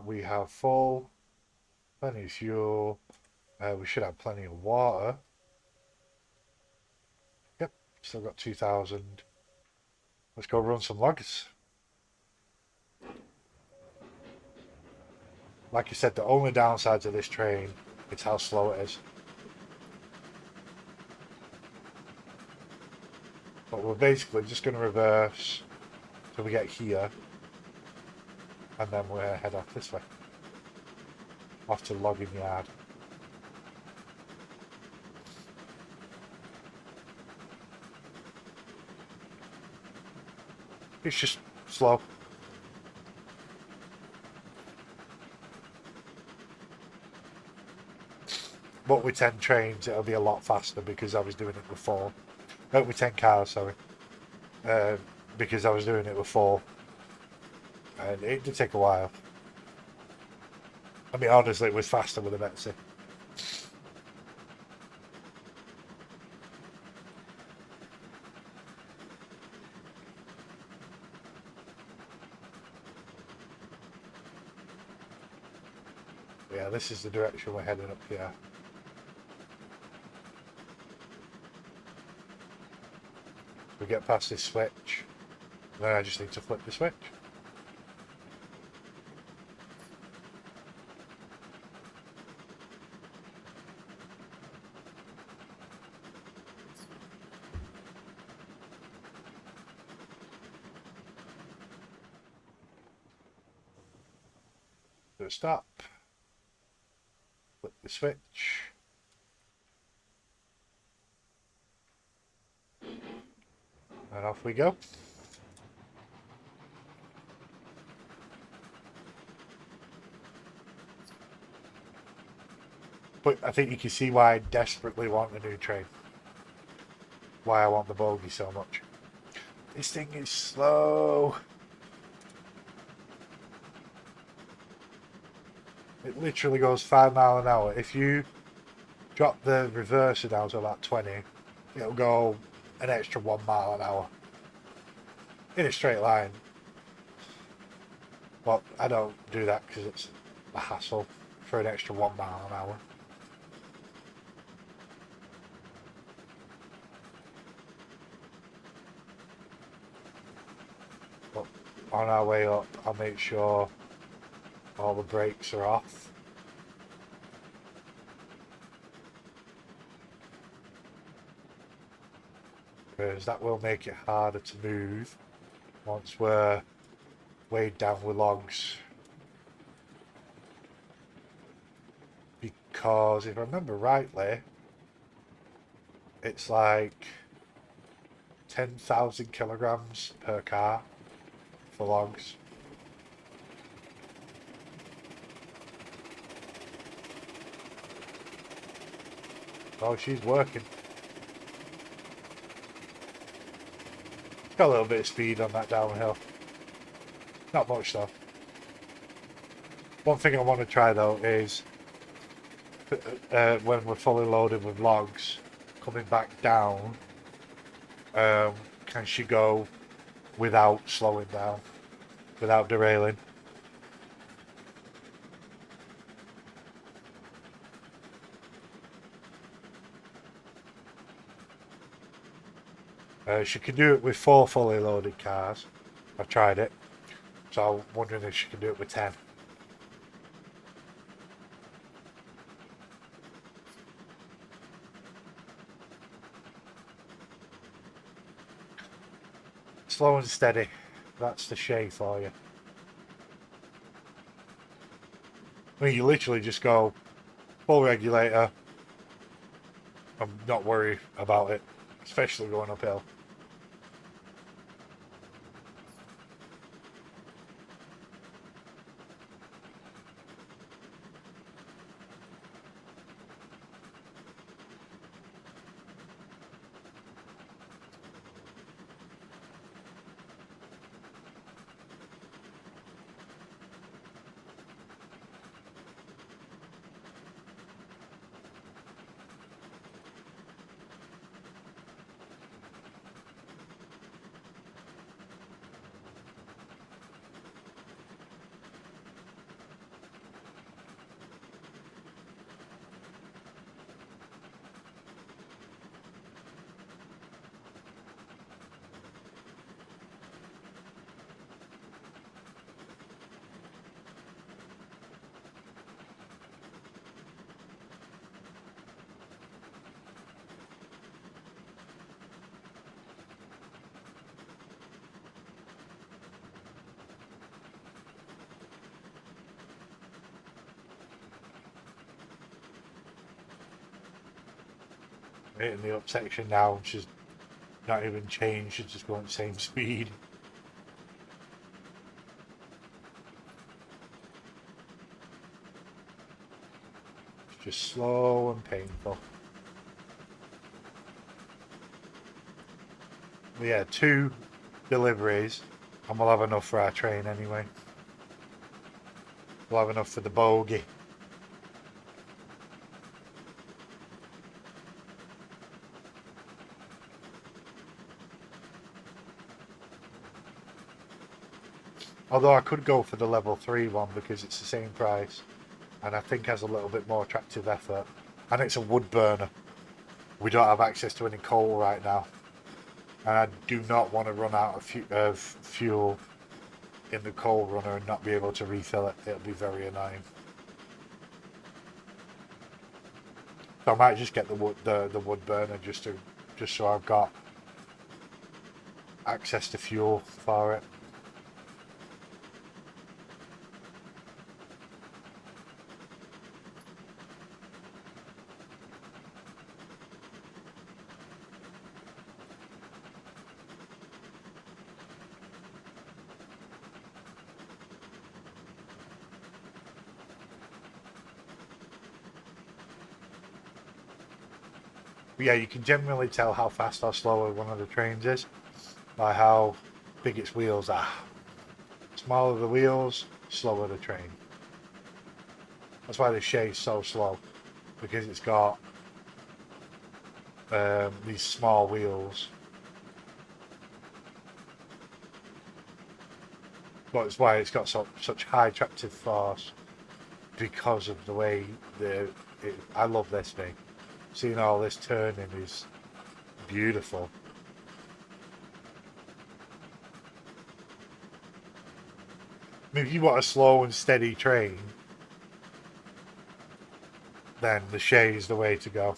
We have full, plenty of fuel. We should have plenty of water. Yep, still got 2,000. Let's go run some logs. Like I said, the only downside to this train is how slow it is. But we're basically just going to reverse till we get here, and then we'll head off this way, off to the logging yard. It's just slow. But with 10 trains, it'll be a lot faster because I was doing it before. With 10 cars, sorry. Because I was doing it before. And it did take a while. I mean, honestly, it was faster with a Betsy. Yeah, this is the direction we're heading up here. We get past this switch, then I just need to flip the switch. Do a stop, flip the switch, and off we go. But I think you can see why I desperately want a new train. Why I want the bogie so much. This thing is slow. It literally goes 5 miles an hour. If you drop the reverser down to about 20, it'll go an extra 1 mile an hour in a straight line. But I don't do that because it's a hassle for an extra 1 mile an hour. But on our way up, I'll make sure all the brakes are off. Because that will make it harder to move once we're weighed down with logs. Because if I remember rightly, it's like 10,000 kilograms per car for logs. Oh, she's working. Got a little bit of speed on that downhill. Not much though. One thing I want to try though is when we're fully loaded with logs, coming back down, can she go without slowing down, without derailing? She can do it with 4 fully loaded cars. I've tried it. So I'm wondering if she can do it with 10. Slow and steady. That's the Shay for you. I mean, you literally just go full regulator and not worry about it, especially going uphill. Hitting the up section now, she's not even changed, she's just going the same speed. It's just slow and painful. But yeah, 2 deliveries and we'll have enough for our train anyway. We'll have enough for the bogie. Although I could go for the level 3 one because it's the same price and I think has a little bit more attractive effort. And it's a wood burner. We don't have access to any coal right now. And I do not want to run out of fuel in the coal runner and not be able to refill it. It'll be very annoying. So I might just get the wood burner just so I've got access to fuel for it. But yeah, you can generally tell how fast or slow one of the trains is by how big its wheels are. Smaller the wheels, slower the train. That's why the Shay's so slow, because it's got these small wheels. But it's why it's got such high tractive force, because of the way I love this thing. Seeing all this turning is beautiful. I mean, if you want a slow and steady train, then the Shay is the way to go.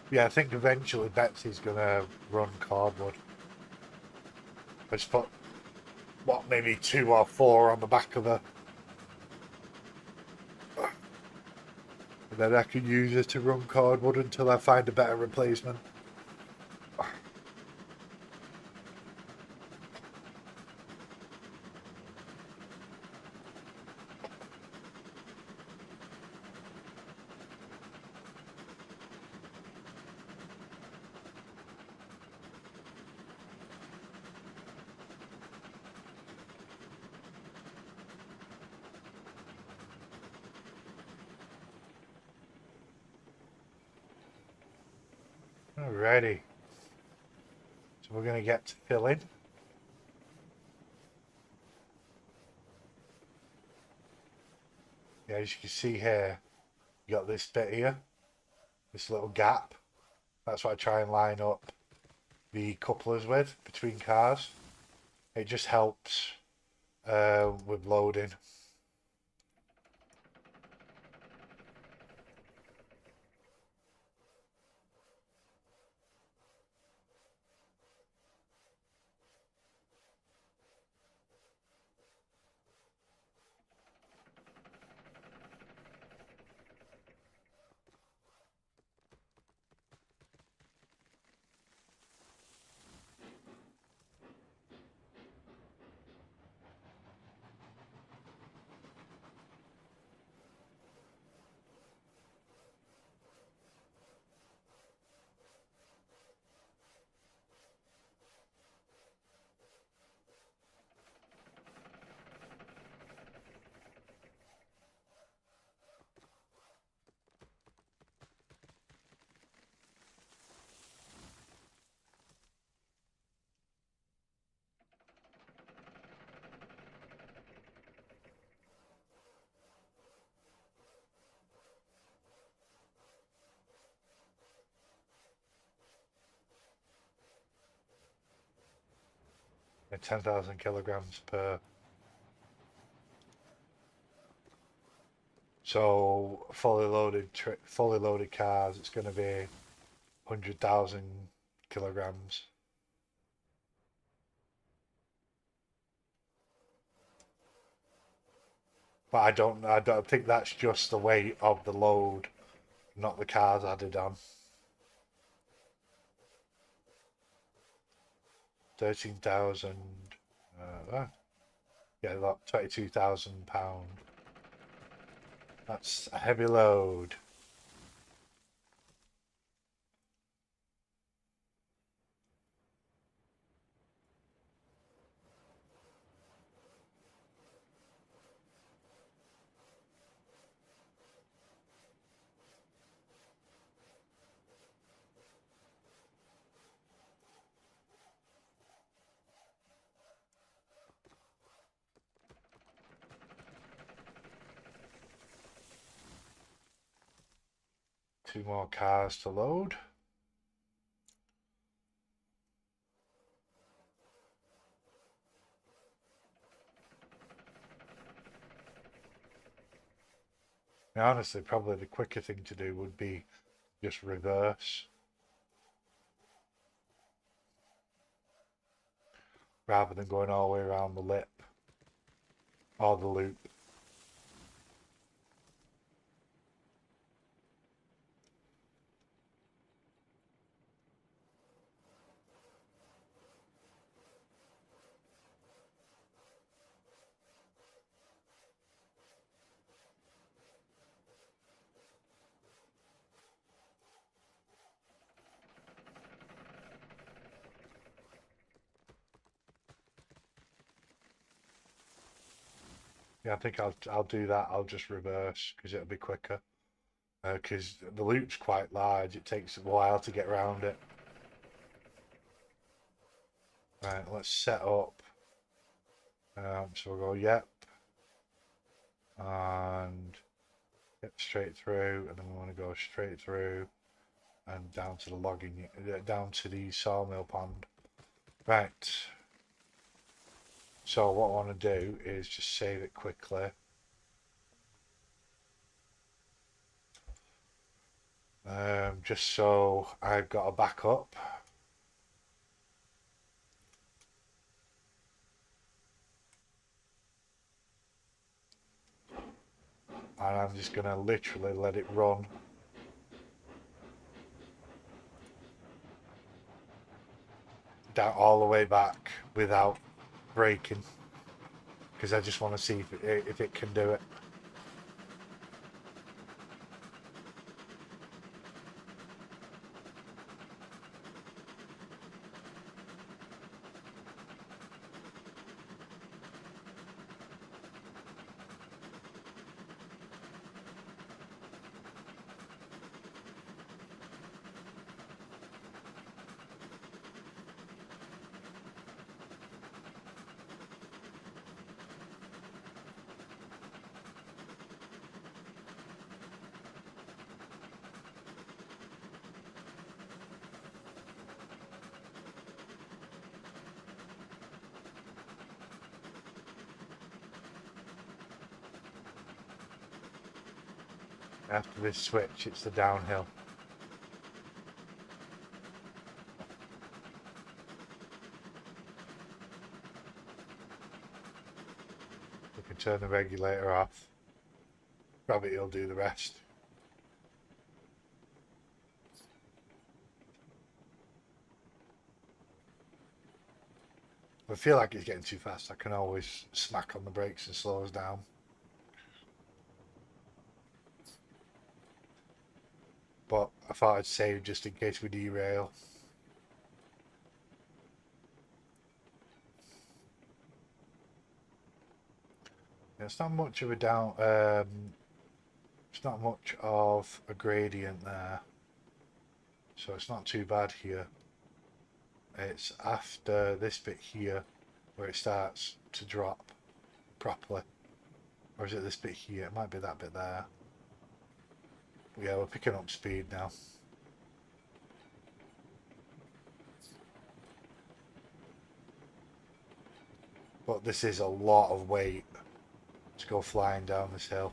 Yeah, I think eventually Betsy's gonna run cardboard. Just put what, maybe 2 or 4 on the back of her, and then I can use her to run cardboard until I find a better replacement. Alrighty, so we're gonna get to filling. Yeah, as you can see here, you got this bit here, this little gap. That's what I try and line up the couplers with between cars. It just helps with loading. And 10,000 kilograms per. So fully loaded cars, it's going to be 100,000 kilograms. But I don't think that's just the weight of the load, not the cars added on. 13,000. Yeah, about £22,000. That's a heavy load. Two more cars to load. Now, honestly, probably the quicker thing to do would be just reverse rather than going all the way around the lip or the loop. Yeah, I think I'll do that. I'll just reverse because it'll be quicker. Because the loop's quite large. It takes a while to get around it. Right, let's set up. So we'll go yep, and yep, straight through, and then we want to go straight through and down to the logging, down to the sawmill pond. Right. So what I want to do is just save it quickly. Just so I've got a backup. And I'm just going to literally let it run. Down all the way back without braking. Because I just want to see if it can do it. After this switch, it's the downhill. We can turn the regulator off. Gravity will do the rest. If I feel like it's getting too fast, I can always smack on the brakes and slow us down. But I thought I'd save just in case we derail. It's not much of a down. It's not much of a gradient there, so it's not too bad here. It's after this bit here where it starts to drop properly, or is it this bit here? It might be that bit there. But yeah, we're picking up speed now. But this is a lot of weight to go flying down this hill.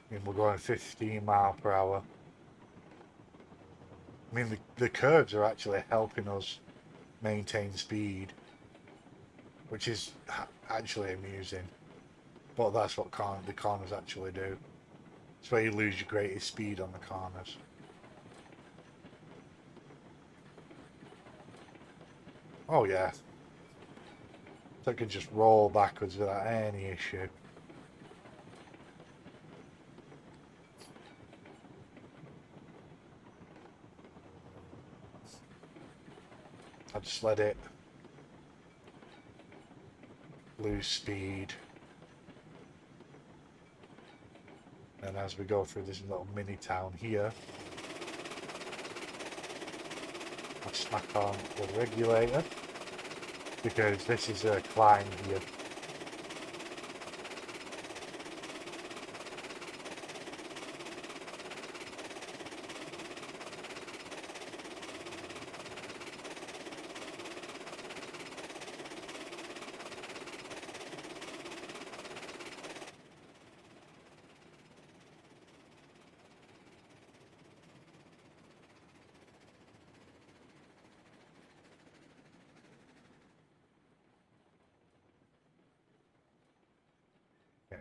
I mean, we're going 15 mile per hour. I mean, the curves are actually helping us maintain speed, which is actually amusing. But that's what the corners actually do. It's where you lose your greatest speed on the corners. Oh yeah. So it can just roll backwards without any issue. I just let it lose speed. And as we go through this little mini town here, I smack on the regulator because this is a climb here.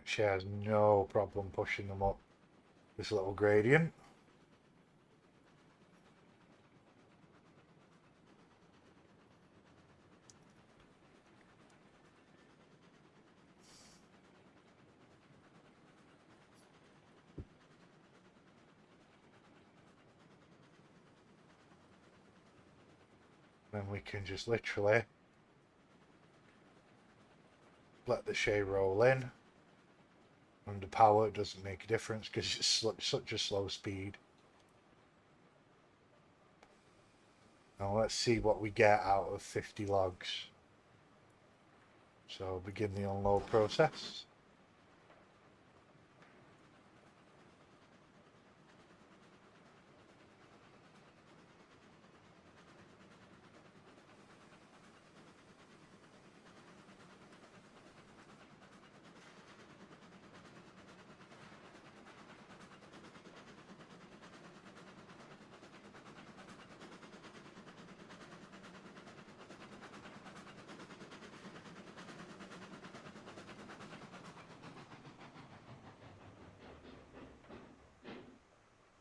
She has no problem pushing them up this little gradient. Then we can just literally let the shade roll in. Under power, it doesn't make a difference because it's such a slow speed. Now let's see what we get out of 50 logs. So begin the unload process.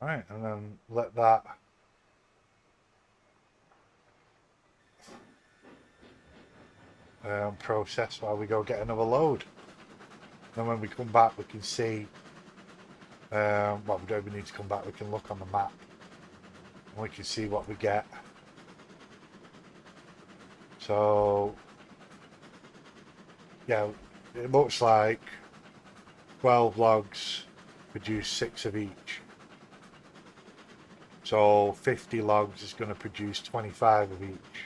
Alright, and then let that process while we go get another load. Then when we come back we can see, well, we don't even need to come back, we can look on the map and we can see what we get. So yeah, it looks like 12 logs produce 6 of each. So 50 logs is going to produce 25 of each.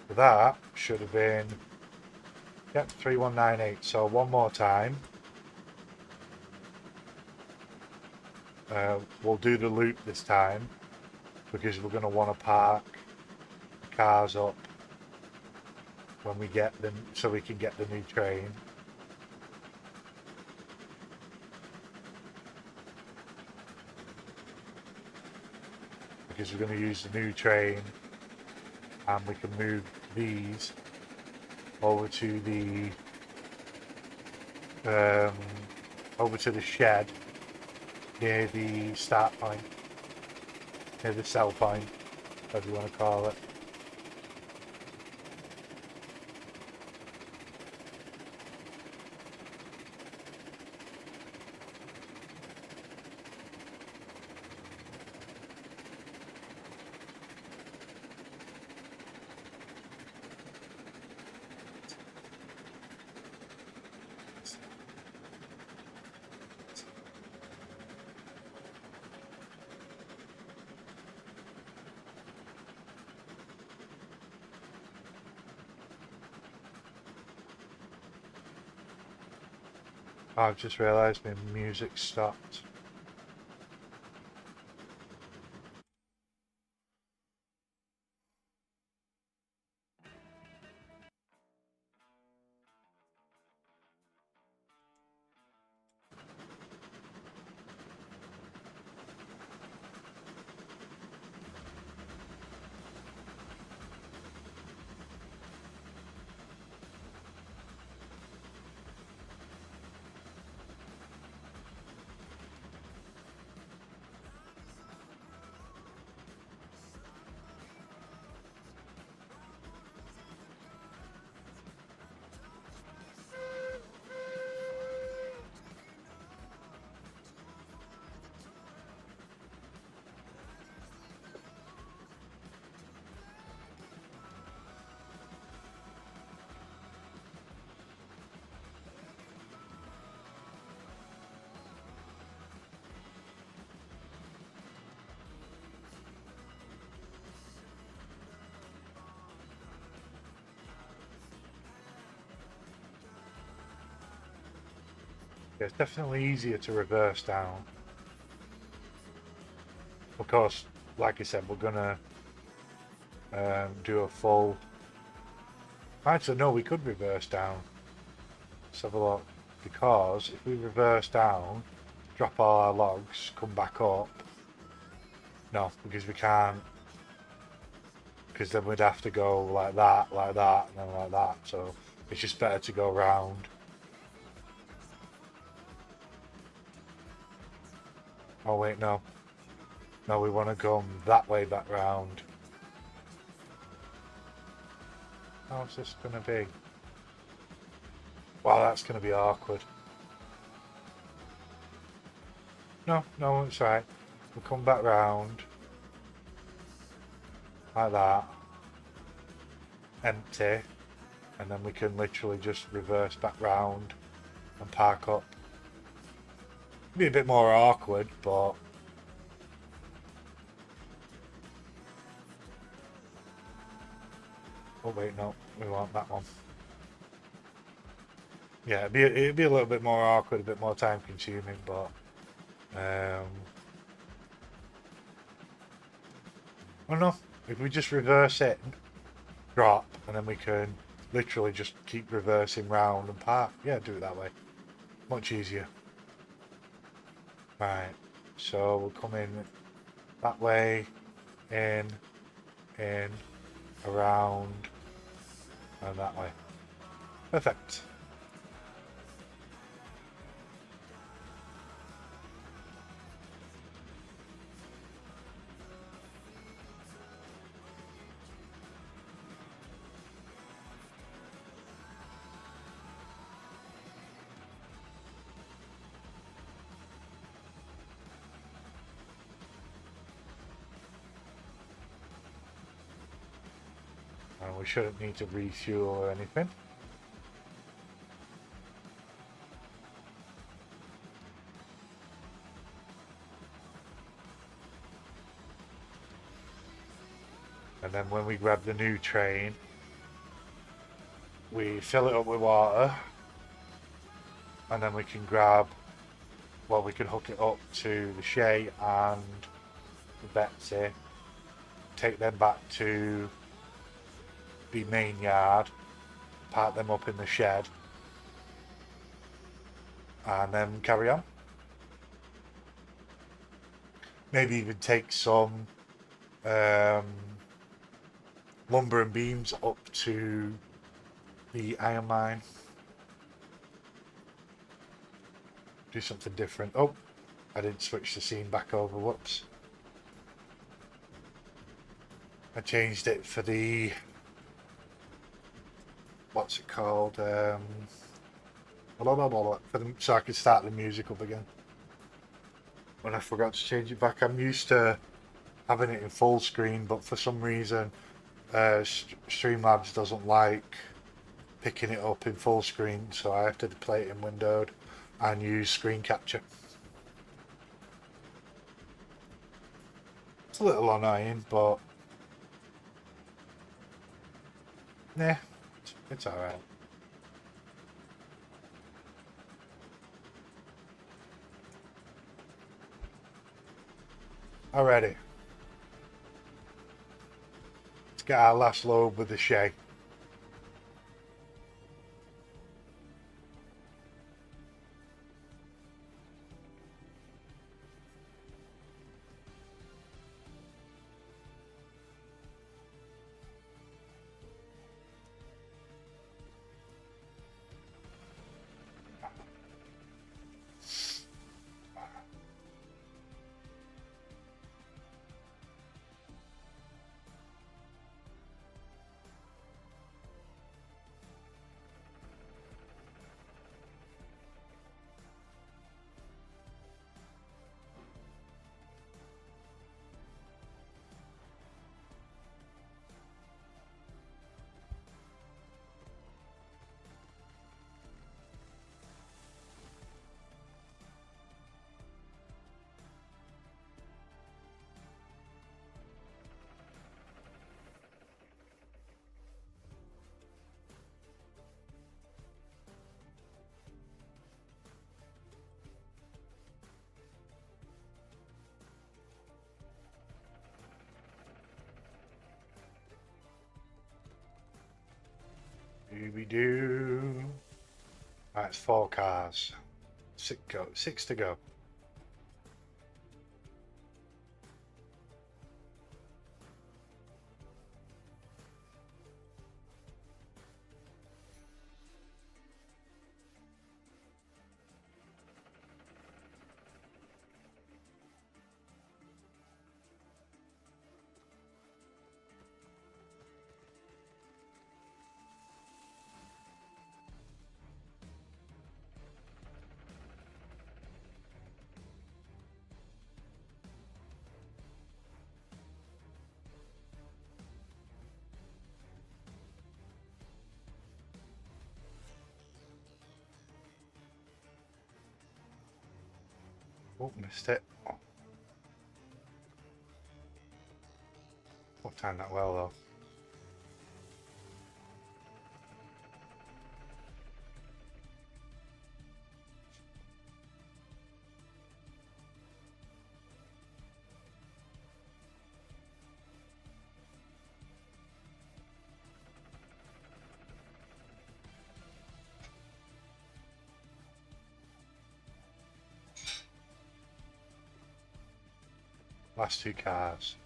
So that should have been, yep, 3198. So one more time. We'll do the loop this time because we're going to want to park the cars up when we get them so we can get the new train. Because we're going to use the new train and we can move these over to the shed near the start point, near the sell point, whatever you want to call it. I've just realised my music stopped. Yeah, it's definitely easier to reverse down. Of course, like I said, we're gonna do a full. Actually, no, we could reverse down. Let's have a look. Because if we reverse down, drop all our logs, come back up. No, because we can't because then we'd have to go like that, and then like that. So it's just better to go round. Oh wait, no. No, we want to go that way back round. How's this going to be? Wow, that's going to be awkward. No, no, it's right. We'll come back round. Like that. Empty. And then we can literally just reverse back round and park up. Be a bit more awkward, but... Oh wait, no, we want that one. Yeah, it'd be a little bit more awkward, a bit more time consuming, but... Oh no, if we just reverse it, drop, and then we can literally just keep reversing round and park. Yeah, do it that way. Much easier. Right, so we'll come in that way, in, around, and that way. Perfect. And we shouldn't need to refuel or anything. And then when we grab the new train, we fill it up with water, and then we can grab, well, we can hook it up to the Shay and the Betsy, take them back to the main yard, park them up in the shed, and then carry on. Maybe even take some lumber and beams up to the iron mine. Do something different. Oh, I didn't switch the scene back over. Whoops. I changed it for the... What's it called? For the, so I could start the music up again. And I forgot to change it back. I'm used to having it in full screen, but for some reason Streamlabs doesn't like picking it up in full screen, so I have to play it in windowed and use screen capture. It's a little annoying, but nah, it's alright. Alrighty. Let's get our last load with the Shay. We do. Right, it's 4 cars. 6 to go. Oh, missed it. What timed that well though. Last two cars.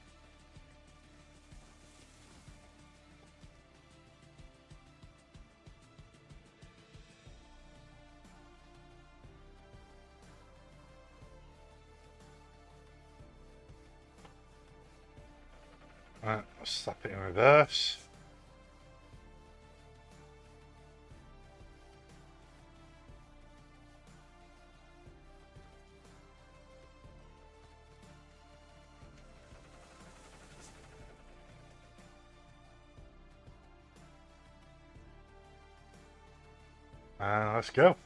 Right, let's slap it in reverse. And let's go.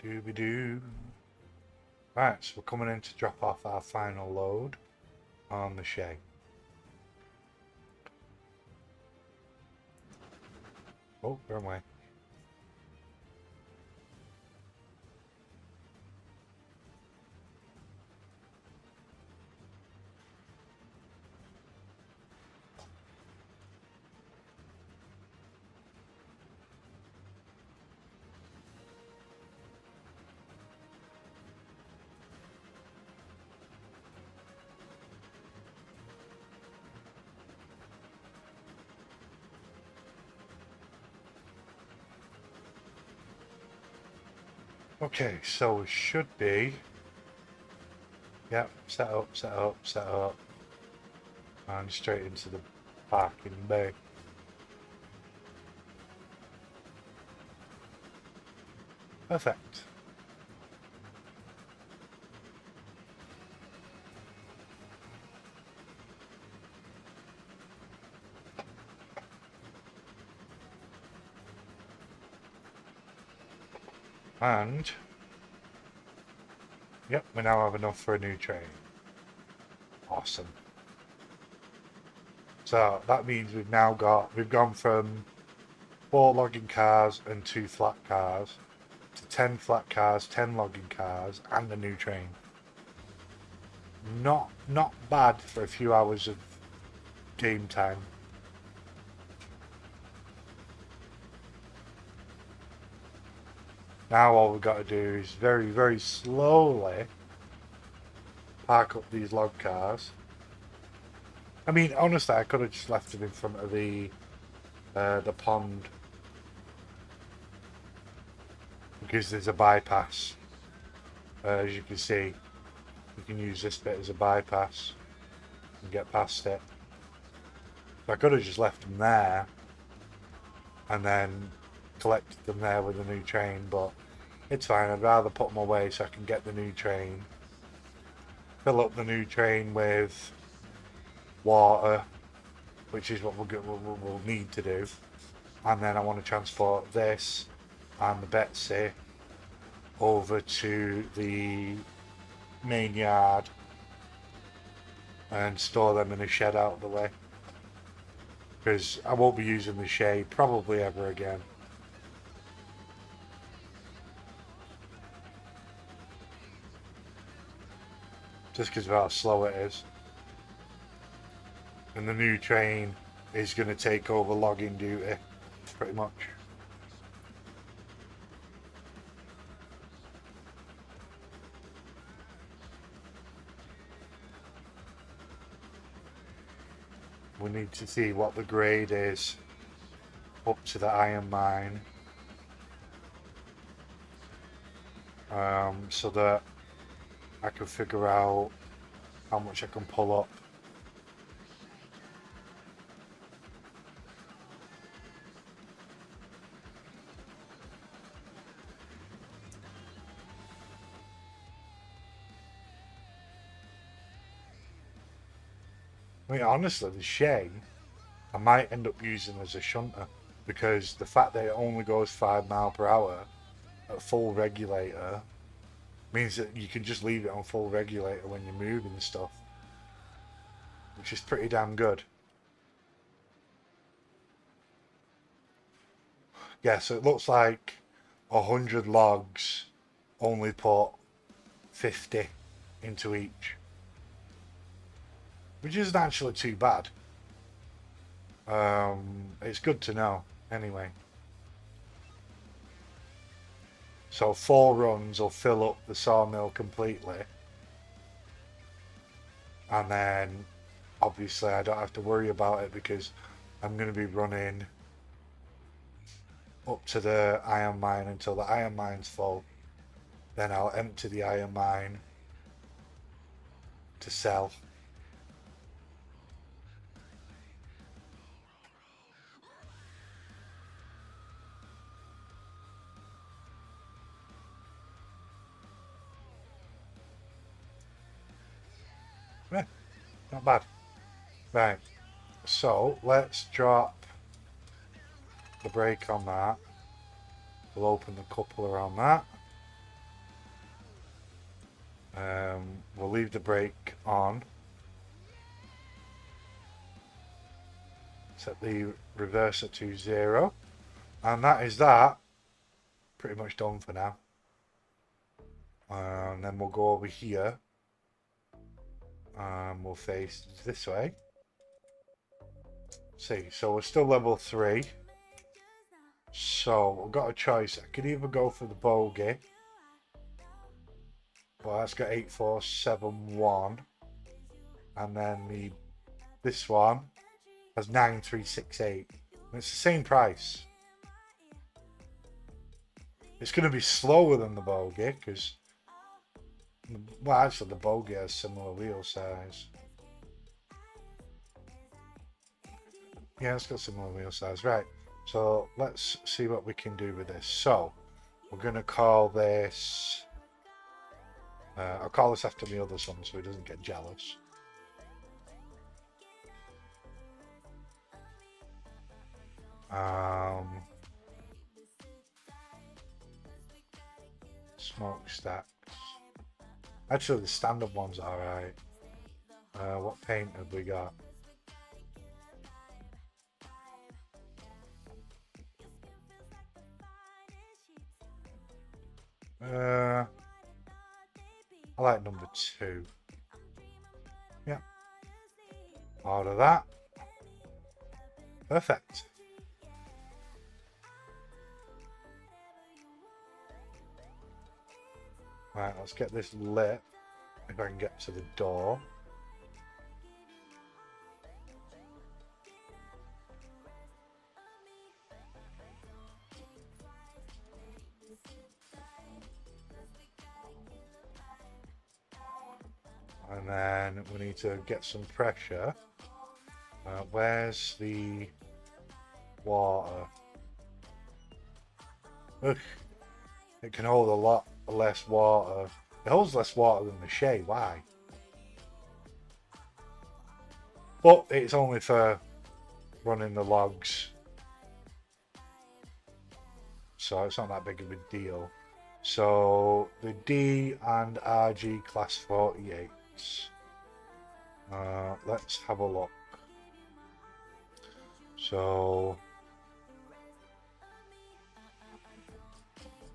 Dooby-doo. Right, so we're coming in to drop off our final load on the Shay. Oh, wrong way. Okay, so we should be. Yep, set up. And straight into the parking bay. Perfect. And yep, we now have enough for a new train. Awesome. So that means we've gone from 4 logging cars and 2 flat cars to 10 flat cars, 10 logging cars, and a new train. Not bad for a few hours of game time. Now all we've got to do is very, very slowly park up these log cars. I mean, honestly, I could have just left them in front of the pond, because there's a bypass. As you can see, you can use this bit as a bypass and get past it. So I could have just left them there and then collected them there with the new train, but it's fine. I'd rather put them away so I can get the new train, fill up the new train with water, which is what we'll need to do, and then I want to transport this and the Betsy over to the main yard and store them in a shed out of the way, because I won't be using the Shay probably ever again. Just because of how slow it is. And the new train is going to take over logging duty, pretty much. We need to see what the grade is up to the iron mine, so that I can figure out how much I can pull up. I mean, honestly, the Shay I might end up using as a shunter, because the fact that it only goes 5 miles per hour at full regulator means that you can just leave it on full regulator when you're moving stuff, which is pretty damn good. Yeah, so it looks like 100 logs only put 50 into each, which isn't actually too bad. It's good to know anyway. So 4 runs will fill up the sawmill completely, and then obviously I don't have to worry about it because I'm going to be running up to the iron mine until the iron mine's full. Then I'll empty the iron mine to sell. Yeah, not bad. Right, so let's drop the brake on that. We'll open the coupler on that. We'll leave the brake on. Set the reverser to 0. And that is that. Pretty much done for now. And then we'll go over here. And we'll face this way. See, so we're still level 3. So we've got a choice. I could either go for the bogey. But that's got 8471. And then this one has 9368. And it's the same price. It's going to be slower than the bogey because, well, actually the bogey has similar wheel size. Yeah, it's got similar wheel size, right? So let's see what we can do with this. So we're going to call this. I'll call this after my other son so he doesn't get jealous. Smokestacks. Actually, the standard one's alright. What paint have we got? I like number 2. Yeah. Order that. Perfect. Right, let's get this lit. If I can get to the door. And then we need to get some pressure. Where's the water? Ugh. It can hold a lot less water. It holds less water than the Shay. Why? But it's only for running the logs. So it's not that big of a deal. So the D and RG class 48s. Let's have a look. So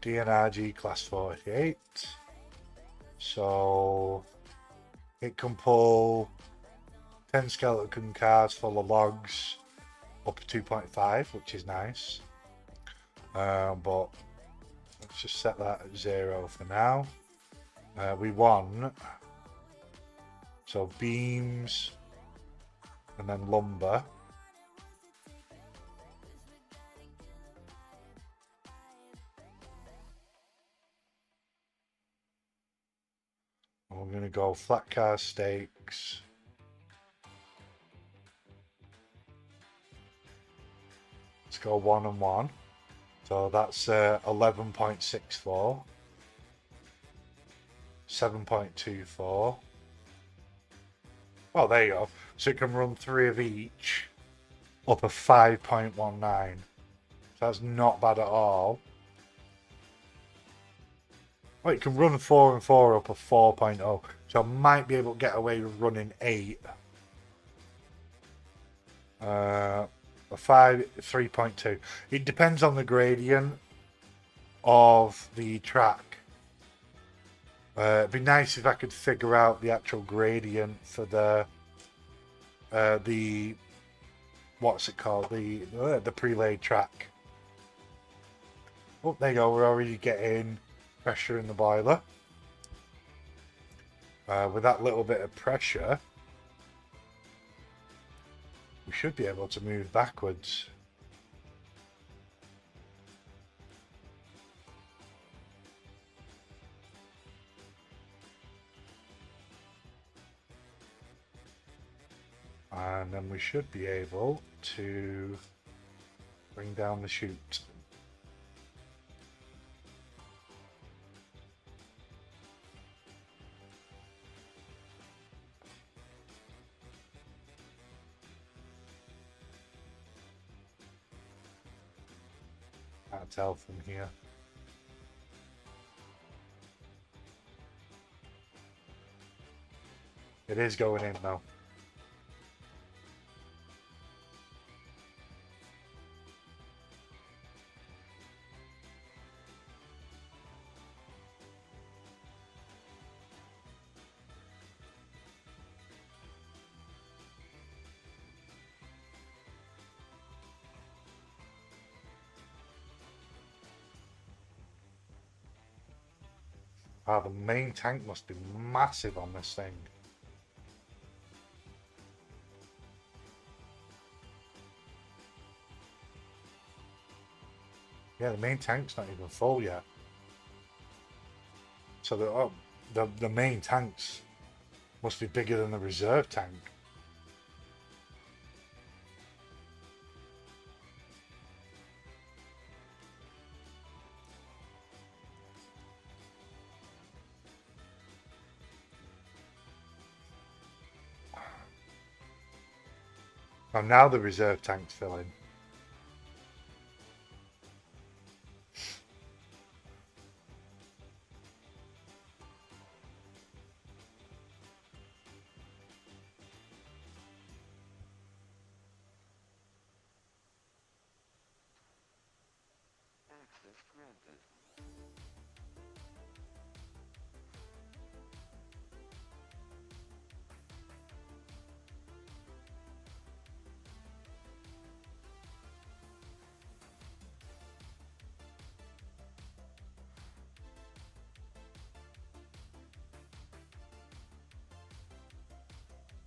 D and RG class 48. So it can pull 10 skeleton cars full of logs up to 2.5, which is nice. But let's just set that at 0 for now. We want so beams and then lumber. And we're going to go flat car stakes. Let's go 1 and 1. So that's 11.64, 7.24. Well, there you go. So it can run 3 of each up a 5.19. So that's not bad at all. Well, it can run 4 and 4 up a 4.0. So I might be able to get away with running 8. A 5, 3.2. It depends on the gradient of the track. It'd be nice if I could figure out the actual gradient for the what's it called, the pre-laid track. Oh, there you go. We're already getting pressure in the boiler. With that little bit of pressure, we should be able to move backwards. And then we should be able to bring down the chute. Can't tell from here. It is going in though. Ah, the main tank must be massive on this thing. Yeah, the main tank's not even full yet. So the main tanks must be bigger than the reserve tank. Oh, now the reserve tank's filling. Access granted.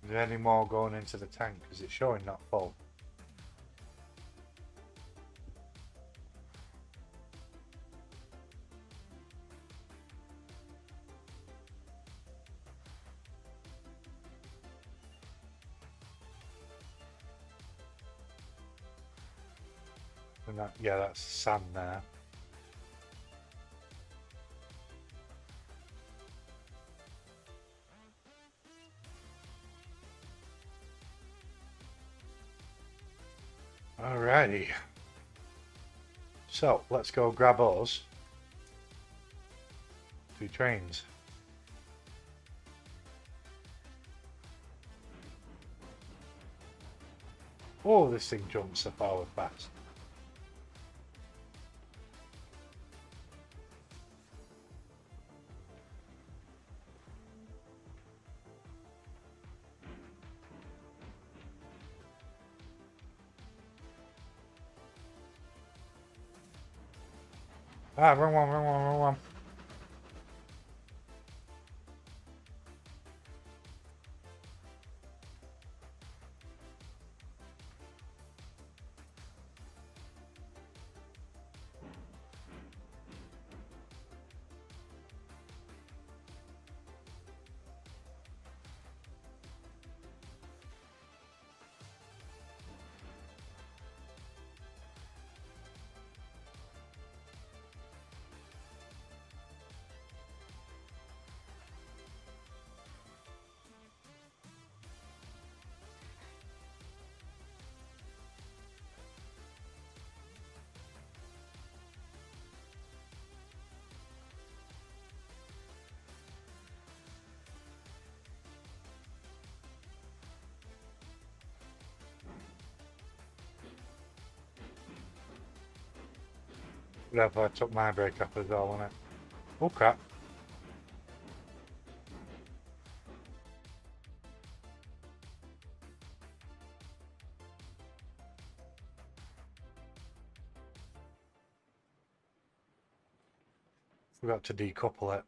Is there any more going into the tank? Because it's showing not full. And that, yeah, that's sand there. Alrighty. So let's go grab us 2 trains. Oh, this thing jumps so forward fast. Ah, wrong one, wrong one, wrong one. Therefore, I took my brake off as well, wasn't it? Oh crap. Forgot to decouple it.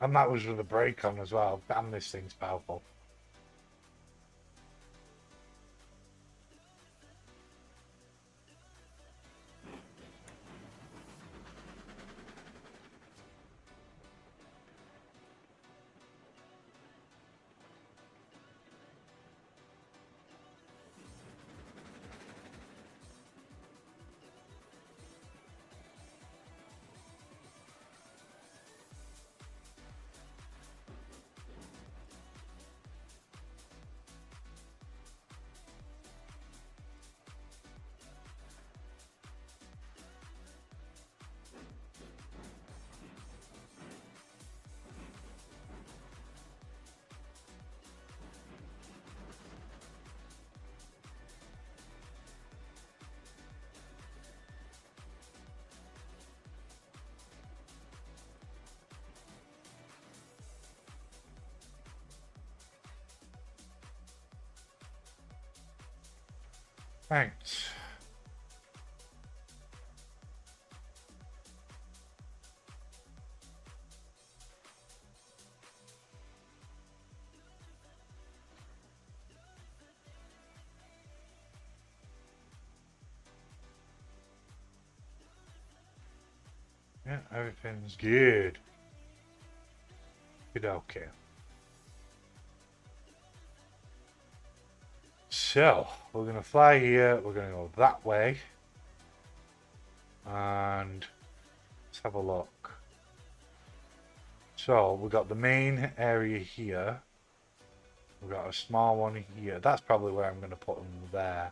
And that was with the brake on as well. Damn, this thing's powerful. Right. Yeah, everything's good. Good, okay. So, we're going to fly here, we're going to go that way. And let's have a look. So, we've got the main area here. We've got a small one here. That's probably where I'm going to put them there.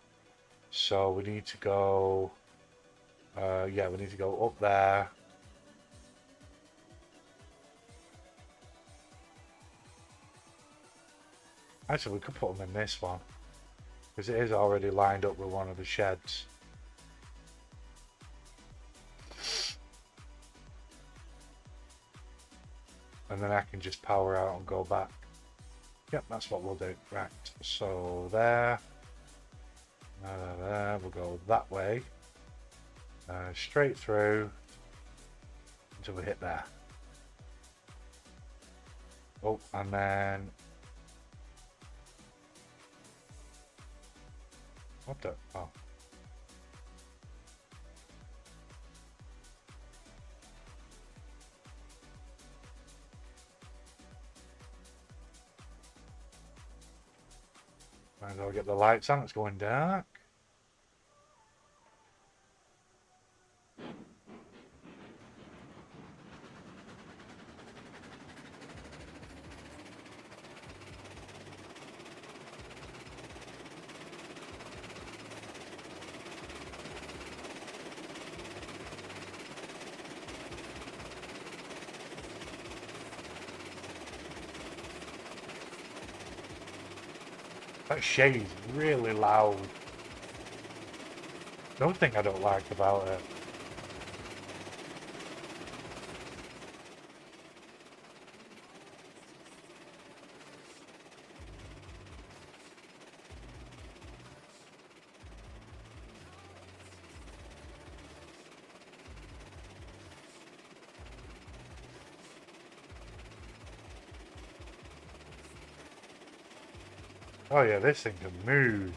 So, we need to go... yeah, we need to go up there. Actually, we could put them in this one. Because it is already lined up with one of the sheds. And then I can just power out and go back. Yep, that's what we'll do. Right, so there. There, we'll go that way. Straight through until we hit there. Oh, and then... What the... Oh. Might as well get the lights on, it's going dark. That shade's really loud. Another thing I don't like about it. Oh yeah, this thing can move.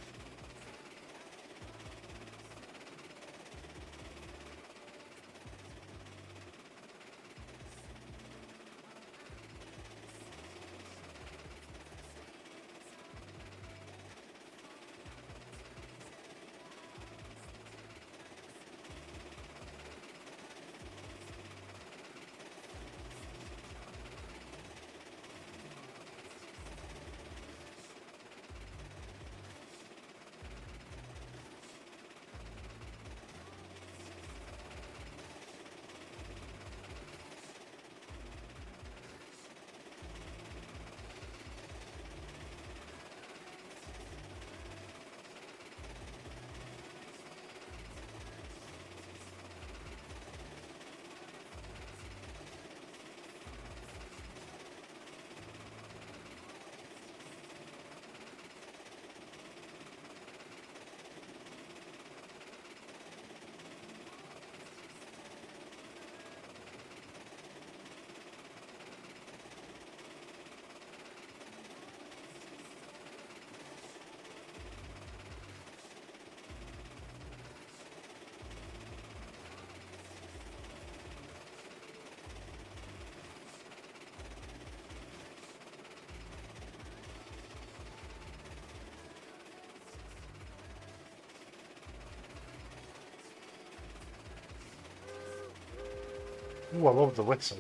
Ooh, I love the whistle.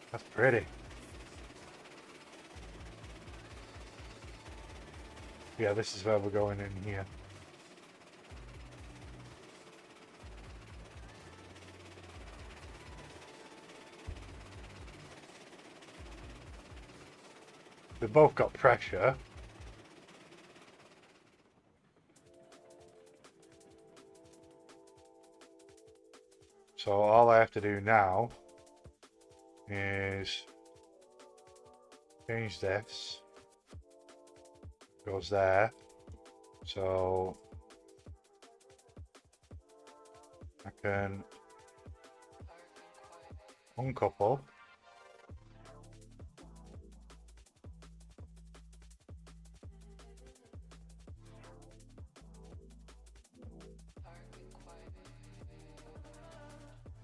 That's pretty. Yeah, this is where we're going in here. They've both got pressure. So all I have to do now is change this. Goes there. So can uncouple.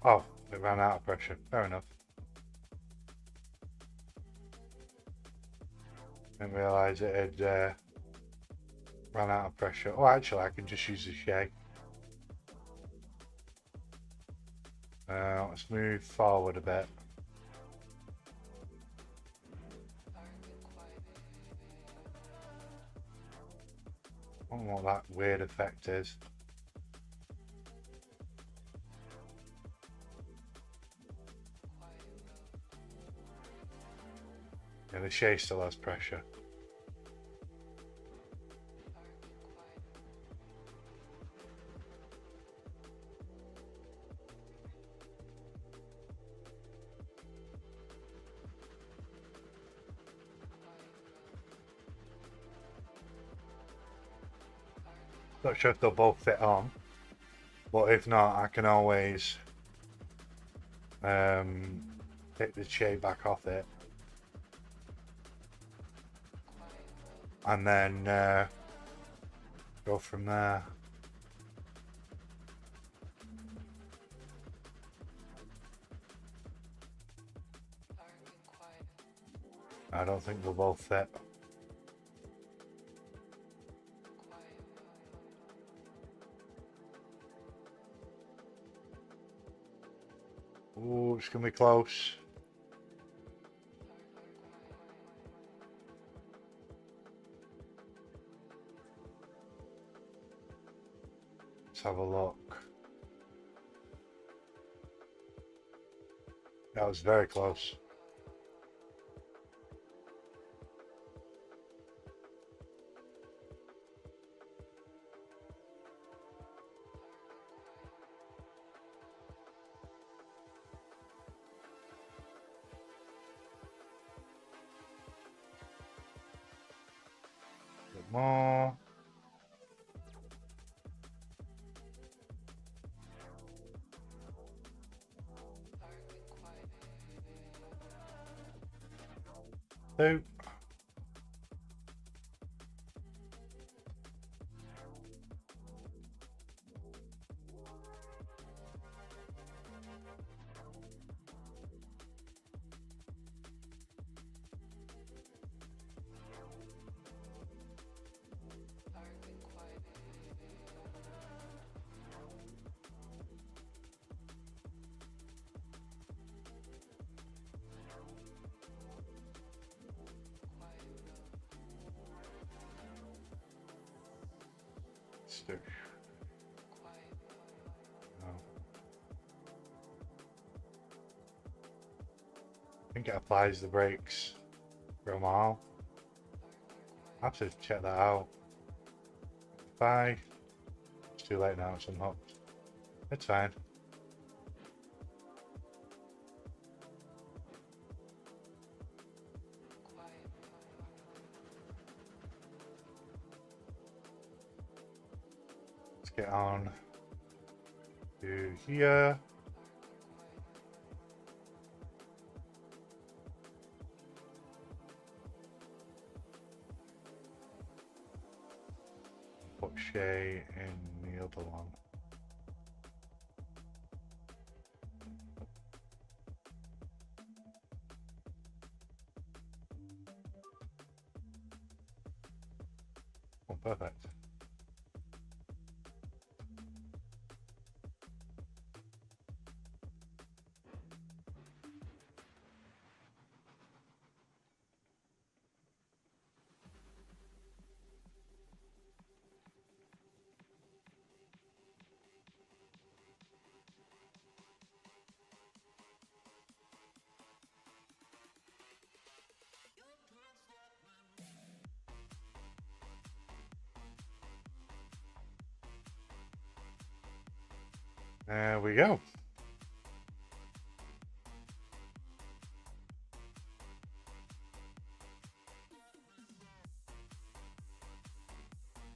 Oh, it ran out of pressure. Fair enough. Didn't realise it had ran out of pressure. Oh, actually, I can just use the shake. Let's move forward a bit. I don't know what that weird effect is. Yeah, the shade still has pressure. Not sure if they'll both fit on, but if not, I can always take the shade back off it, and then go from there. I don't think they'll both fit. Ooh, it's gonna be close. Let's have a look. That was very close. A bit more. Two. Let's do. No. I think it applies the brakes for a mile. I have to check that out. Bye. It's too late now, it's unhooked. It's fine. Let's get on to here. Put Shay in the other one. Oh, perfect. There we go.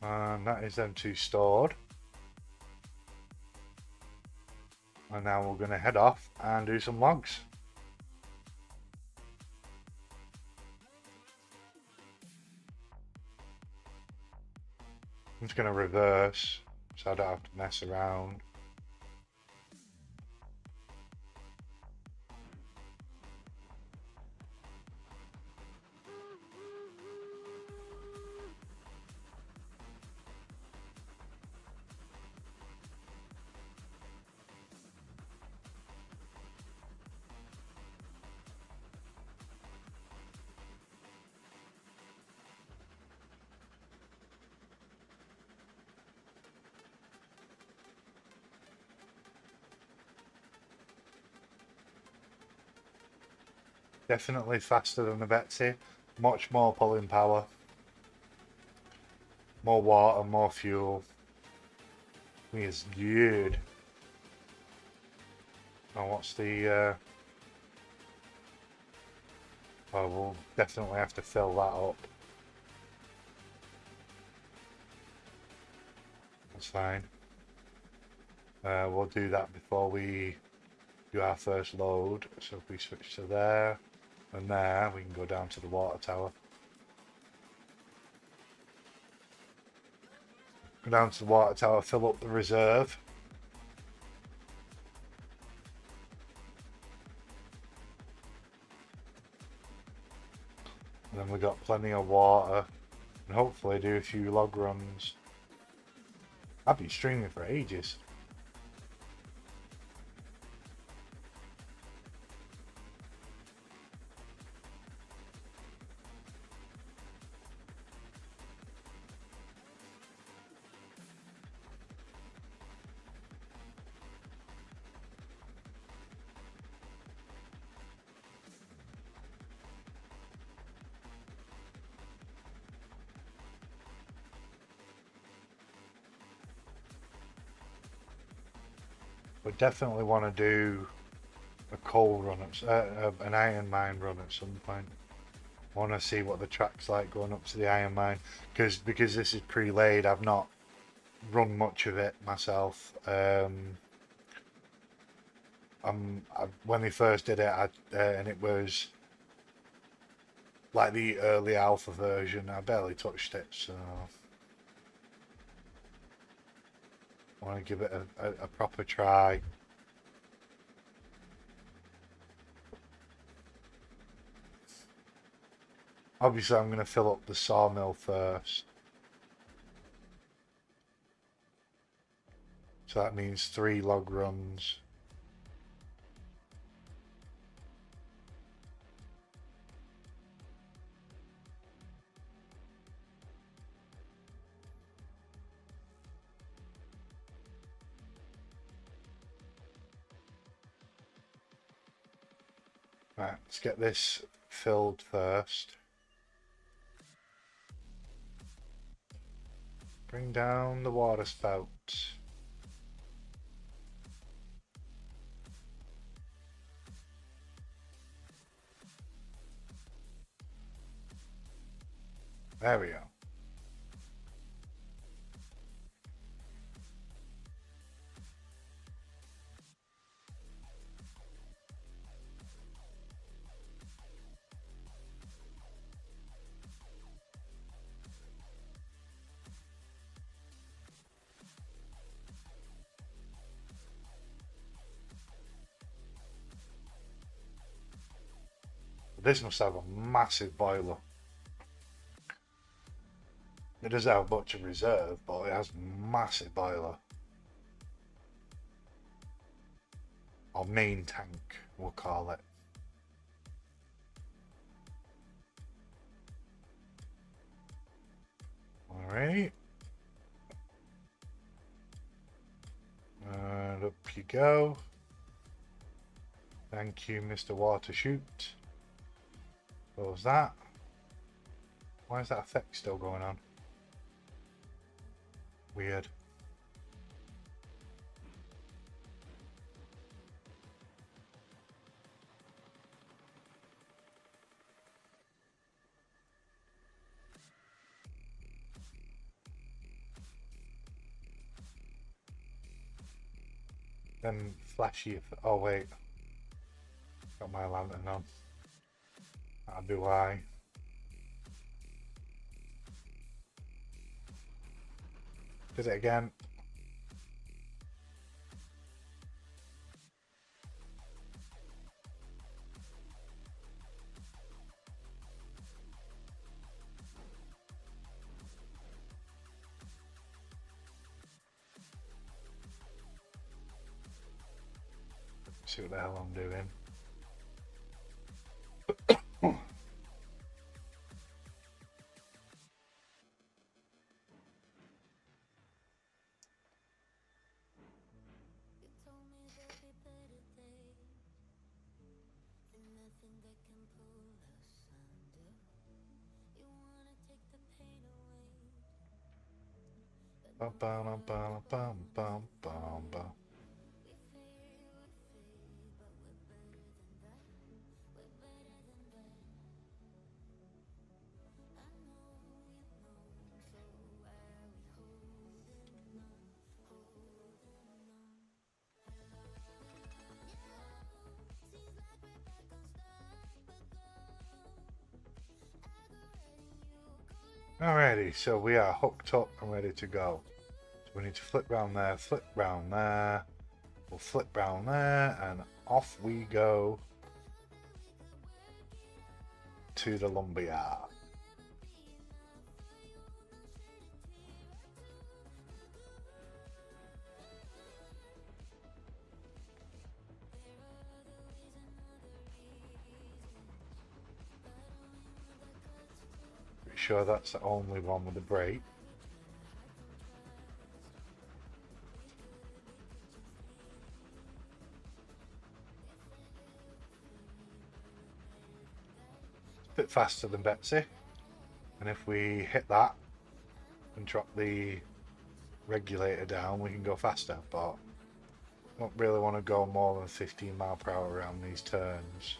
And that is them two stored. And now we're going to head off and do some logs. I'm just going to reverse so I don't have to mess around. Definitely faster than the Betsy. Much more pulling power. More water, more fuel. It's good. Now what's the... Oh, we'll definitely have to fill that up. That's fine. We'll do that before we do our first load. So if we switch to there and there, we can go down to the water tower. Go down to the water tower, fill up the reserve. And then we've got plenty of water. And hopefully do a few log runs. I've been streaming for ages. We definitely want to do a coal run, an iron mine run at some point. I want to see what the track's like going up to the iron mine, because this is pre-laid. I've not run much of it myself. When we first did it, and it was like the early alpha version. I barely touched it, so I want to give it a proper try. Obviously, I'm going to fill up the sawmill first. So that means 3 log runs. Right, let's get this filled first. Bring down the water spout. There we go. This must have a massive boiler. It does have a bunch of reserve, but it has a massive boiler. Or main tank, we'll call it. Alright. And up you go. Thank you, Mr. Watershoot. Close that. Why is that effect still going on? Weird. Then flashy. Oh wait, got my lantern on. That'll be why. Did it again. See what the hell I'm doing. Bum, bum, bum, bum, bum, bum, bum. Alrighty, so we are hooked up and ready to go. So we need to flip round there, flip round there. We'll flip round there, and off we go to the lumberyard. Pretty sure that's the only one with the brake. Bit faster than Betsy, and if we hit that and drop the regulator down we can go faster, but don't really want to go more than 15 miles per hour around these turns.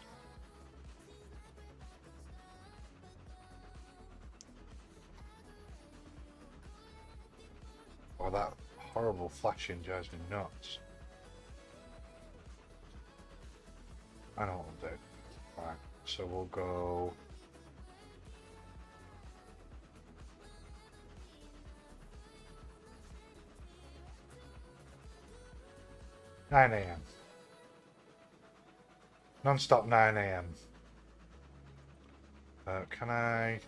Oh, that horrible flashing drives me nuts. I know what we'll do. Right, so we'll go 9 AM. Non-stop 9 AM. Can I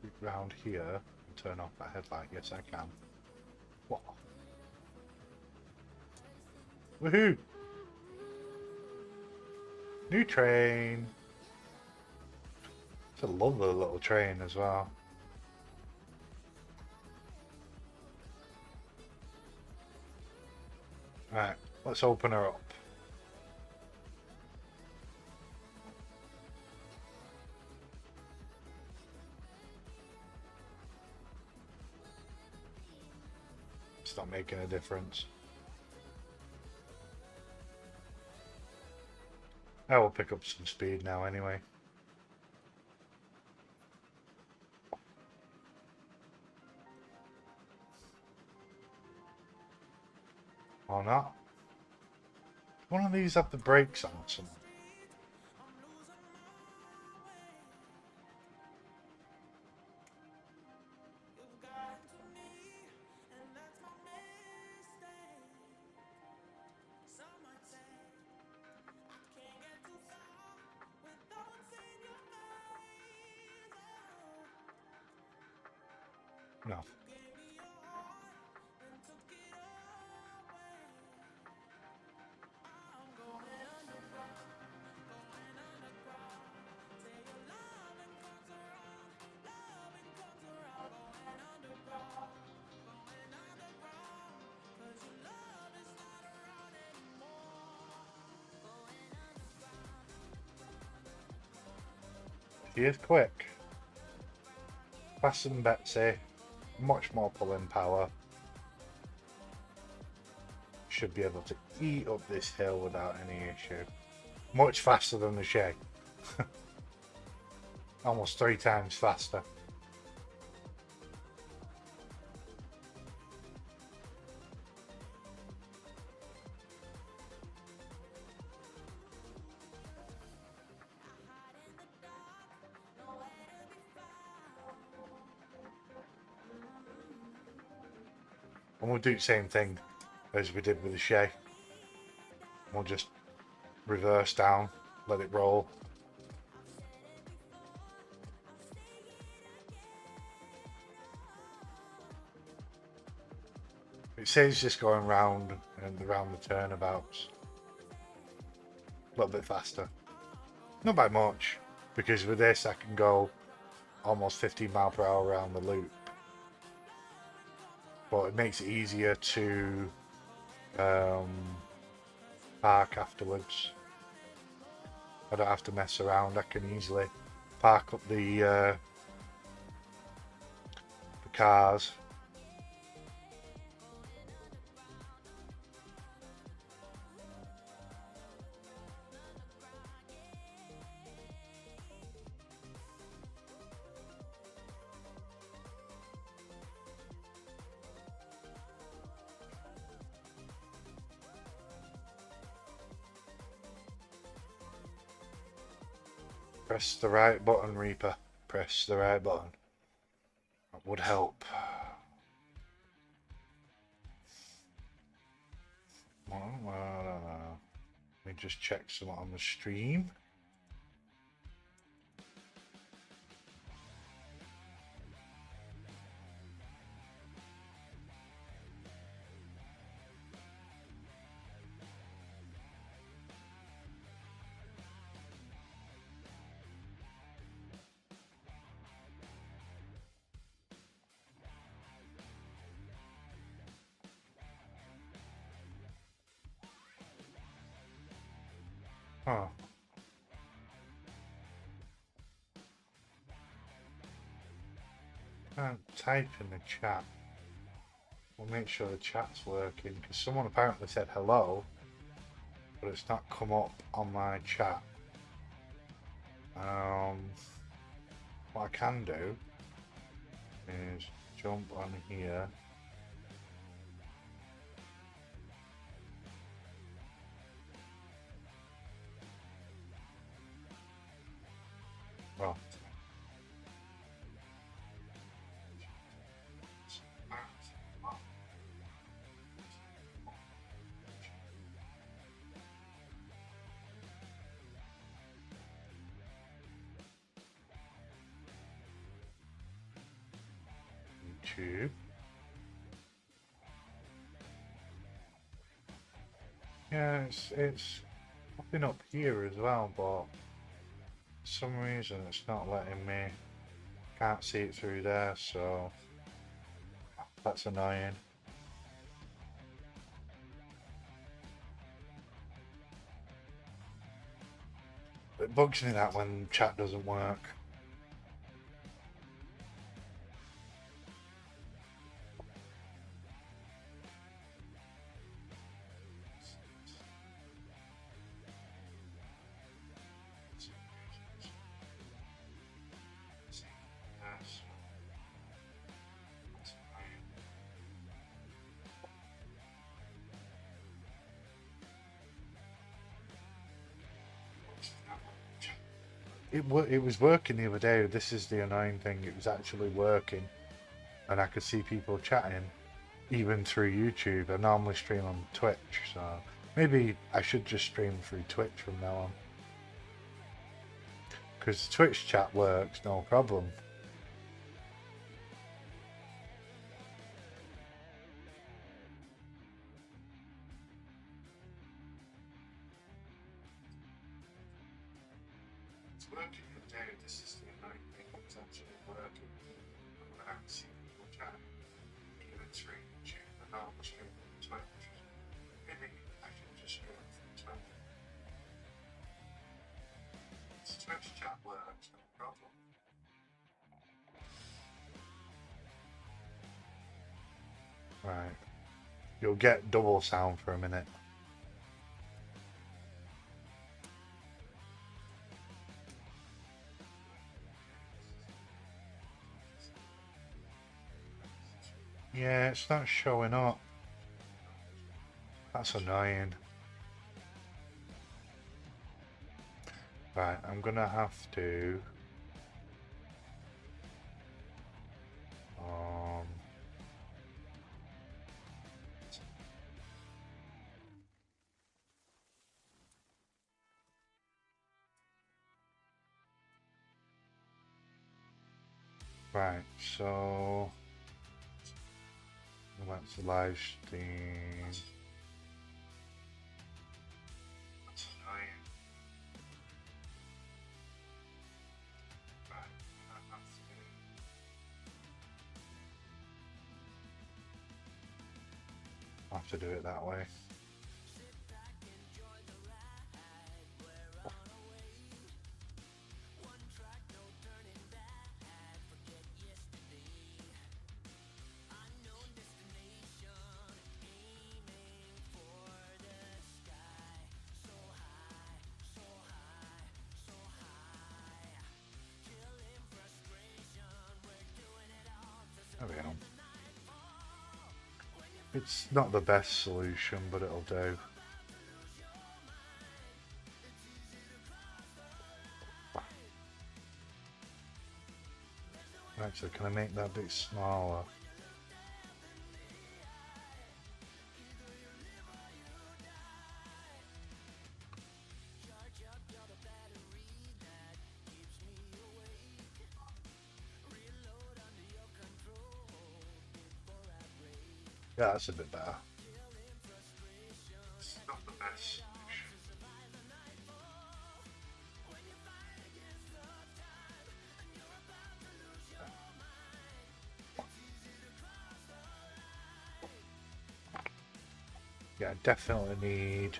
loop round here and turn off that headlight? Yes, I can. What? Woohoo! New train. It's a lovely little train as well. Right, let's open her up. It's not making a difference. I will pick up some speed now anyway. Or not. One of these have the brakes on something. No. She is quick. Faster than Betsy. Much more pulling power. Should be able to eat up this hill without any issue. Much faster than the Shay. Almost 3 times faster. And we'll do the same thing as we did with the Shay. We'll just reverse down, let it roll. It saves just going round and around the turnabouts. A little bit faster. Not by much, because with this I can go almost 15 miles per hour around the loop. But it makes it easier to park afterwards. I don't have to mess around. I can easily park up the cars. Press the right button, Reaper. Press the right button. That would help. Let me just check some on the stream. Oh. Can't type in the chat. We'll make sure the chat's working, because someone apparently said hello, but it's not come up on my chat. What I can do is jump on here. Well, YouTube. Yeah, it's popping up here as well, but for some reason it's not letting me. Can't see it through there, so that's annoying. It bugs me that when chat doesn't work. It was working the other day. This is the annoying thing. It was actually working, and I could see people chatting, even through YouTube. I normally stream on Twitch, so maybe I should just stream through Twitch from now on, because Twitch chat works no problem. It's working today. This is the annoying thing. It's actually working. I can see people chat, even through YouTube. I normally stream from Twitch. Maybe I should just stream from Twitch. Twitch chat works, no problem. Right. You'll get double sound for a minute. Yeah, it's not showing up. That's annoying. Right, I'm gonna have to Right, so that's the live stream. That's annoying. Right, I'll have to do it that way. There we go. It's not the best solution, but it'll do. Actually, can I make that a bit smaller? Yeah, that's a bit better. It's not the best. Yeah, I definitely need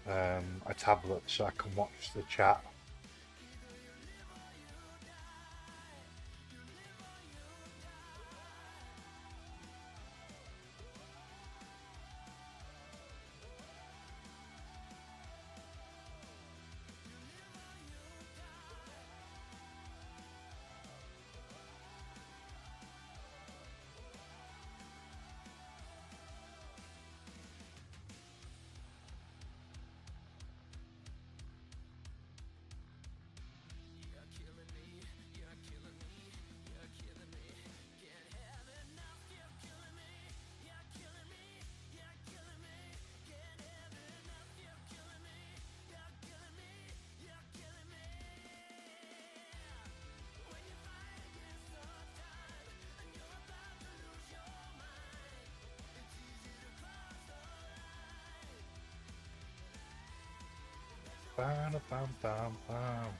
a tablet so I can watch the chat. Ba-da-bum-bum-bum.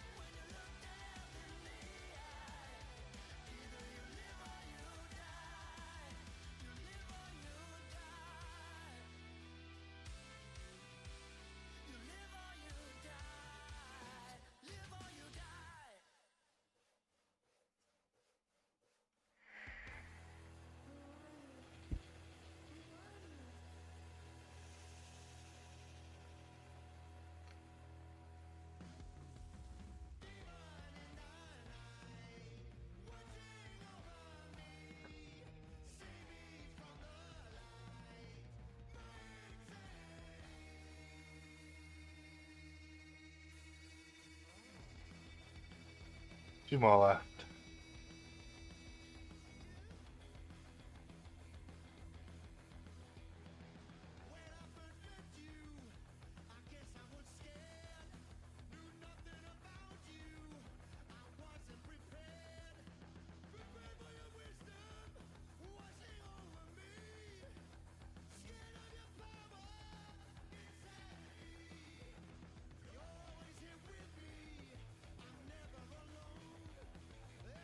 Two more left.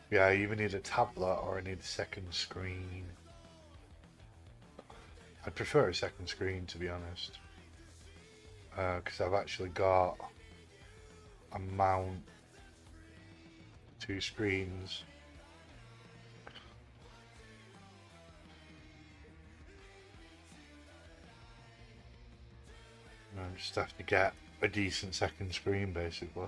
Yeah, I either need a tablet or I need a second screen. I'd prefer a second screen, to be honest, because I've actually got a mount, two screens. And I just have to get a decent second screen, basically.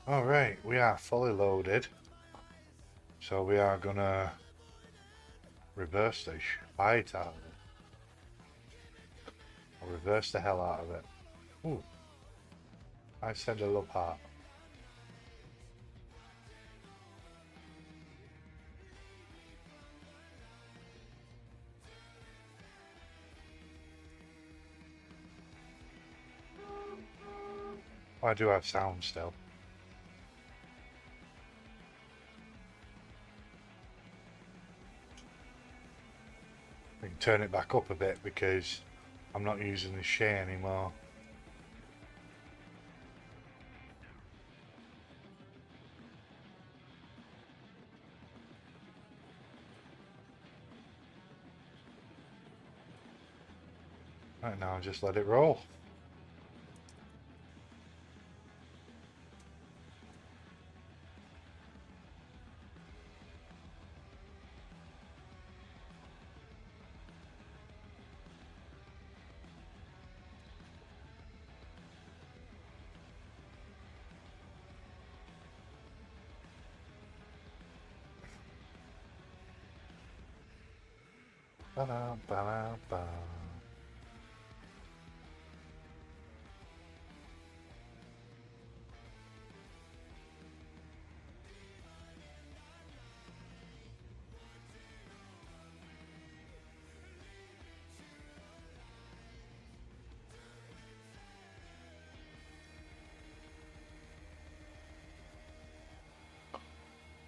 Alright, we are fully loaded. So we are gonna reverse the shite out of it. Or reverse the hell out of it. Ooh. I send a love heart. I do have sound still. I can turn it back up a bit because I'm not using the Shay anymore. Right now, just let it roll. Ba-da, ba-da, ba.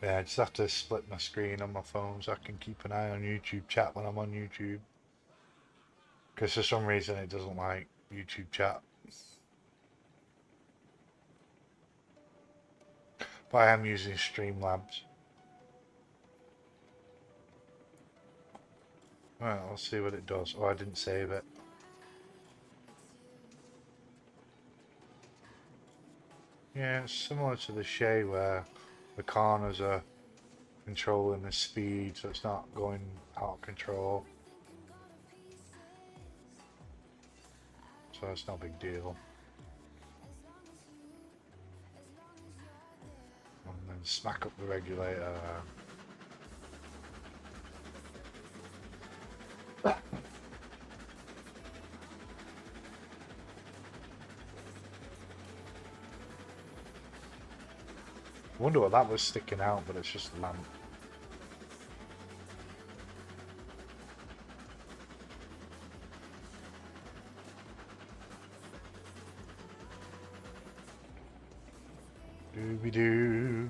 Yeah, I just have to split my screen on my phone so I can keep an eye on YouTube chat when I'm on YouTube. Because for some reason it doesn't like YouTube chat. But I am using Streamlabs. Alright, let's see what it does. Oh, I didn't save it. Yeah, it's similar to the Shay where the corners are controlling the speed so it's not going out of control. So it's no big deal. And then smack up the regulator. I wonder what that was sticking out, but it's just a lamp. Dooby-doo.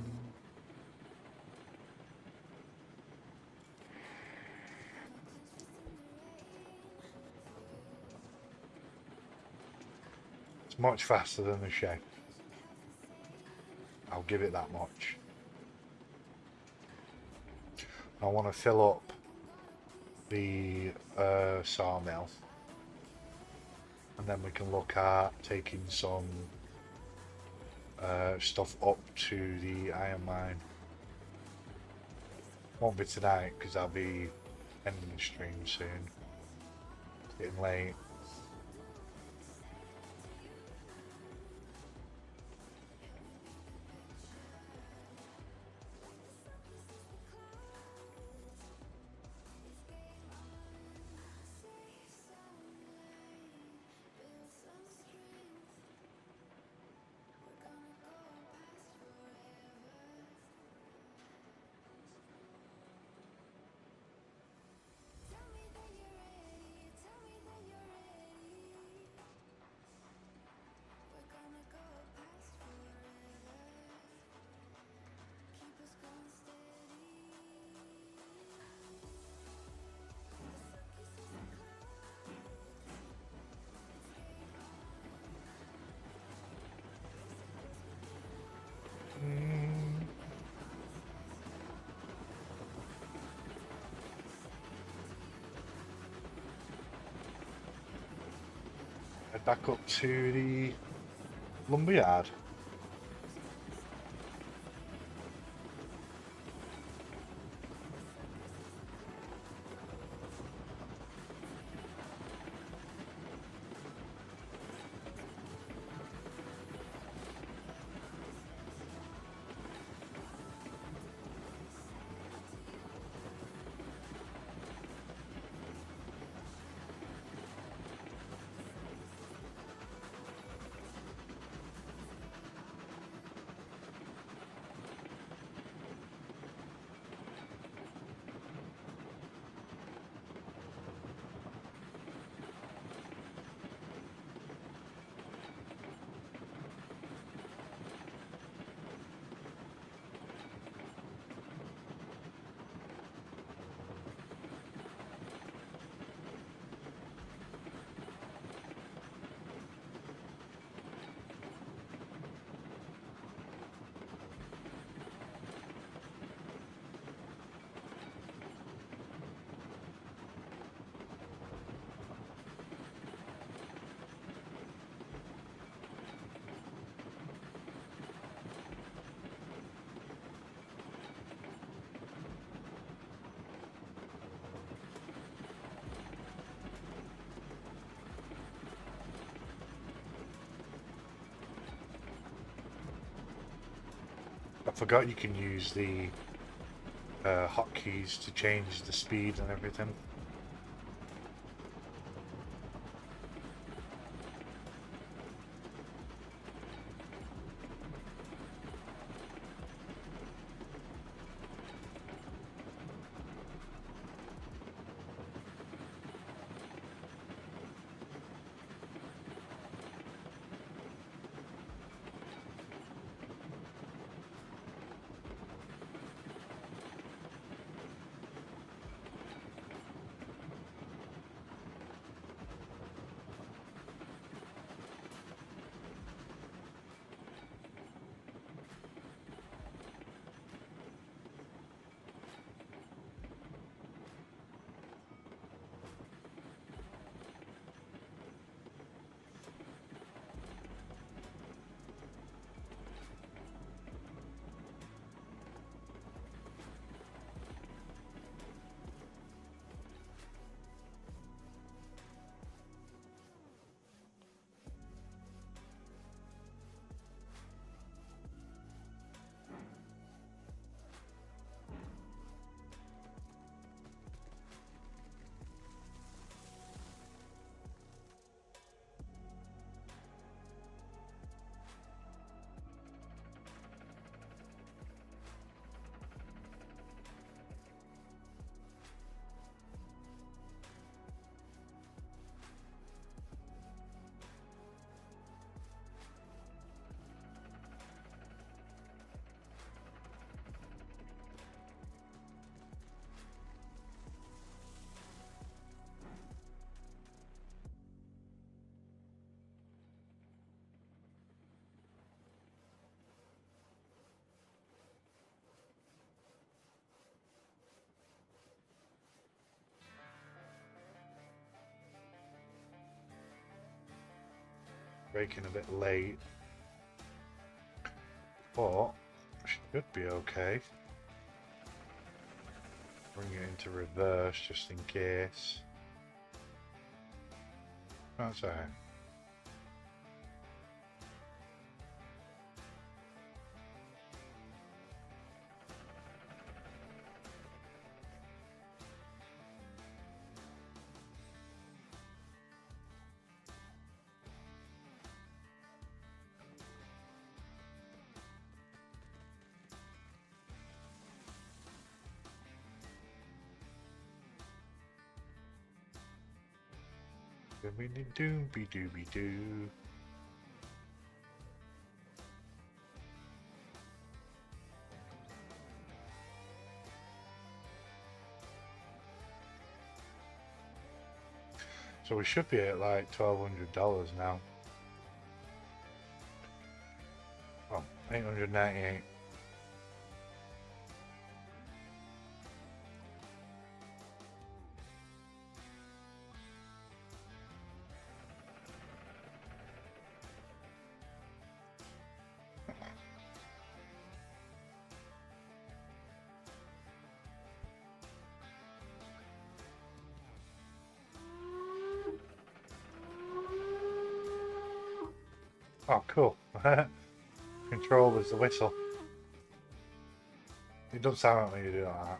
It's much faster than the Shay. I'll give it that much. I want to fill up the sawmill, and then we can look at taking some stuff up to the iron mine. Won't be tonight because I'll be ending the stream soon. It's getting late. Head back up to the lumberyard. forgot you can use the hotkeys to change the speed and everything. Braking a bit late, but should be okay. Bring it into reverse just in case. That's alright. Doobie doobie doobie doo. So we should be at like $1,200 now. Oh, 898. Oh, cool. Control is the whistle. It doesn't sound like when you do that.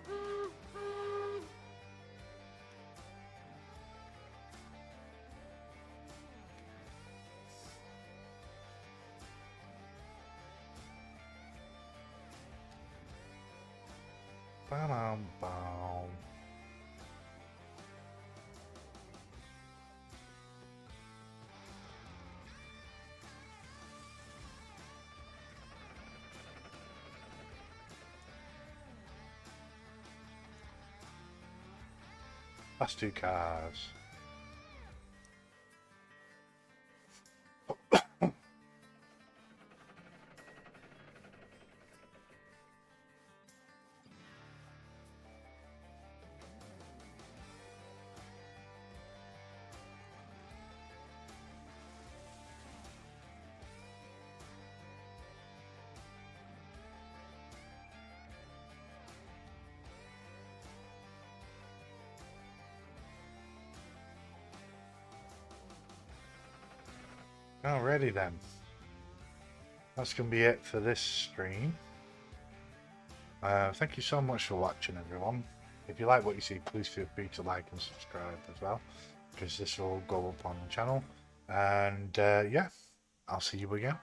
Ba-dum-bum. That's two cars. Alrighty then. That's going to be it for this stream. Thank you so much for watching, everyone. If you like what you see, please feel free to like and subscribe as well, because this will go up on the channel. And yeah, I'll see you again.